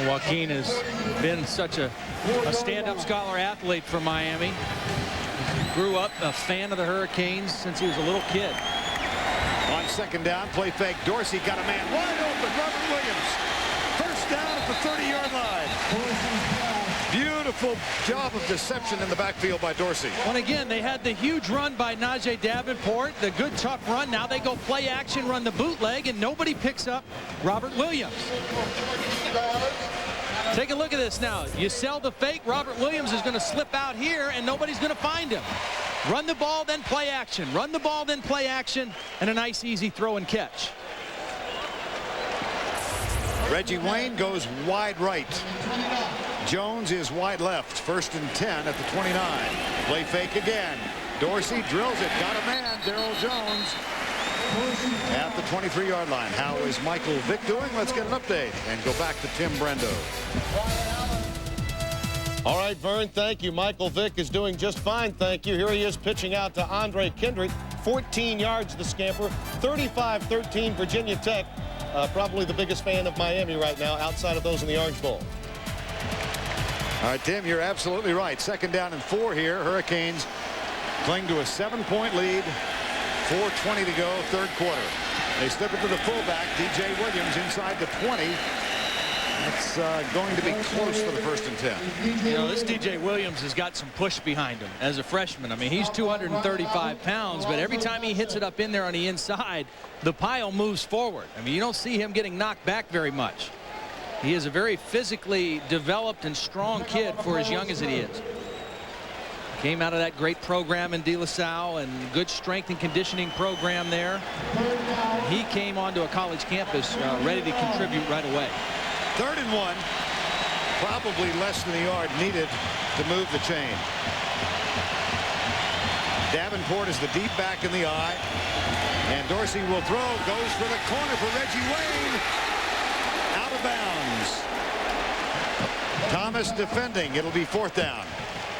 Joaquin has been such a stand-up scholar athlete for Miami. Grew up a fan of the Hurricanes since he was a little kid. On second down, play fake. Dorsey got a man wide open. Robert Williams. First down at the 30-yard line. Beautiful job of deception in the backfield by Dorsey. Well, again, they had the huge run by Najee Davenport, the good tough run. Now they go play action, run the bootleg, and nobody picks up Robert Williams. Take a look at this now. You sell the fake, Robert Williams is going to slip out here, and nobody's going to find him. Run the ball, then play action. Run the ball, then play action, and a nice, easy throw and catch. Reggie Wayne goes wide right. Jones is wide left. 1st and 10 at the 29. Play fake again. Dorsey drills it. Got a man. Darrell Jones at the 23-yard line. How is Michael Vick doing? Let's get an update and go back to Tim Brendo. All right, Vern, thank you. Michael Vick is doing just fine, thank you. Here he is pitching out to Andre Kendrick. 14 yards the scamper. 35-13 Virginia Tech. Probably the biggest fan of Miami right now outside of those in the Orange Bowl. All right, Tim, you're absolutely right. 2nd down and 4 here. Hurricanes cling to a 7-point lead. 4:20 to go, 3rd quarter. They slip it to the fullback, DJ Williams, inside the 20. That's going to be close for the 1st and 10. You know, this DJ Williams has got some push behind him as a freshman. I mean, he's 235 pounds, but every time he hits it up in there on the inside, the pile moves forward. I mean, you don't see him getting knocked back very much. He is a very physically developed and strong kid for as young as he is. Came out of that great program in De La Salle and good strength and conditioning program there. He came onto a college campus ready to contribute right away. 3rd and 1. Probably less than a yard needed to move the chain. Davenport is the deep back in the eye. And Dorsey will throw. Goes for the corner for Reggie Wayne. Out of bounds. Thomas defending. It'll be 4th down.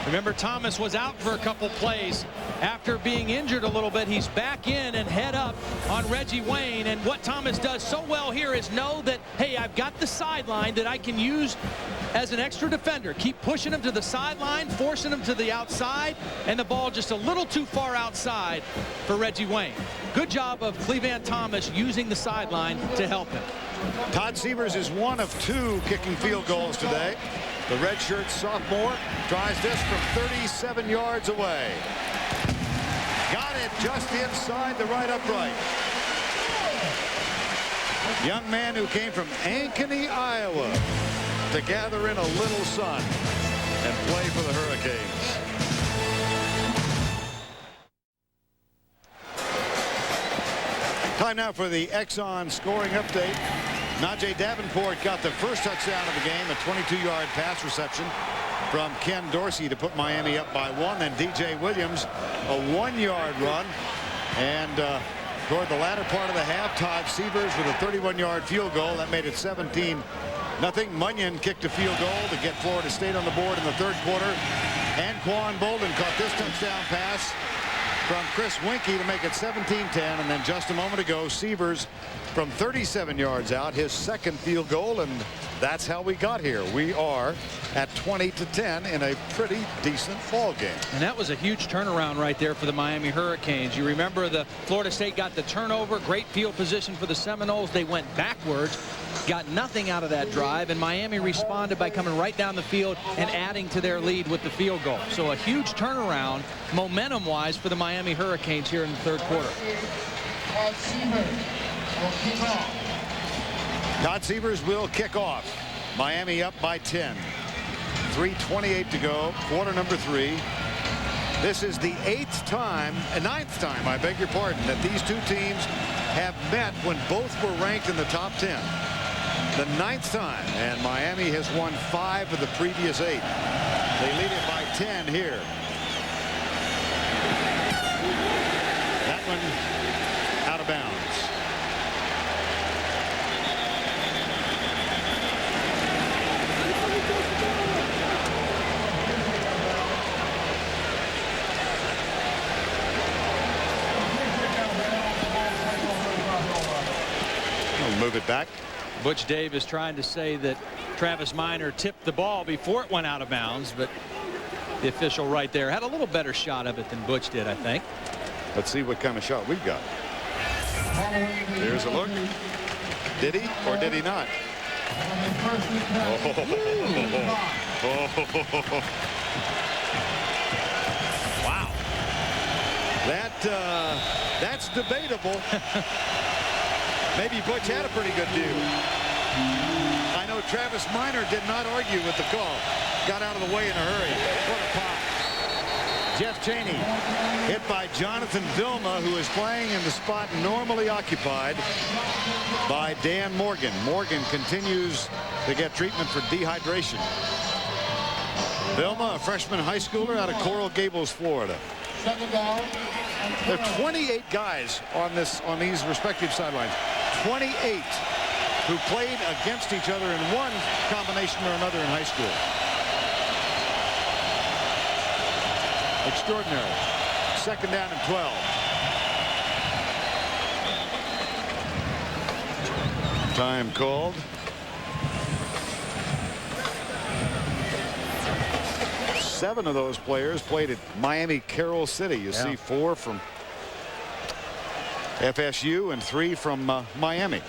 Remember, Thomas was out for a couple plays after being injured a little bit. He's back in and head up on Reggie Wayne. And what Thomas does so well here is know that, hey, I've got the sideline that I can use as an extra defender. Keep pushing him to the sideline, forcing him to the outside, and the ball just a little too far outside for Reggie Wayne. Good job of Cleveland Thomas using the sideline to help him. Todd Sievers is 1 of 2 kicking field goals today. The redshirt sophomore tries this from 37 yards away. Got it just inside the right upright. Young man who came from Ankeny, Iowa to gather in a little sun and play for the Hurricanes. Time now for the Exxon scoring update. Najee Davenport got the first touchdown of the game, a 22-yard pass reception from Ken Dorsey to put Miami up by 1. Then DJ Williams, a 1-yard run. And toward the latter part of the half, Todd Sievers with a 31-yard field goal. That made it 17-0. Munyon kicked a field goal to get Florida State on the board in the 3rd quarter. And Quan Bolden caught this touchdown pass from Chris Winkie to make it 17-10. And then just a moment ago, Sievers from 37 yards out, his 2nd field goal, and that's how we got here. We are at 20-10 in a pretty decent ball game. And that was a huge turnaround right there for the Miami Hurricanes. You remember the Florida State got the turnover, great field position for the Seminoles. They went backwards, got nothing out of that drive, and Miami responded by coming right down the field and adding to their lead with the field goal. So a huge turnaround momentum-wise for the Miami Hurricanes here in the 3rd quarter. Todd Sievers will kick off. Miami up by 10. 3:28 to go, quarter number 3. This is the 9th time, I beg your pardon, that these two teams have met when both were ranked in the top 10. The 9th time, and Miami has won 5 of the previous 8. They lead it by 10 here. That one out of bounds. And move it back. Butch Davis trying to say that Travis Minor tipped the ball before it went out of bounds, but the official right there had a little better shot of it than Butch did, I think. Let's see what kind of shot we've got. Here's a look. Did he or did he not? Wow. That's debatable. Maybe Butch had a pretty good view. I know Travis Minor did not argue with the call. Got out of the way in a hurry. What a pop. Jeff Chaney hit by Jonathan Vilma, who is playing in the spot normally occupied by Dan Morgan. Morgan continues to get treatment for dehydration. Vilma, a freshman high schooler out of Coral Gables, Florida. There are 28 guys on these respective sidelines. 28 who played against each other in one combination or another in high school. Extraordinary. 2nd down and 12. Time called. Seven of those players played at Miami Carroll City. You see 4 from FSU and 3 from Miami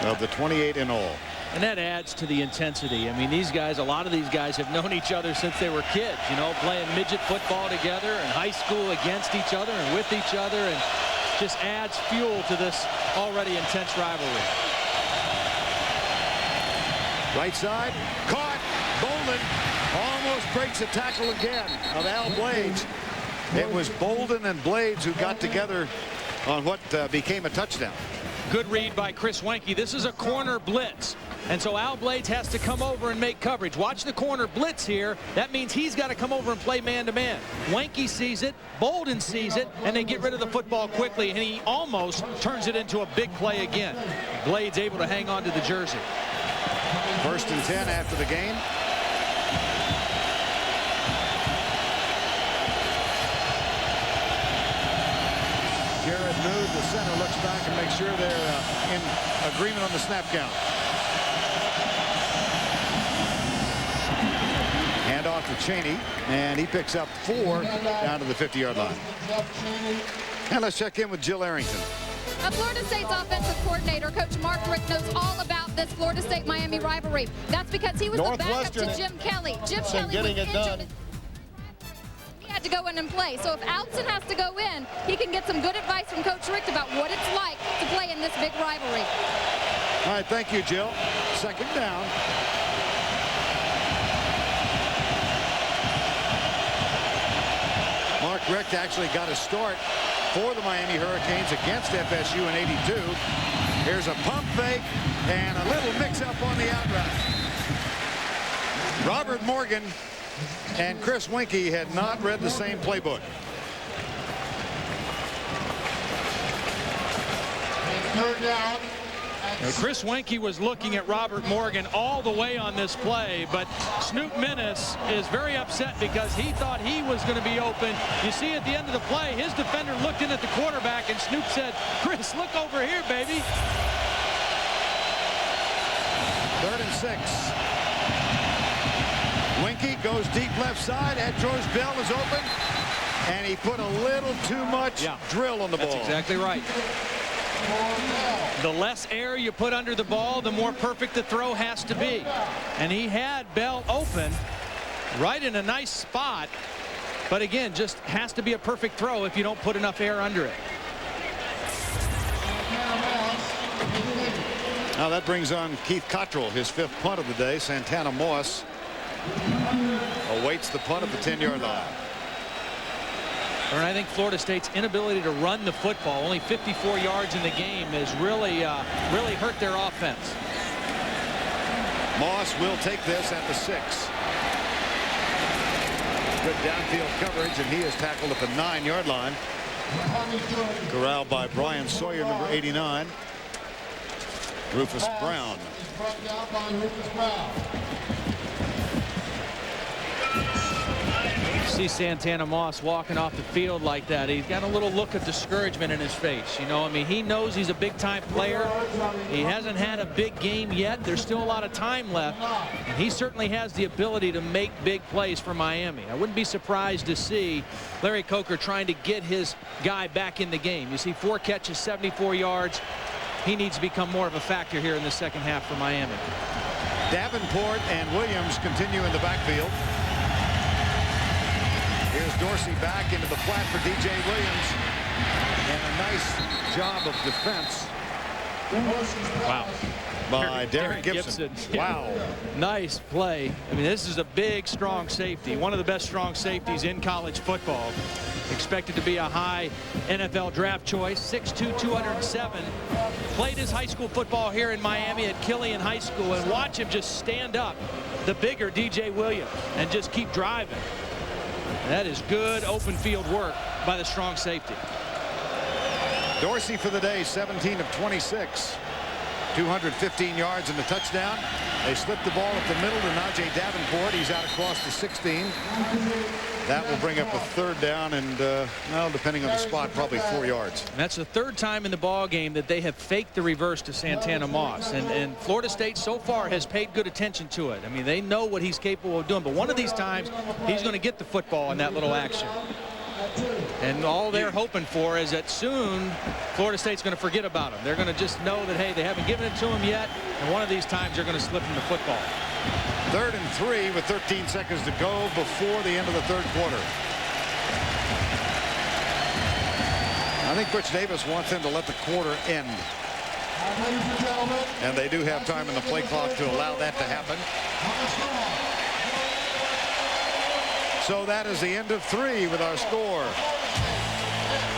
of the 28 in all. And that adds to the intensity. I mean, these guys, a lot of these guys have known each other since they were kids, you know, playing midget football together and high school against each other and with each other, and just adds fuel to this already intense rivalry. Right side, caught. Bolden almost breaks a tackle again of Al Blades. It was Bolden and Blades who got together on what became a touchdown. Good read by Chris Wenke. This is a corner blitz, and so Al Blades has to come over and make coverage. Watch the corner blitz here. That means he's got to come over and play man-to-man. Wenke sees it, Bolden sees it, and they get rid of the football quickly, and he almost turns it into a big play again. Blades able to hang on to the jersey. 1st and 10 after the game. Jared Mood, the center, looks back and makes sure they're in agreement on the snap count. Hand off to Chaney, and he picks up 4 down to the 50-yard line. And let's check in with Jill Arrington. Florida State's offensive coordinator, Coach Mark Richt, knows all about this Florida State-Miami rivalry. That's because he was the backup to Jim Kelly. Jim Kelly was injured. He had to go in and play. So if Outson has to go in, he can get some good advice from Coach Richt about what it's like to play in this big rivalry. All right, thank you, Jill. 2nd down. Mark Richt actually got a start for the Miami Hurricanes against FSU in '82. Here's a pump fake and a little mix-up on the out route. Robert Morgan and Chris Wenke had not read the same playbook. Chris Wenke was looking at Robert Morgan all the way on this play, but Snoop Minnis is very upset because he thought he was going to be open. You see at the end of the play, his defender looked in at the quarterback, and Snoop said, "Chris, look over here, baby." 3rd and 6. Wenke goes deep left side. Ed George Bell is open, and he put a little too much drill on the ball. That's exactly right. The less air you put under the ball, the more perfect the throw has to be. And he had Bell open right in a nice spot. But again, just has to be a perfect throw if you don't put enough air under it. Now that brings on Keith Cottrell, his 5th punt of the day. Santana Moss awaits the punt at the 10-yard line. And I think Florida State's inability to run the football, only 54 yards in the game, has really hurt their offense. Moss will take this at the 6. Good downfield coverage, and he is tackled at the 9-yard line. Corralled by Brian Sawyer, number 89. Rufus Brown. see Santana Moss walking off the field like that, he's got a little look of discouragement in his face. You know, I mean, he knows he's a big-time player. He hasn't had a big game yet. There's still a lot of time left, and he certainly has the ability to make big plays for Miami. I wouldn't be surprised to see Larry Coker trying to get his guy back in the game. You see 4 catches, 74 yards. He needs to become more of a factor here in the second half for Miami. Davenport and Williams continue in the backfield. Here's Dorsey back into the flat for DJ Williams. And a nice job of defense. Wow. By Derek Gibson. Wow. Nice play. I mean, this is a big, strong safety. One of the best strong safeties in college football. Expected to be a high NFL draft choice. 6'2", 207. Played his high school football here in Miami at Killian High School. And watch him just stand up, the bigger DJ Williams, and just keep driving. That is good open field work by the strong safety. Dorsey for the day, 17 of 26. 215 yards and a touchdown. They slipped the ball at the middle to Najee Davenport. He's out across the 16. That will bring up a 3rd down and, well, depending on the spot, probably 4 yards. And that's the 3rd time in the ball game that they have faked the reverse to Santana Moss. And Florida State so far has paid good attention to it. I mean, they know what he's capable of doing. But one of these times, he's going to get the football in that little action. And all they're hoping for is that soon Florida State's going to forget about him. They're going to just know that, hey, they haven't given it to him yet, and one of these times they're going to slip him the football. 3rd and 3 with 13 seconds to go before the end of the 3rd quarter. I think Butch Davis wants them to let the quarter end. And they do have time in the play clock to allow that to happen. So that is the end of 3 with our score.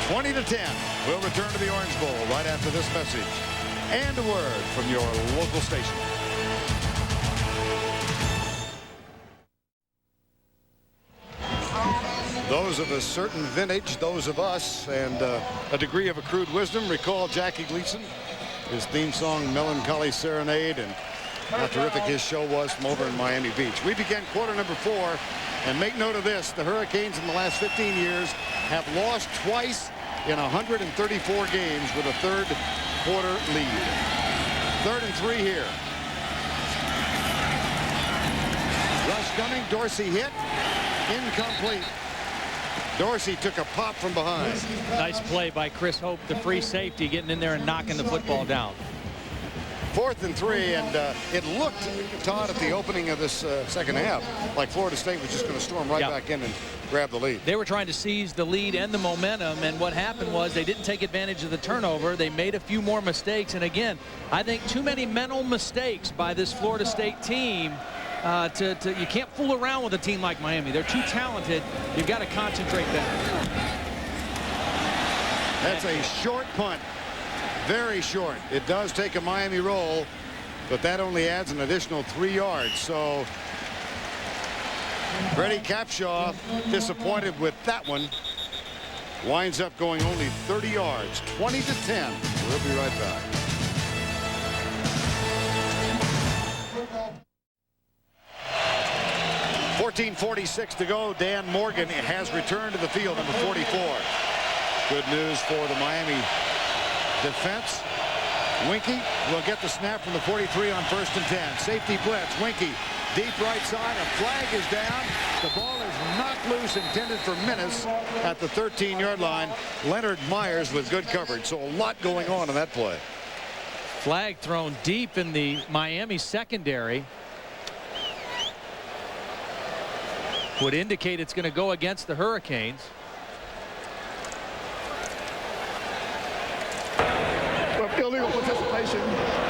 20-10. We'll return to the Orange Bowl right after this message and a word from your local station. Those of a certain vintage, those of us, and a degree of accrued wisdom recall Jackie Gleason, his theme song Melancholy Serenade, and how terrific his show was from over in Miami Beach. We begin quarter number 4. And make note of this, the Hurricanes in the last 15 years have lost twice in 134 games with a 3rd quarter lead. 3rd and 3 here. Rush coming, Dorsey hit, incomplete. Dorsey took a pop from behind. Nice play by Chris Hope, the free safety, getting in there and knocking the football down. 4th and 3, and it looked, Todd, at the opening of this second half, like Florida State was just going to storm right back in and grab the lead. They were trying to seize the lead and the momentum, and what happened was they didn't take advantage of the turnover. They made a few more mistakes, and again, I think too many mental mistakes by this Florida State team. You can't fool around with a team like Miami. They're too talented. You've got to concentrate better. That's a short punt. Very short. It does take a Miami roll, but that only adds an additional 3 yards. So Freddie Capshaw, disappointed with that one, winds up going only 30 yards. 20-10. We'll be right back. .46 to go. Dan Morgan has returned to the field, number 44. Good news for the Miami defense. Winky will get the snap from the 43 on 1st and 10. Safety blitz. Winky deep right side. A flag is down. The ball is knocked loose, intended for Menace at the 13-yard line. Leonard Myers with good coverage. So a lot going on in that play. Flag thrown deep in the Miami secondary. Would indicate it's going to go against the Hurricanes.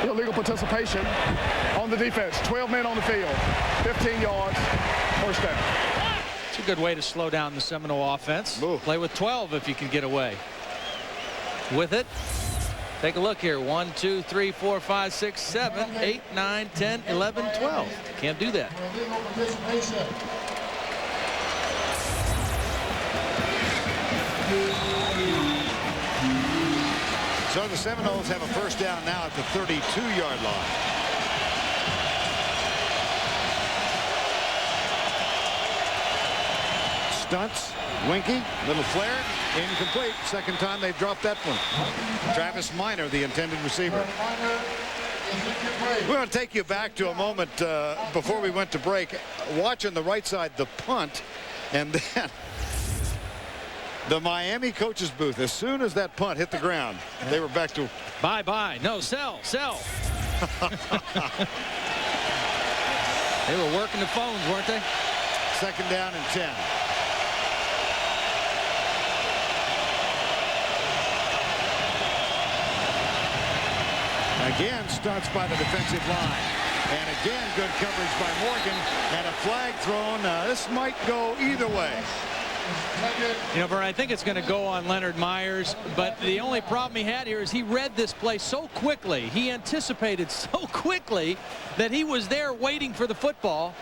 Illegal participation on the defense. 12 men on the field, 15 yards, 1st down. It's a good way to slow down the Seminole offense. Play with 12 if you can get away with it. Take a look here. 1, 2, 3, 4, 5, 6, 7, 8, 9, 10, 11, 12. Can't do that. So the Seminoles have a 1st down now at the 32-yard line. stunts. Winky, little flare, incomplete. Second time they've dropped that one. Travis Minor, the intended receiver. We're going to take you back to a moment before we went to break. Watching the right side, the punt, and then the Miami coach's booth. As soon as that punt hit the ground, they were back to bye. No, sell. They were working the phones, weren't they? Second down and 10. Again, stunts by the defensive line. And again, good coverage by Morgan. And a flag thrown. This might go either way. You know, Vern, I think it's going to go on Leonard Myers, but the only problem he had here is he read this play so quickly. He anticipated so quickly that he was there waiting for the football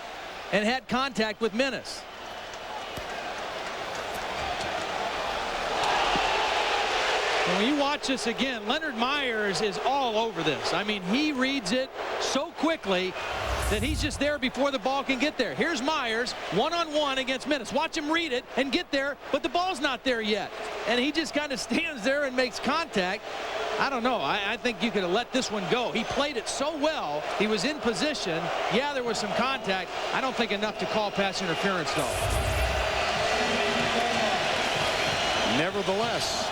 and had contact with Menace. And when you watch this again, Leonard Myers is all over this. I mean, he reads it so quickly that he's just there before the ball can get there. Here's Myers, one-on-one against Menace. Watch him read it and get there, but the ball's not there yet. And he just kind of stands there and makes contact. I don't know. I think you could have let this one go. He played it so well. He was in position. Yeah, there was some contact. I don't think enough to call pass interference, though. Nevertheless,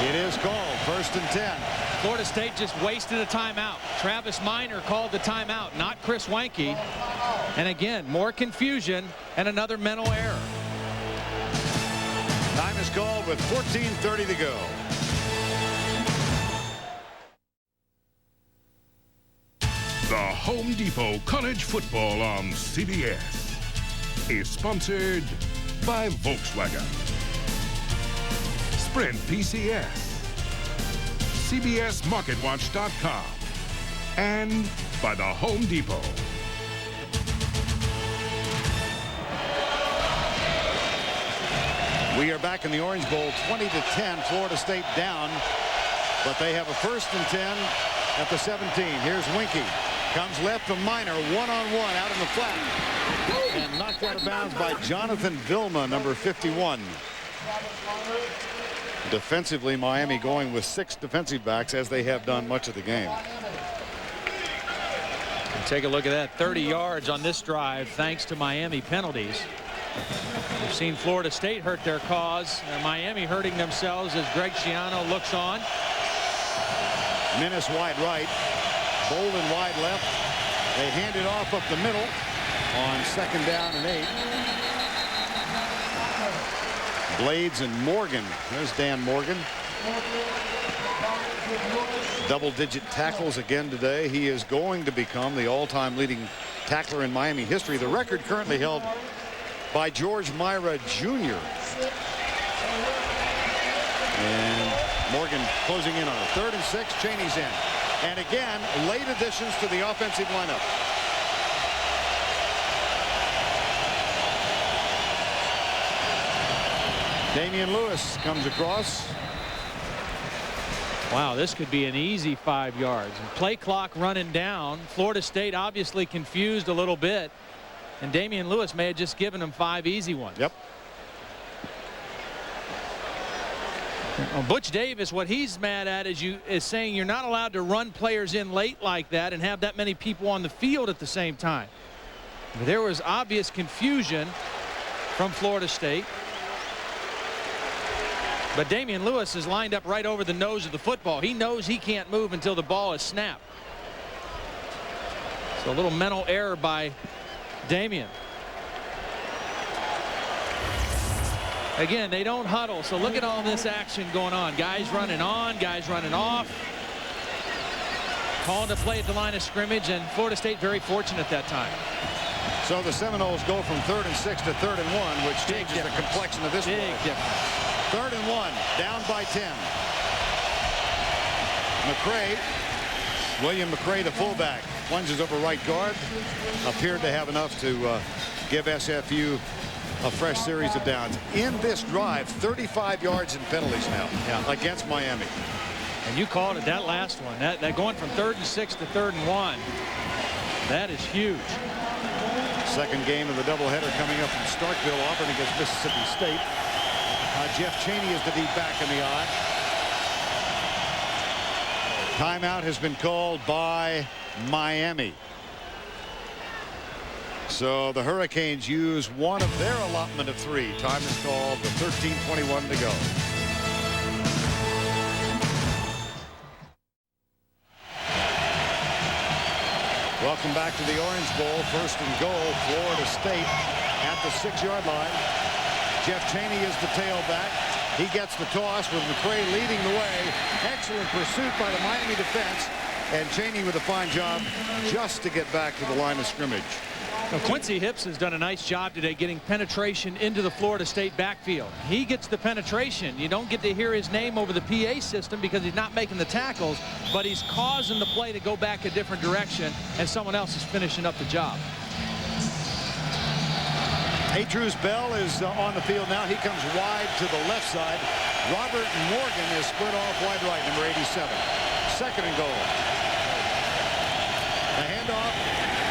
it is called 1st and 10. Florida State just wasted a timeout. Travis Minor called the timeout, not Chris Wanke. And again, more confusion and another mental error. Time is called with 14:30 to go. The Home Depot College Football on CBS is sponsored by Volkswagen, Sprint PCS, CBSMarketWatch.com, and by the Home Depot. We are back in the Orange Bowl, 20-10. Florida State down, but they have a 1st and 10 at the 17. Here's Winky. Comes left from Minor, one-on-one out in the flat. And knocked out of bounds by Jonathan Vilma, number 51. Defensively, Miami going with 6 defensive backs, as they have done much of the game. And take a look at that, 30 yards on this drive thanks to Miami penalties. We've seen Florida State hurt their cause, and Miami hurting themselves as Greg Schiano looks on. Menace wide right, Bolden wide left. They hand it off up the middle on 2nd down and 8. Blades and Morgan. There's Dan Morgan. Double-digit tackles again today. He is going to become the all-time leading tackler in Miami history. The record currently held by George Myra Jr. And Morgan closing in on it. 3rd and 6. Chaney's in. And again, late additions to the offensive lineup. Damian Lewis comes across. Wow, this could be an easy 5 yards. And play clock running down. Florida State obviously confused a little bit. And Damian Lewis may have just given them 5 easy ones. Yep. Well, Butch Davis, what he's mad at is saying you're not allowed to run players in late like that and have that many people on the field at the same time. But there was obvious confusion from Florida State. But Damian Lewis is lined up right over the nose of the football. He knows he can't move until the ball is snapped. So a little mental error by Damian. Again, they don't huddle, so look at all this action going on. Guys running on, guys running off. Calling to play at the line of scrimmage, and Florida State very fortunate that time. So the Seminoles go from 3rd and 6 to 3rd and 1, which changes the complexion of this Big play. difference. 3rd and 1, down by 10. McCray, William McCray, the fullback, plunges over right guard. Appeared to have enough to give SFU a fresh series of downs. In this drive, 35 yards in penalties now against Miami. And you called it, that last one. That going from 3rd and 6 to 3rd and 1. That is huge. Second game of the doubleheader coming up from Starkville. Auburn against Mississippi State. Jeff Chaney is the deep back in the eye. Timeout has been called by Miami. So the Hurricanes use one of their allotment of 3. Time is called with 13:21 to go. Welcome back to the Orange Bowl. First and goal, Florida State at the 6-yard line. Jeff Chaney is the tailback. He gets the toss with McCray leading the way. Excellent pursuit by the Miami defense. And Chaney with a fine job just to get back to the line of scrimmage. Well, Quincy Hips has done a nice job today getting penetration into the Florida State backfield. He gets the penetration. You don't get to hear his name over the PA system because he's not making the tackles, but he's causing the play to go back a different direction, and someone else is finishing up the job. Atrus Bell is on the field now. He comes wide to the left side. Robert Morgan is split off wide right, number 87. Second and goal. The handoff.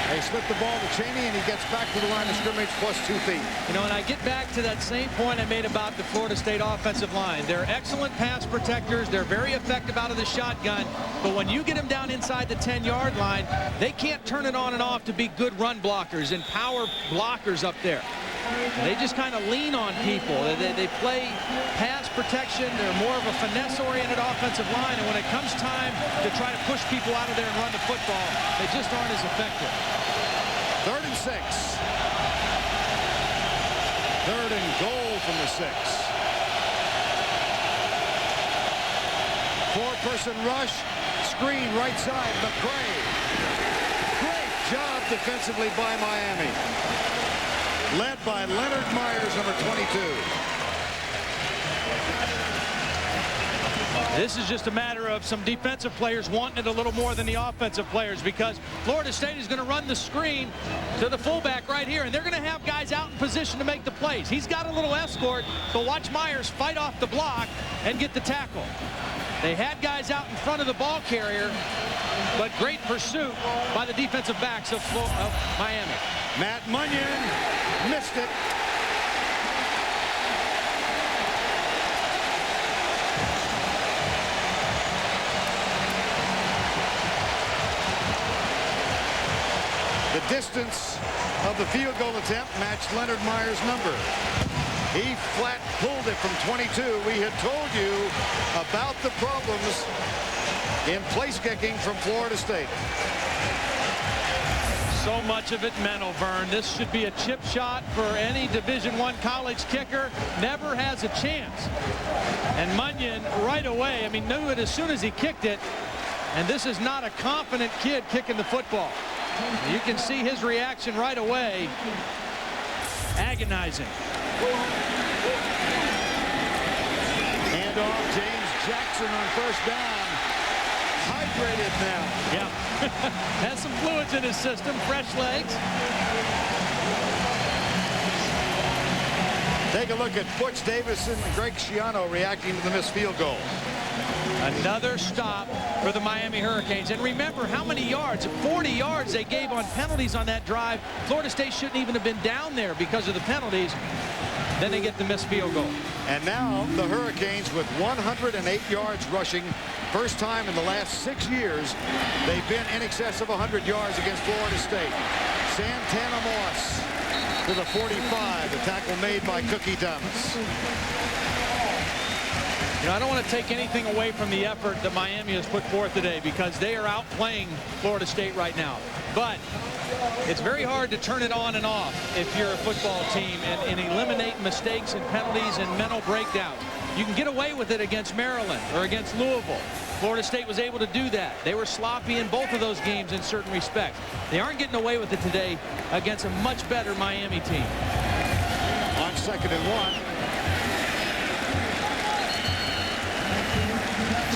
They slip the ball to Chaney, and he gets back to the line of scrimmage plus 2 feet. You know, and I get back to that same point I made about the Florida State offensive line. They're excellent pass protectors. They're very effective out of the shotgun. But when you get them down inside the 10-yard line, they can't turn it on and off to be good run blockers and power blockers up there. They just kind of lean on people. They play pass protection. They're more of a finesse-oriented offensive line, and when it comes time to try to push people out of there and run the football, they just aren't as effective. 3rd and 6. 3rd and goal from the 6. 4-person rush. Screen right side. McCray. Great job defensively by Miami. Led by Leonard Myers, number 22. This is just a matter of some defensive players wanting it a little more than the offensive players, because Florida State is going to run the screen to the fullback right here, and they're going to have guys out in position to make the plays. He's got a little escort, but watch Myers fight off the block and get the tackle. They had guys out in front of the ball carrier, but great pursuit by the defensive backs of Miami. Matt Munyon missed it. The distance of the field goal attempt matched Leonard Myers' number. He flat pulled it from 22. We had told you about the problems in place kicking from Florida State. So much of it mental, Vern. This should be a chip shot for any Division I college kicker. Never has a chance. And Munyon right away, I mean, knew it as soon as he kicked it. And this is not a confident kid kicking the football. You can see his reaction right away. Agonizing. And off James Jackson on first down. Hydrated now. Yeah. Has some fluids in his system. Fresh legs. Take a look at Butch Davison and Greg Schiano reacting to the missed field goal. Another stop for the Miami Hurricanes. And remember how many yards, 40 yards they gave on penalties on that drive. Florida State shouldn't even have been down there because of the penalties. Then they get the missed field goal. And now the Hurricanes with 108 yards rushing. First time in the last 6 years they've been in excess of 100 yards against Florida State. Santana Moss to the 45. The tackle made by Cookie Thomas. You know, I don't want to take anything away from the effort that Miami has put forth today, because they are outplaying Florida State right now. But it's very hard to turn it on and off if you're a football team and eliminate mistakes and penalties and mental breakdowns. You can get away with it against Maryland or against Louisville. Florida State was able to do that. They were sloppy in both of those games in certain respects. They aren't getting away with it today against a much better Miami team. On 2nd and 1.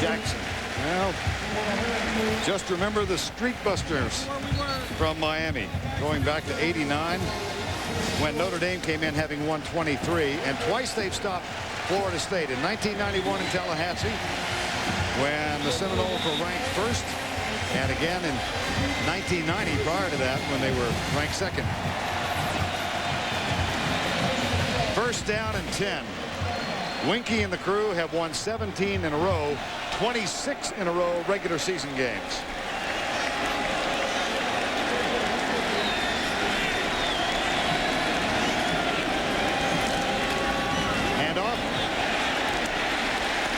Jackson. Well, just remember the Street Busters from Miami going back to 89 when Notre Dame came in having won 23, and twice they've stopped Florida State. In 1991 in Tallahassee when the Seminoles were ranked first, and again in 1990 prior to that when they were ranked second. First down and 10. Winky and the crew have won 17 in a row, 26 in a row regular season games. Hand off.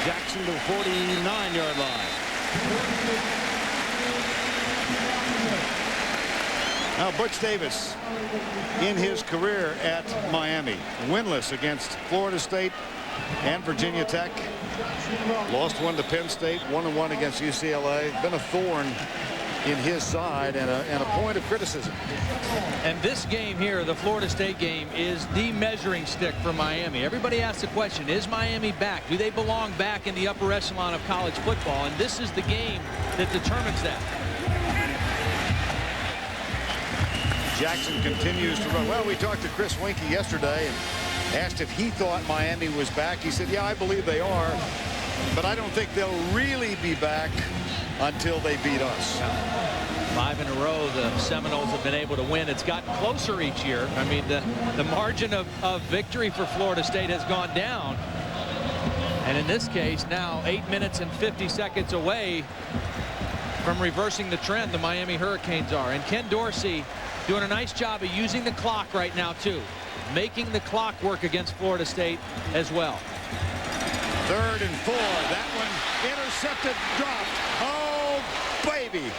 Jackson to the 49-yard line. Now Butch Davis in his career at Miami, winless against Florida State and Virginia Tech. Lost one to Penn State, 1-1 against UCLA. Been a thorn in his side and a point of criticism. And this game here, the Florida State game, is the measuring stick for Miami. Everybody asks the question, is Miami back? Do they belong back in the upper echelon of college football? And this is the game that determines that. Jackson continues to run. Well, we talked to Chris Winky yesterday and asked if he thought Miami was back. He said, yeah, I believe they are, but I don't think they'll really be back until they beat us. 5 in a row the Seminoles have been able to win. It's gotten closer each year. I mean, the margin of victory for Florida State has gone down. And in this case, now 8 minutes and 50 seconds away from reversing the trend, the Miami Hurricanes are. And Ken Dorsey doing a nice job of using the clock right now, too. Making the clock work against Florida State as well. 3rd and 4. That one intercepted, dropped. Oh, baby.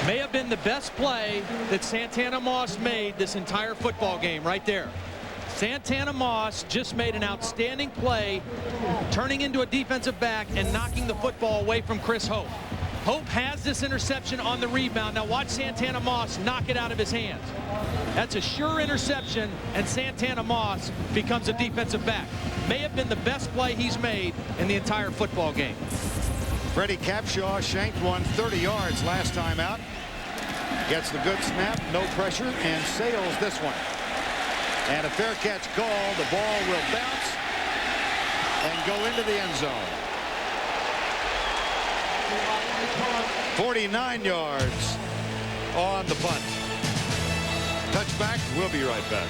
May have been the best play that Santana Moss made this entire football game right there. Santana Moss just made an outstanding play, turning into a defensive back and knocking the football away from Chris Hope. Hope has this interception on the rebound. Now watch Santana Moss knock it out of his hands. That's a sure interception, and Santana Moss becomes a defensive back. May have been the best play he's made in the entire football game. Freddie Capshaw shanked one 30 yards last time out. Gets the good snap, no pressure, and sails this one. And a fair catch call. The ball will bounce and go into the end zone. 49 yards on the punt. Touchback. We'll be right back.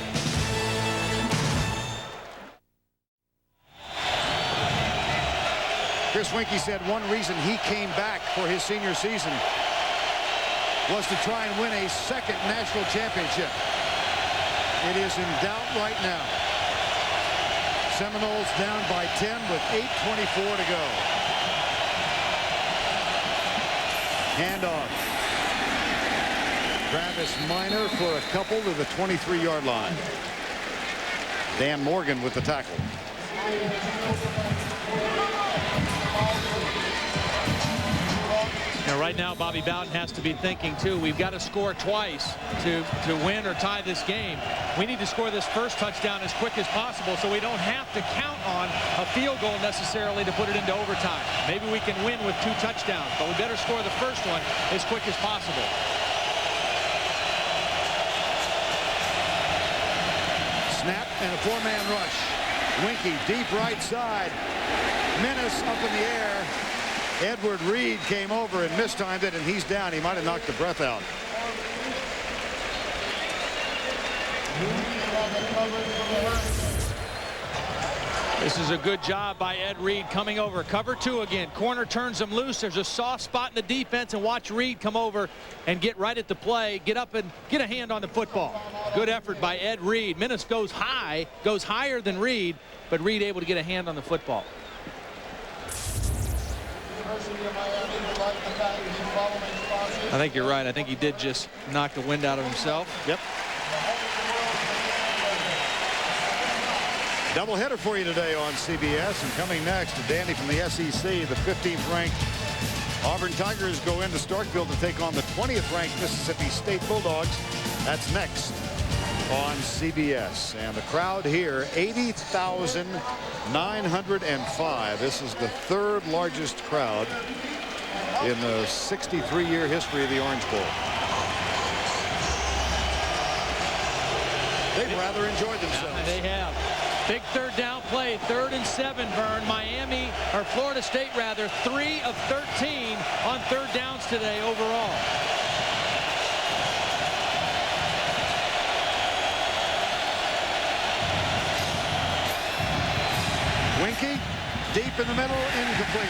Chris Winky said one reason he came back for his senior season was to try and win a second national championship. It is in doubt right now. Seminoles down by 10 with 8:24 to go. Handoff. Travis Minor for a couple to the 23-yard line. Dan Morgan with the tackle. Now right now Bobby Bowden has to be thinking too, we've got to score twice to win or tie this game. We need to score this first touchdown as quick as possible so we don't have to count on a field goal necessarily to put it into overtime. Maybe we can win with 2 touchdowns, but we better score the first one as quick as possible. Snap and a 4-man rush. Winky deep right side. Menace up in the air. Edward Reed came over and mistimed it, and he's down. He might have knocked the breath out. This is a good job by Ed Reed coming over. Cover 2 again. Corner turns him loose. There's a soft spot in the defense, and watch Reed come over and get right at the play, get up and get a hand on the football. Good effort by Ed Reed. Menace goes high, goes higher than Reed, but Reed able to get a hand on the football. I think you're right. I think he did just knock the wind out of himself. Yep. Doubleheader for you today on CBS. And coming next, Danny from the SEC, the 15th-ranked Auburn Tigers go into Starkville to take on the 20th-ranked Mississippi State Bulldogs. That's next on CBS. And the crowd here, 80,905. This is the 3rd largest crowd in the 63-year history of the Orange Bowl. They've rather enjoyed themselves. They have. Big 3rd down play, 3rd and 7, Vern. Miami, or Florida State rather, 3 of 13 on 3rd downs today overall. Winky, deep in the middle, incomplete.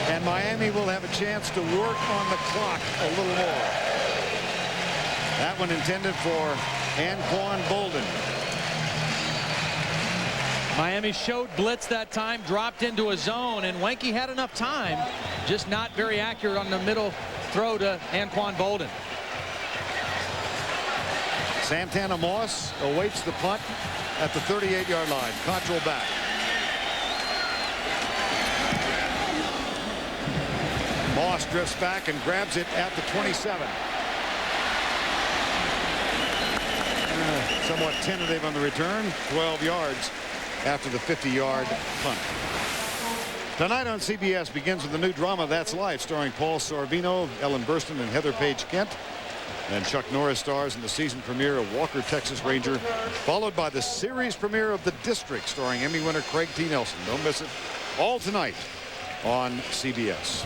And Miami will have a chance to work on the clock a little more. That one intended for Anquan Bolden. Miami showed blitz that time, dropped into a zone, and Wenke had enough time, just not very accurate on the middle throw to Anquan Bolden. Santana Moss awaits the punt at the 38-yard line. Cottrell back. Moss drifts back and grabs it at the 27. Somewhat tentative on the return. 12 yards after the 50-yard punt. Tonight on CBS begins with the new drama That's Life, starring Paul Sorvino, Ellen Burstyn, and Heather Page Kent. And Chuck Norris stars in the season premiere of Walker, Texas Ranger, followed by the series premiere of The District, starring Emmy winner Craig T. Nelson. Don't miss it. All tonight on CBS.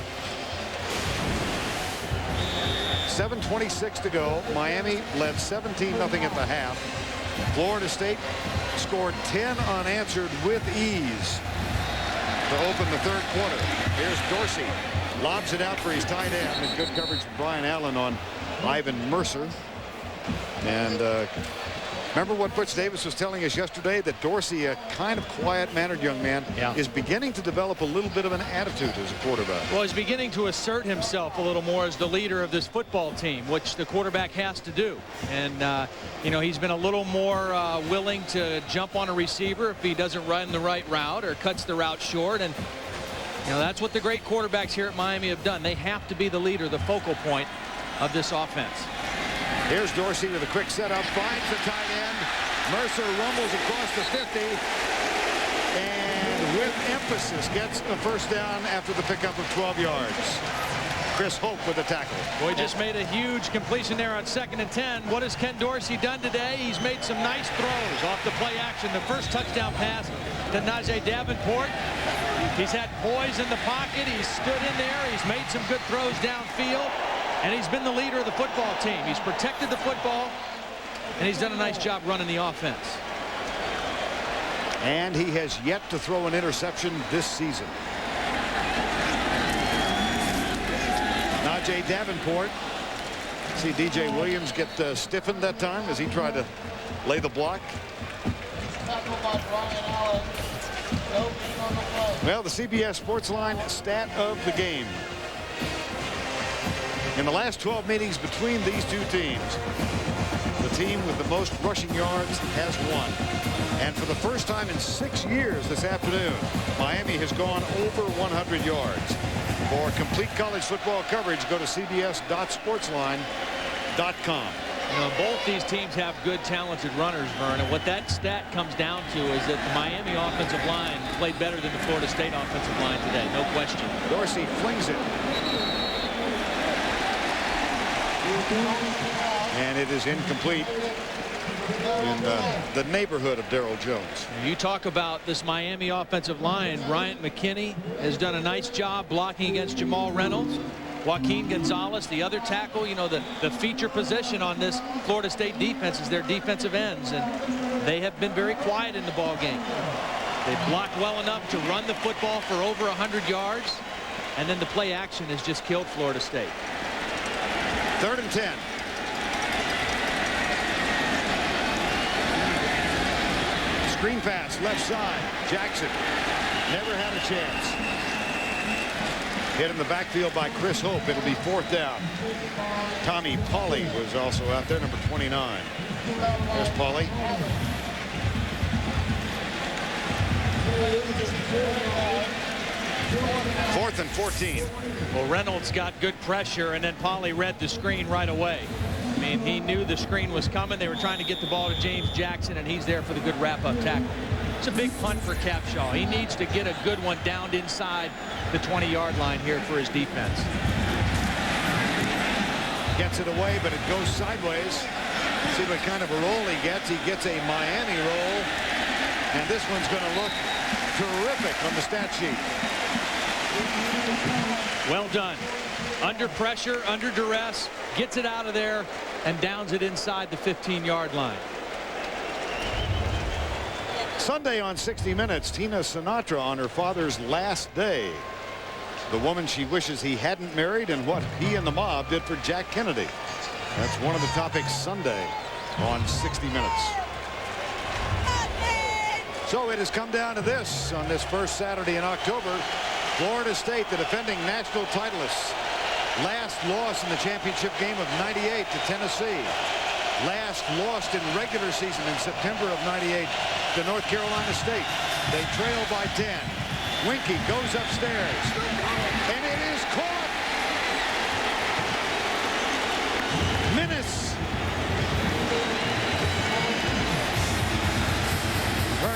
7:26 to go. Miami led 17-0 at the half. Florida State scored 10 unanswered with ease to open the third quarter. Here's Dorsey. Lobs it out for his tight end, and good coverage from Brian Allen on Ivan Mercer. And remember what Butch Davis was telling us yesterday, that Dorsey, a kind of quiet-mannered young man, is beginning to develop a little bit of an attitude as a quarterback. Well, he's beginning to assert himself a little more as the leader of this football team, which the quarterback has to do. And, you know, he's been a little more willing to jump on a receiver if he doesn't run the right route or cuts the route short. And, you know, that's what the great quarterbacks here at Miami have done. They have to be the leader, the focal point of this offense. Here's Dorsey to the quick setup, finds the tight end. Mercer rumbles across the 50, and with emphasis gets a first down after the pickup of 12 yards. Chris Hope with a tackle. Boy, just made a huge completion there on 2nd and 10. What has Ken Dorsey done today? He's made some nice throws off the play action. The first touchdown pass to Najee Davenport. He's had poise in the pocket. He's stood in there. He's made some good throws downfield. And he's been the leader of the football team. He's protected the football, and he's done a nice job running the offense. And he has yet to throw an interception this season. Najee Davenport. See DJ Williams get stiffened that time as he tried to lay the block. Well, the CBS Sportsline stat of the game. In the last 12 meetings between these two teams, the team with the most rushing yards has won. And for the first time in 6 years this afternoon, Miami has gone over 100 yards. For complete college football coverage, go to cbs.sportsline.com. You know, both these teams have good, talented runners, Vern, and what that stat comes down to is that the Miami offensive line played better than the Florida State offensive line today, no question. Dorsey flings it. And it is incomplete in the neighborhood of Darryl Jones. You talk about this Miami offensive line. Bryant McKinney has done a nice job blocking against Jamal Reynolds. Joaquin Gonzalez, the other tackle, you know, the feature position on this Florida State defense is their defensive ends, and they have been very quiet in the ball game. They've blocked well enough to run the football for over 100 yards, and then the play action has just killed Florida State. 3rd and 10. Screen pass, left side. Jackson never had a chance. Hit in the backfield by Chris Hope. It'll be 4th down. Tommy Pauly was also out there, number 29. There's Pauly. Fourth and 14. Well, Reynolds got good pressure, and then Pauly read the screen right away. I mean, he knew the screen was coming. They were trying to get the ball to James Jackson, and he's there for the good wrap-up tackle. It's a big punt for Capshaw. He needs to get a good one down inside the 20-yard line here for his defense. Gets it away, but it goes sideways. See what kind of a roll he gets. He gets a Miami roll, and this one's going to look terrific on the stat sheet. Well done. Under pressure, under duress, gets it out of there, and downs it inside the 15-yard line. Sunday on 60 Minutes, Tina Sinatra on her father's last day. The woman she wishes he hadn't married and what he and the mob did for Jack Kennedy. That's one of the topics Sunday on 60 Minutes. So it has come down to this on this first Saturday in October. Florida State, the defending national titleists, last loss in the championship game of '98 to Tennessee. Last lost in regular season in September of '98 to North Carolina State. They trail by 10. Winky goes upstairs, and it is caught. Menace.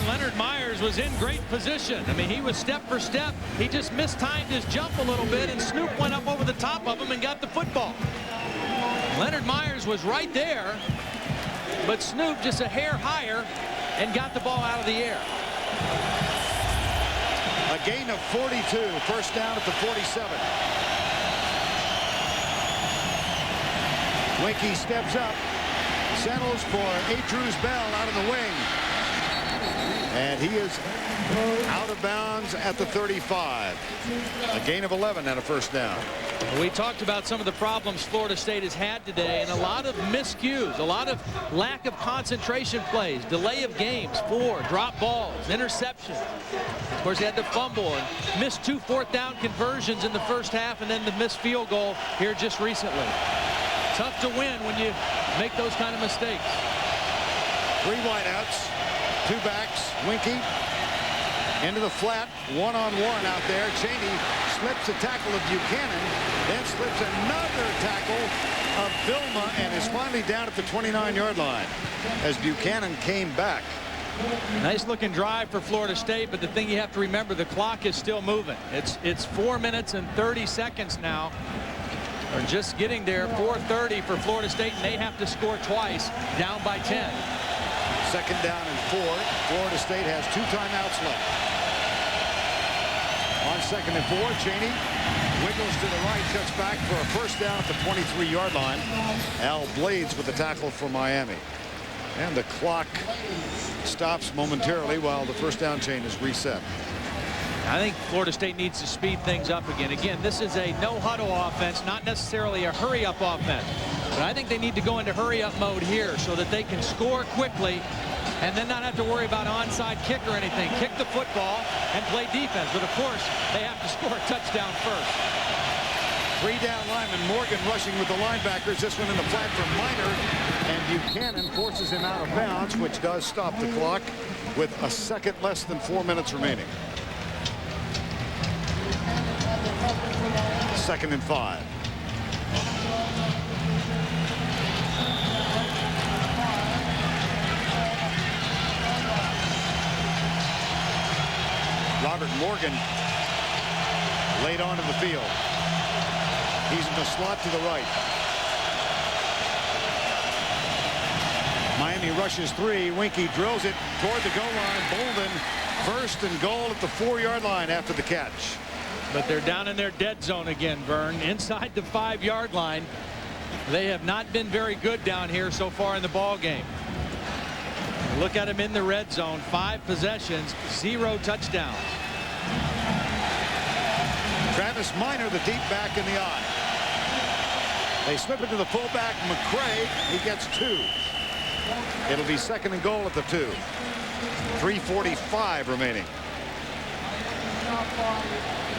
Leonard Myers was in great position. I mean, he was step for step. He just mistimed his jump a little bit, and Snoop went up over the top of him and got the football. Leonard Myers was right there, but Snoop just a hair higher and got the ball out of the air. A gain of 42, first down at the 47. Winky steps up, settles for Atruz Bell out of the wing. And he is out of bounds at the 35. A gain of 11 and a first down. We talked about some of the problems Florida State has had today, and a lot of miscues, a lot of lack of concentration plays, delay of games, drop balls, interceptions. Of course, they had the fumble and missed 2 fourth-down conversions in the first half, and then the missed field goal here just recently. Tough to win when you make those kind of mistakes. 3 wideouts. 2 backs, Winky into the flat, one-on-one out there. Cheney slips a tackle of Buchanan, then slips another tackle of Vilma, and is finally down at the 29-yard line as Buchanan came back. Nice looking drive for Florida State, but the thing you have to remember, the clock is still moving. It's 4 minutes and 30 seconds now. Or just getting there, 4:30 for Florida State, and they have to score twice, down by 10. Second down and 4. Florida State has 2 timeouts left. On second and 4, Cheney wiggles to the right, cuts back for a first down at the 23-yard line. Al Blades with the tackle for Miami. And the clock stops momentarily while the first down chain is reset. I think Florida State needs to speed things up again. Again, this is a no-huddle offense, not necessarily a hurry-up offense. But I think they need to go into hurry-up mode here so that they can score quickly and then not have to worry about onside kick or anything. Kick the football and play defense. But, of course, they have to score a touchdown first. 3 down linemen, Morgan rushing with the linebackers. This one in the flat from Minor. And Buchanan forces him out of bounds, which does stop the clock with a second less than 4 minutes remaining. Second and 5. Robert Morgan laid onto the field. He's in the slot to the right. Miami rushes 3. Winky drills it toward the goal line. Bolden first and goal at the 4-yard line after the catch. But they're down in their dead zone again, Vern. Inside the 5-yard line. They have not been very good down here so far in the ball game. Look at them in the red zone. 5 possessions, 0 touchdowns. Travis Minor, the deep back in the eye. They slip it to the fullback, McCray. He gets 2. It'll be second and goal at the 2. 3:45 remaining.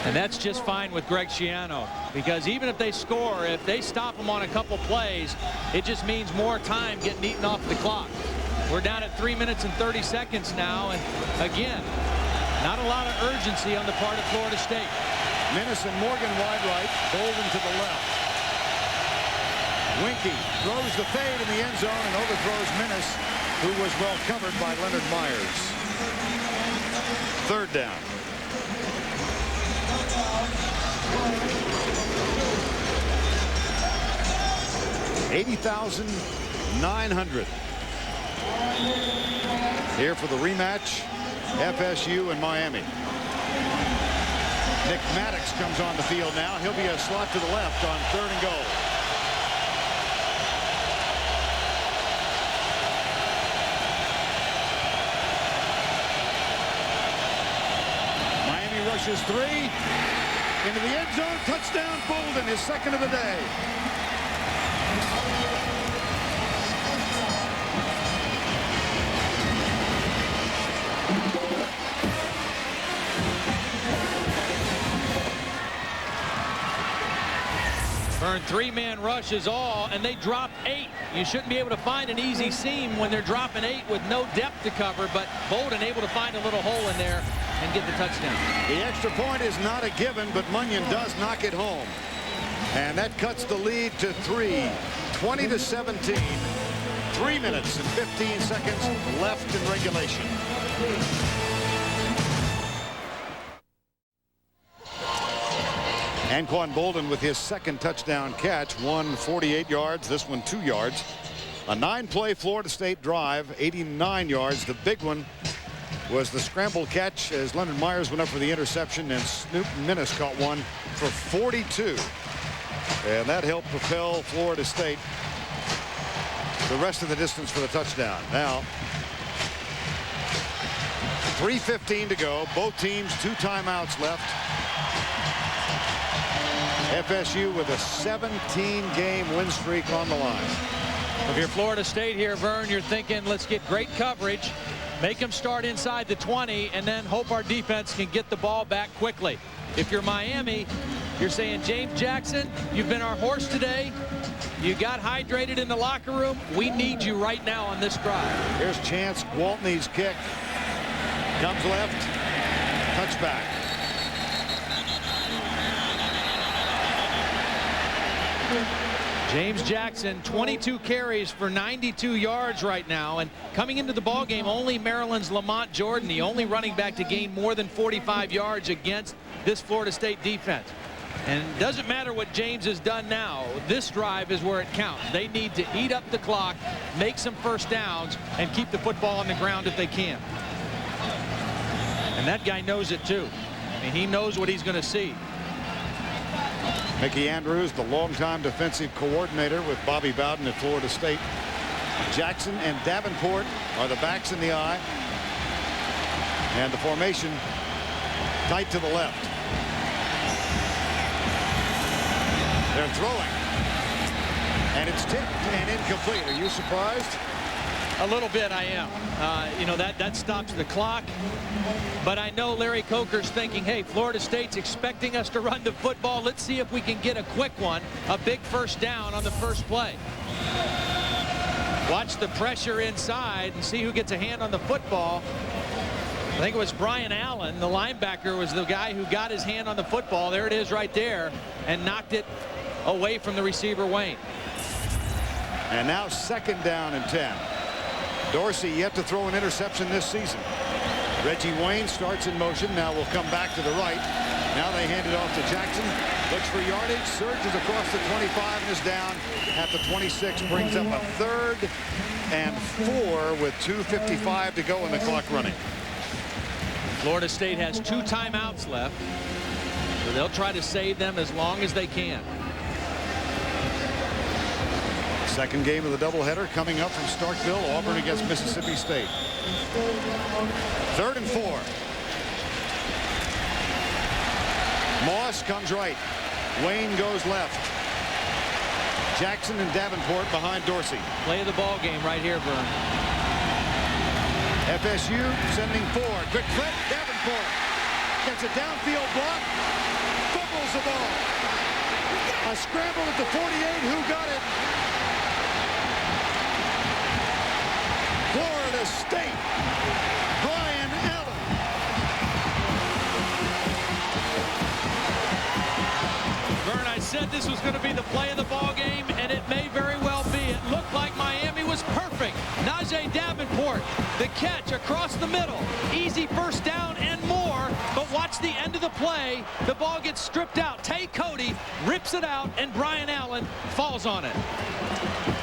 And that's just fine with Greg Schiano, because even if they score, if they stop them on a couple plays, it just means more time getting eaten off the clock. We're down at 3 minutes and 30 seconds now, and again, not a lot of urgency on the part of Florida State. Menace and Morgan wide right, Bolden to the left. Winky throws the fade in the end zone and overthrows Menace, who was well covered by Leonard Myers. Third down. $80,900. Here for the rematch, FSU and Miami. Nick Maddox comes on the field now. He'll be a slot to the left on third and goal. rushes three. Into the end zone. Touchdown, Bolden, his second of the day. Vern, three-man rush is all, and they dropped 8. You shouldn't be able to find an easy seam when they're dropping 8 with no depth to cover, but Bolden able to find a little hole in there and get the touchdown. The extra point is not a given, but Munyon does knock it home. And that cuts the lead to 3, 20-17. 3 minutes and 15 seconds left in regulation. Anquan Bolden with his second touchdown catch, one 48 yards, this one 2 yards. A 9-play Florida State drive, 89 yards. The big one was the scramble catch as Leonard Myers went up for the interception, and Snoop Minnis caught one for 42. And that helped propel Florida State the rest of the distance for the touchdown. Now, 3:15 to go. Both teams 2 timeouts left. FSU with a 17-game win streak on the line. If you're Florida State here, Vern, you're thinking, let's get great coverage, make them start inside the 20, and then hope our defense can get the ball back quickly. If you're Miami, you're saying, James Jackson, you've been our horse today. You got hydrated in the locker room. We need you right now on this drive. Here's Chance Gwaltney's kick. Comes left. Touchback. James Jackson, 22 carries for 92 yards right now, and coming into the ball game, only Maryland's Lamont Jordan, the only running back to gain more than 45 yards against this Florida State defense. And it doesn't matter what James has done now. This drive is where it counts. They need to eat up the clock, make some first downs, and keep the football on the ground if they can. And that guy knows it too. I mean, he knows what he's going to see. Mickey Andrews, the longtime defensive coordinator with Bobby Bowden at Florida State. Jackson and Davenport are the backs in the eye. And the formation tight to the left. They're throwing. And it's tipped and incomplete. Are you surprised? A little bit, I am. You know, that stops the clock. But I know Larry Coker's thinking, hey, Florida State's expecting us to run the football. Let's see if we can get a quick one, a big first down on the first play. Watch the pressure inside and see who gets a hand on the football. I think it was Brian Allen, the linebacker, was the guy who got his hand on the football. There it is right there, and knocked it away from the receiver, Wayne. And now 2nd down and 10. Dorsey yet to throw an interception this season. Reggie Wayne starts in motion. Now will come back to the right. Now they hand it off to Jackson. Looks for yardage. Surges across the 25 and is down at the 26. Brings up a 3rd and 4 with 2:55 to go in the clock running. Florida State has 2 timeouts left. So they'll try to save them as long as they can. Second game of the doubleheader coming up from Starkville. Auburn against Mississippi State. 3rd and 4. Moss comes right. Wayne goes left. Jackson and Davenport behind Dorsey. Play of the ball game right here, Vern. FSU sending forward. Quick flip. Davenport gets a downfield block. Fumbles the ball. A scramble at the 48. Who got it? Florida State. Brian Allen. Vern, I said this was going to be the play of the ball game, and it may very well be. It looked like Miami was perfect. Najee Davenport, the catch across the middle. Easy first down and more, but watch the end of the play. The ball gets stripped out. Tay Cody rips it out, and Brian Allen falls on it.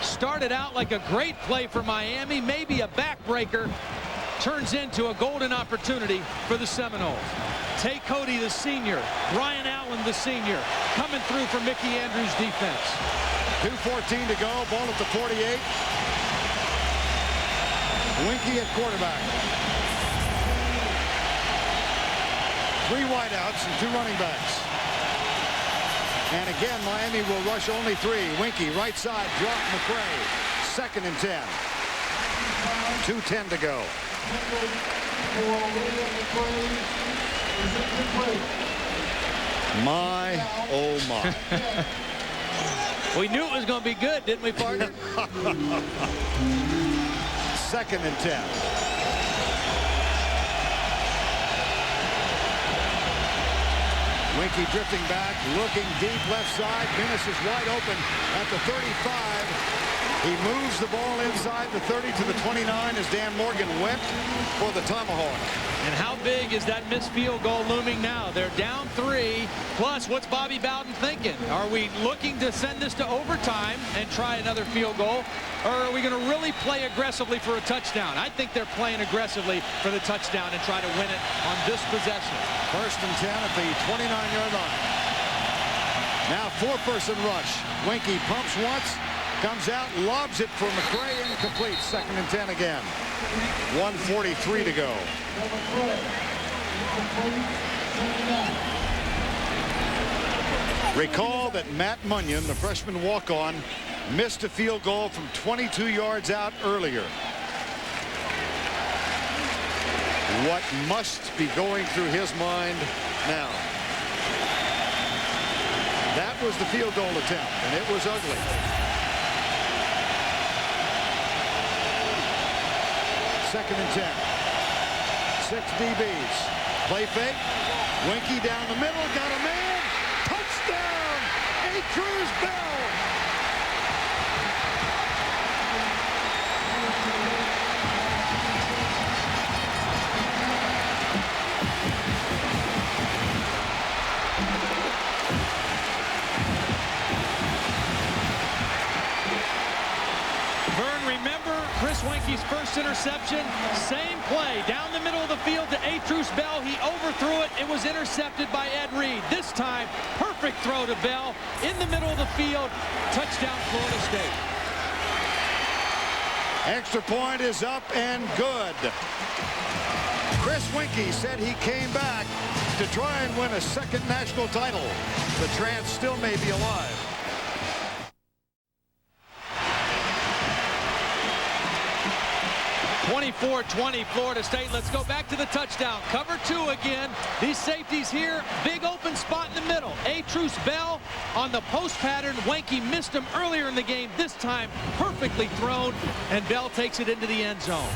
Started out like a great play for Miami, maybe a backbreaker, turns into a golden opportunity for the Seminoles. Tay Cody, the senior, Brian Allen, the senior, coming through for Mickey Andrews' defense. 2:14 to go, ball at the 48. Winky at quarterback. 3 wideouts and 2 running backs. And again, Miami will rush only 3. Winky, right side, drop McCray. 2nd and 10. 2:10 to go. My, oh my. We knew it was going to be good, didn't we, partner? 2nd and 10. Winky drifting back, looking deep left side. Guinness is wide open at the 35. He moves the ball inside the 30 to the 29 as Dan Morgan went for the tomahawk. And how big is that missed field goal looming now? They're down 3. Plus, what's Bobby Bowden thinking? Are we looking to send this to overtime and try another field goal? Or are we going to really play aggressively for a touchdown? I think they're playing aggressively for the touchdown and try to win it on this possession. 1st and 10 at the 29-yard line. Now 4-person rush. Winky pumps once, comes out, lobs it for McCray, incomplete. 2nd and 10 again. 1:43 to go. Recall that Matt Munyon, the freshman walk-on, missed a field goal from 22 yards out earlier. What must be going through his mind now? That was the field goal attempt, and it was ugly. Second and 10. 6 DBs. Play fake. Winky down the middle. Got a man. Touchdown. A-Cruz Bell. Chris Winky's first interception, same play, down the middle of the field to A-Truce Bell. He overthrew it. It was intercepted by Ed Reed. This time, perfect throw to Bell in the middle of the field. Touchdown, Florida State. Extra point is up and good. Chris Winky said he came back to try and win a 2nd national title. The Trans still may be alive. (24-20) Florida State. Let's go back to the touchdown. Cover 2 again. These safeties here. Big open spot in the middle. A-Truce Bell on the post pattern. Winky missed him earlier in the game. This time perfectly thrown, and Bell takes it into the end zone.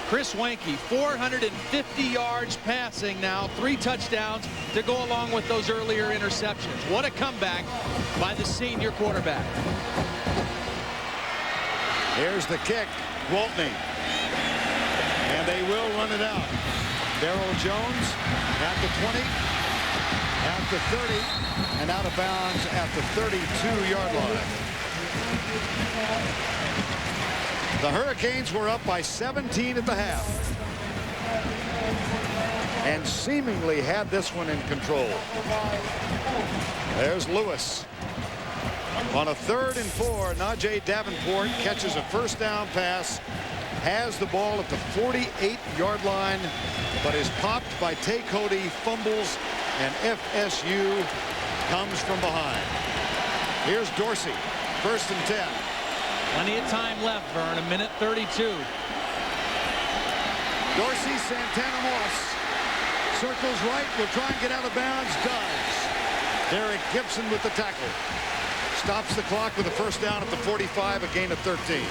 Chris Winky, 450 yards passing now. 3 touchdowns to go along with those earlier interceptions. What a comeback by the senior quarterback. Here's the kick. Gwaltney. And they will run it out. Darrell Jones at the 20, at the 30, and out of bounds at the 32-yard line. The Hurricanes were up by 17 at the half and seemingly had this one in control. There's Lewis. On a 3rd and 4, Najee Davenport catches a 1st down pass, has the ball at the 48-yard line, but is popped by Tay Cody, fumbles, and FSU comes from behind. Here's Dorsey, 1st and 10. Plenty of time left, Vern, 1:32. Dorsey, Santana Moss circles right, will try and get out of bounds, does. Derek Gibson with the tackle. Stops the clock with a 1st down at the 45, a gain of 13.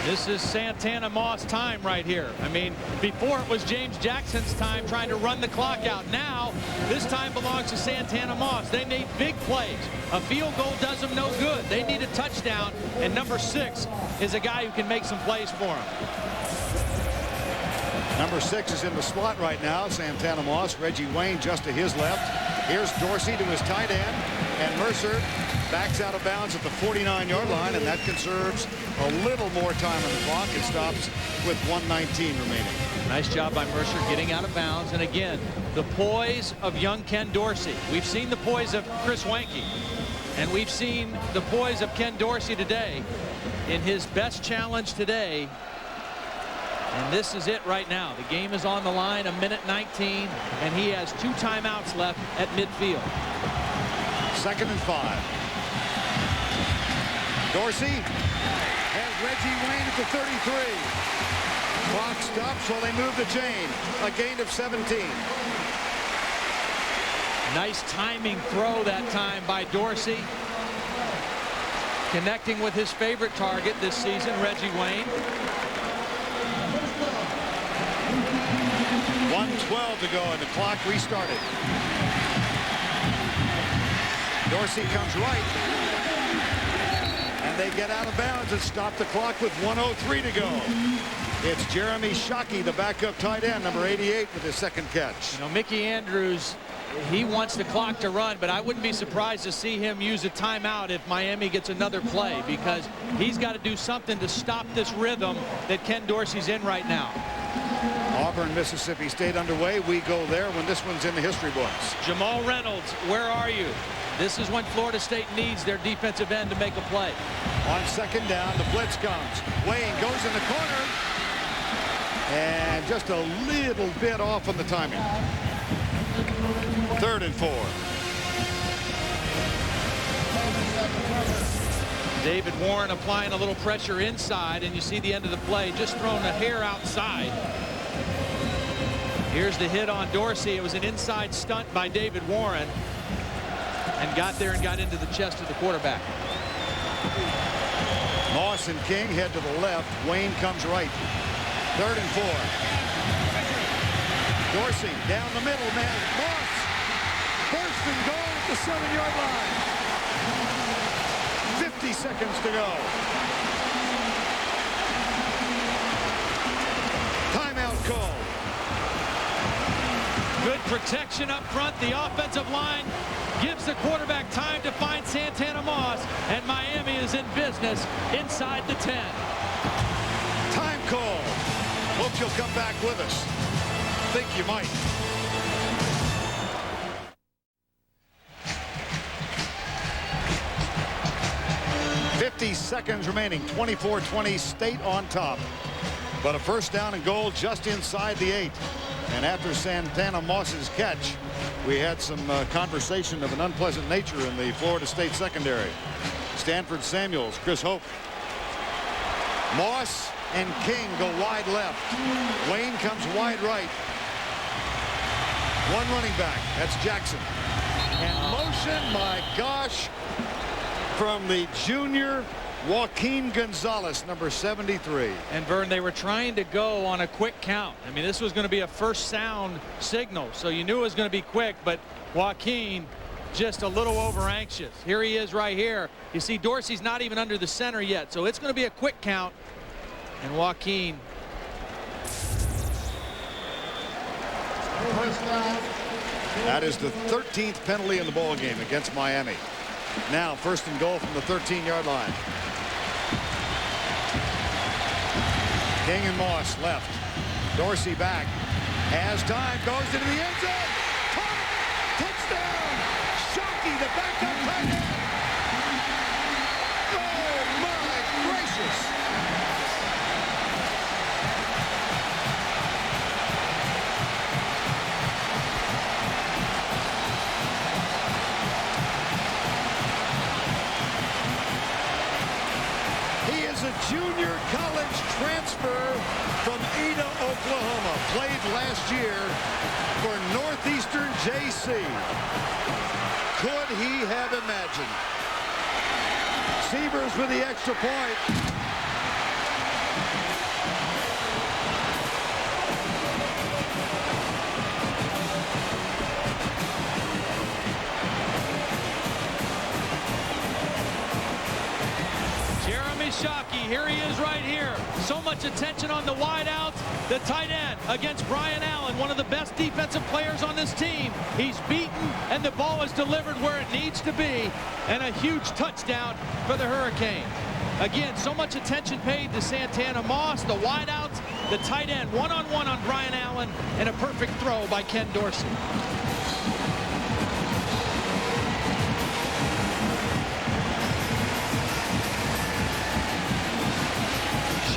This is Santana Moss time right here. I mean, before it was James Jackson's time trying to run the clock out. Now, this time belongs to Santana Moss. They need big plays. A field goal does them no good. They need a touchdown, and number 6 is a guy who can make some plays for them. Number 6 is in the slot right now. Santana Moss, Reggie Wayne just to his left. Here's Dorsey to his tight end, and Mercer backs out of bounds at the 49-yard line, and that conserves a little more time on the clock. It stops with 1:19 remaining. Nice job by Mercer getting out of bounds. And again, the poise of young Ken Dorsey. We've seen the poise of Chris Winky, and we've seen the poise of Ken Dorsey today. In his best challenge today, And this is it right now. The game is on the line, 1:19, and he has 2 timeouts left at midfield. 2nd and 5. Dorsey has Reggie Wayne at the 33. Clock stops while they move the chain. A gain of 17. Nice timing throw that time by Dorsey. Connecting with his favorite target this season, Reggie Wayne. 1:12 to go, and the clock restarted. Dorsey comes right. And they get out of bounds and stop the clock with 1:03 to go. It's Jeremy Shockey, the backup tight end, number 88, with his 2nd catch. You know, Mickey Andrews, he wants the clock to run, but I wouldn't be surprised to see him use a timeout if Miami gets another play, because he's got to do something to stop this rhythm that Ken Dorsey's in right now. Auburn, Mississippi State underway. We go there when this one's in the history books. Jamal Reynolds, where are you? This is when Florida State needs their defensive end to make a play. On 2nd down, the blitz comes. Wayne goes in the corner. And just a little bit off on the timing. 3rd and 4. David Warren applying a little pressure inside, and you see the end of the play, just thrown a hair outside. Here's the hit on Dorsey. It was an inside stunt by David Warren, and got there and got into the chest of the quarterback. Moss and King head to the left. Wayne comes right. 3rd and 4. Dorsey down the middle, man. Moss. 1st and goal at the 7-yard line. 50 seconds to go. Timeout call. Good protection up front. The offensive line gives the quarterback time to find Santana Moss, and Miami is in business inside the 10. Time call. Hope you'll come back with us. Think you might. .50 seconds remaining. 24-20, State on top. But a 1st down and goal just inside the 8. And after Santana Moss's catch, we had some conversation of an unpleasant nature in the Florida State secondary. Stanford Samuels, Chris Hope. Moss and King go wide left. Wayne comes wide right. 1 running back. That's Jackson. And motion, my gosh, from the junior Joaquin Gonzalez, number 73. And Vern, they were trying to go on a quick count. I mean, this was going to be a first sound signal, so you knew it was going to be quick, but Joaquin just a little over anxious. Here he is right here. You see Dorsey's not even under the center yet, so it's going to be a quick count. And Joaquin. That is the 13th penalty in the ball game against Miami. Now 1st and goal from the 13-yard line. King and Moss left. Dorsey back. Has time. Goes into the end zone. Touchdown. Shockey, the backup tight end. Oh, my gracious. Junior college transfer from Ada, Oklahoma. Played last year for Northeastern JC. Could he have imagined? Sievers with the extra point. Shockey, here he is right here. So much attention on the wideouts. The tight end against Brian Allen, one of the best defensive players on this team. He's beaten, and the ball is delivered where it needs to be. And a huge touchdown for the Hurricane. Again, so much attention paid to Santana Moss, the wideouts, the tight end, one-on-one on Brian Allen, and a perfect throw by Ken Dorsey.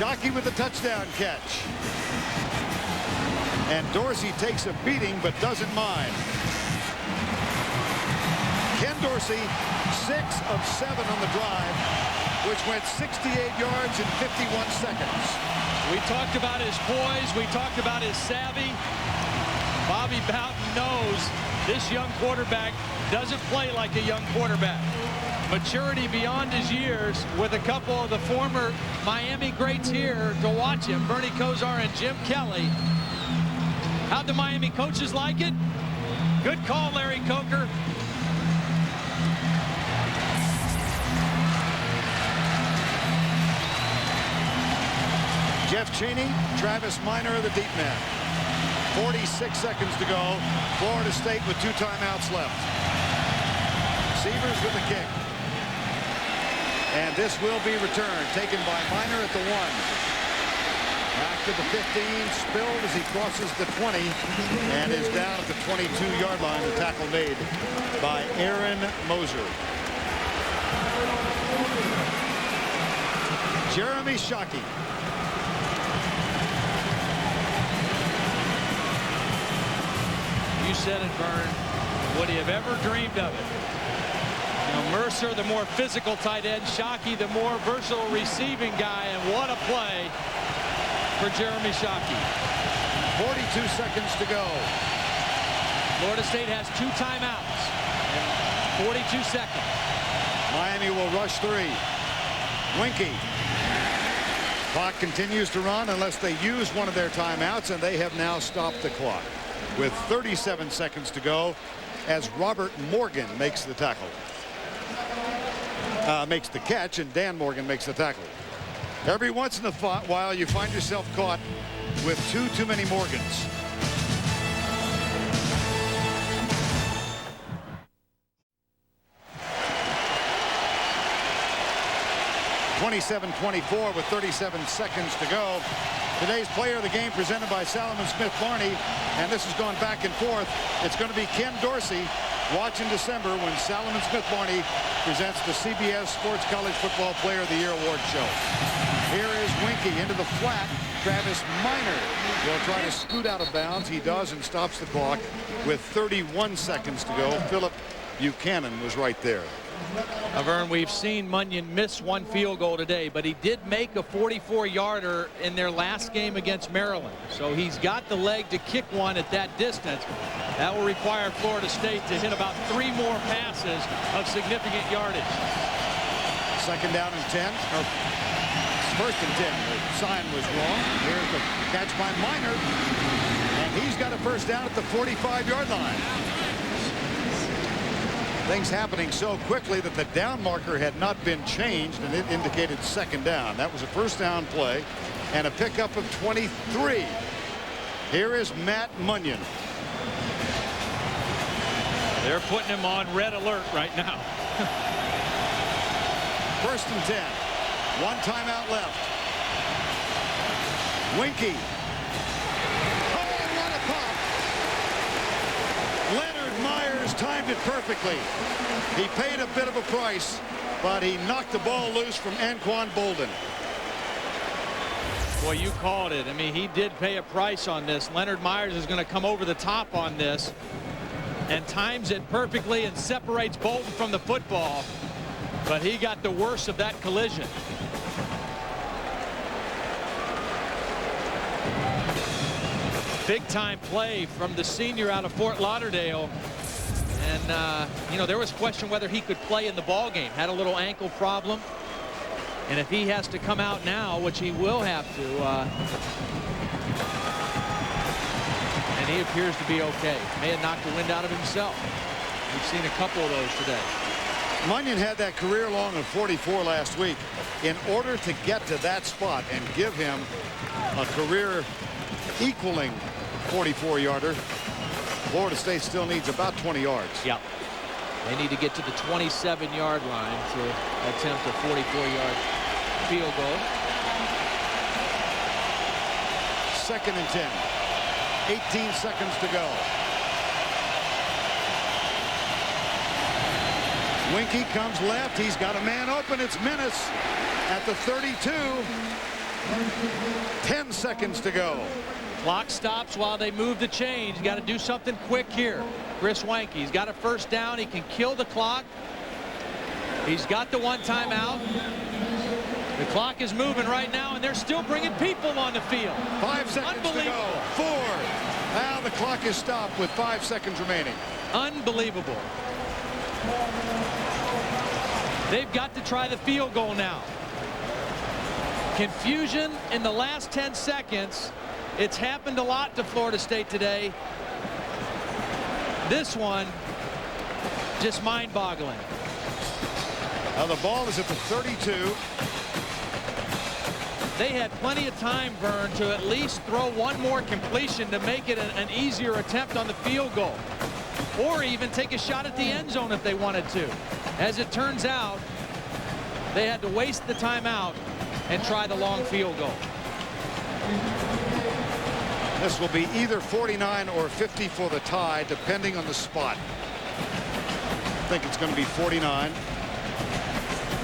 Shockey with the touchdown catch. And Dorsey takes a beating but doesn't mind. Ken Dorsey, 6 of 7 on the drive, which went 68 yards in 51 seconds. We talked about his poise. We talked about his savvy. Bobby Bowden knows this young quarterback doesn't play like a young quarterback. Maturity beyond his years, with a couple of the former Miami greats here to watch him, Bernie Kosar and Jim Kelly. How'd the Miami coaches like it? Good call, Larry Coker. Jeff Cheney, Travis Minor are the deep men. 46 seconds to go. Florida State with 2 timeouts left. Severs with the kick. And this will be returned. Taken by Minor at the 1. Back to the 15. Spilled as he crosses the 20. And is down at the 22-yard line. The tackle made by Aaron Moser. Jeremy Shockey. You said it, Vern. Would he have ever dreamed of it? You know, Mercer, the more physical tight end. Shockey, the more versatile receiving guy. And what a play for Jeremy Shockey. 42 seconds to go. Florida State has 2 timeouts. And 42 seconds. Miami will rush 3. Winky. Clock continues to run unless they use one of their timeouts, and they have now stopped the clock with 37 seconds to go as Robert Morgan makes the tackle. Makes the catch, and Dan Morgan makes the tackle. Every once in a while you find yourself caught with 2 too many Morgans. (27-24) with 37 seconds to go. Today's player of the game presented by Salomon Smith Barney, and this has gone back and forth. It's going to be Ken Dorsey. Watch in December when Salomon Smith Barney presents the CBS Sports College Football Player of the Year Award show. Here is Winky into the flat. Travis Minor will try to scoot out of bounds. He does and stops the clock with 31 seconds to go. Philip Buchanan was right there. Vern, we've seen Munyon miss 1 field goal today, but he did make a 44-yarder in their last game against Maryland. So he's got the leg to kick one at that distance. That will require Florida State to hit about 3 more passes of significant yardage. Second down and 10. Or first and 10. The sign was wrong. Here's the catch by Minor. And he's got a first down at the 45-yard line. Things happening so quickly that the down marker had not been changed, and it indicated second down. That was a first down play and a pickup of 23. Here is Matt Munyon. They're putting him on red alert right now. First and 10. 1 timeout left. Winky. Oh, what a pop. Leonard Myers timed it perfectly. He paid a bit of a price, but he knocked the ball loose from Anquan Bolden. Well, you called it. I mean, he did pay a price on this. Leonard Myers is going to come over the top on this and times it perfectly and separates Bolden from the football. But he got the worst of that collision. Big time play from the senior out of Fort Lauderdale. And, you know, there was question whether he could play in the ball game. Had a little ankle problem. And if he has to come out now, which he will have to, and he appears to be okay. May have knocked the wind out of himself. We've seen a couple of those today. Munyon had that career long of 44 last week. In order to get to that spot and give him a career equaling 44-yarder, Florida State still needs about 20 yards. Yeah. They need to get to the 27-yard line to attempt a 44-yard field goal. Second and 10. 18 seconds to go. Winky comes left. He's got a man open. It's Menace at the 32. 10 seconds to go. Clock stops while they move the chains. Got to do something quick here. Chris Wanke, he's got a first down. He can kill the clock. He's got the one timeout. The clock is moving right now, and they're still bringing people on the field. 5 seconds to go. 4. Now the clock is stopped with 5 seconds remaining. Unbelievable. They've got to try the field goal now. Confusion in the last 10 seconds. It's happened a lot to Florida State today. This one, just mind-boggling. Now the ball is at the 32. They had plenty of time, Vern, to at least throw one more completion to make it an easier attempt on the field goal. Or even take a shot at the end zone if they wanted to. As it turns out, they had to waste the timeout and try the long field goal. This will be either 49 or 50 for the tie, depending on the spot. I think it's going to be 49.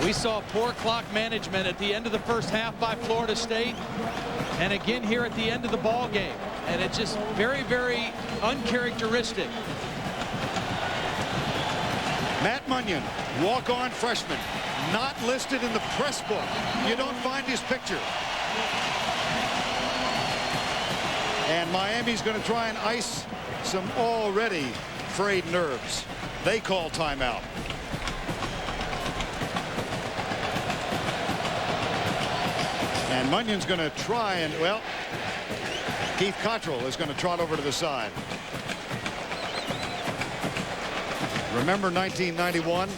We saw poor clock management at the end of the first half by Florida State, and again here at the end of the ball game. And it's just very, very uncharacteristic. Matt Munyon, walk-on freshman, not listed in the press book. You don't find his picture. And Miami's going to try and ice some already frayed nerves. They call timeout. And Munyon's going to try and, well, Keith Cottrell is going to trot over to the side. Remember 1991?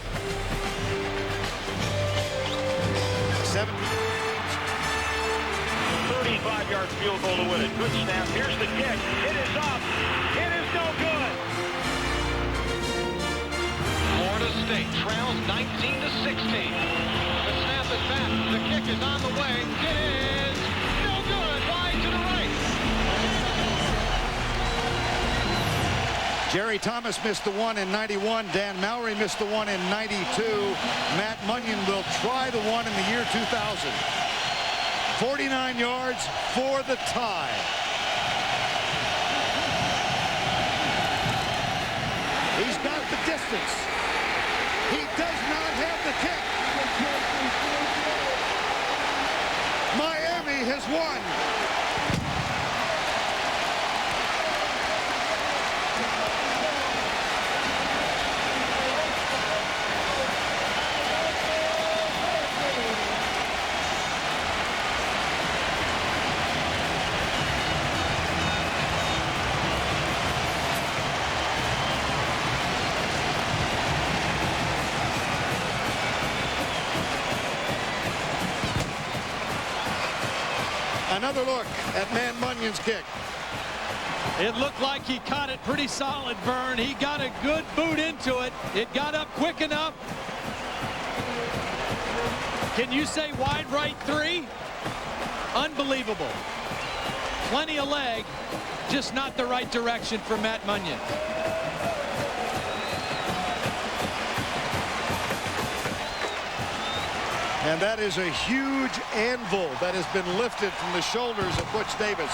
35-yard field goal to win it. Good snap. Here's the kick. It is up. It is no good. Florida State trails 19-16. The snap is back. The kick is on the way. It is no good. Wide to the right. Jerry Thomas missed the one in 91. Dan Mowry missed the one in 92. Matt Munyon will try the one in the year 2000. 49 yards for the tie. He's got the distance. He does not have the kick. Miami has won. Another look at Matt Munyon's kick. It looked like he caught it pretty solid, Vern. He got a good boot into it. It got up quick enough. Can you say wide right 3? Unbelievable. Plenty of leg, just not the right direction for Matt Munyon. And that is a huge anvil that has been lifted from the shoulders of Butch Davis.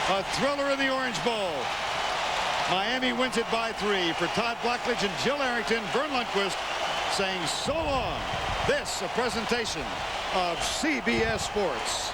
A thriller in the Orange Bowl. Miami wins it by 3. For Todd Blackledge and Jill Arrington, Vern Lundquist saying so long. This a presentation of CBS Sports.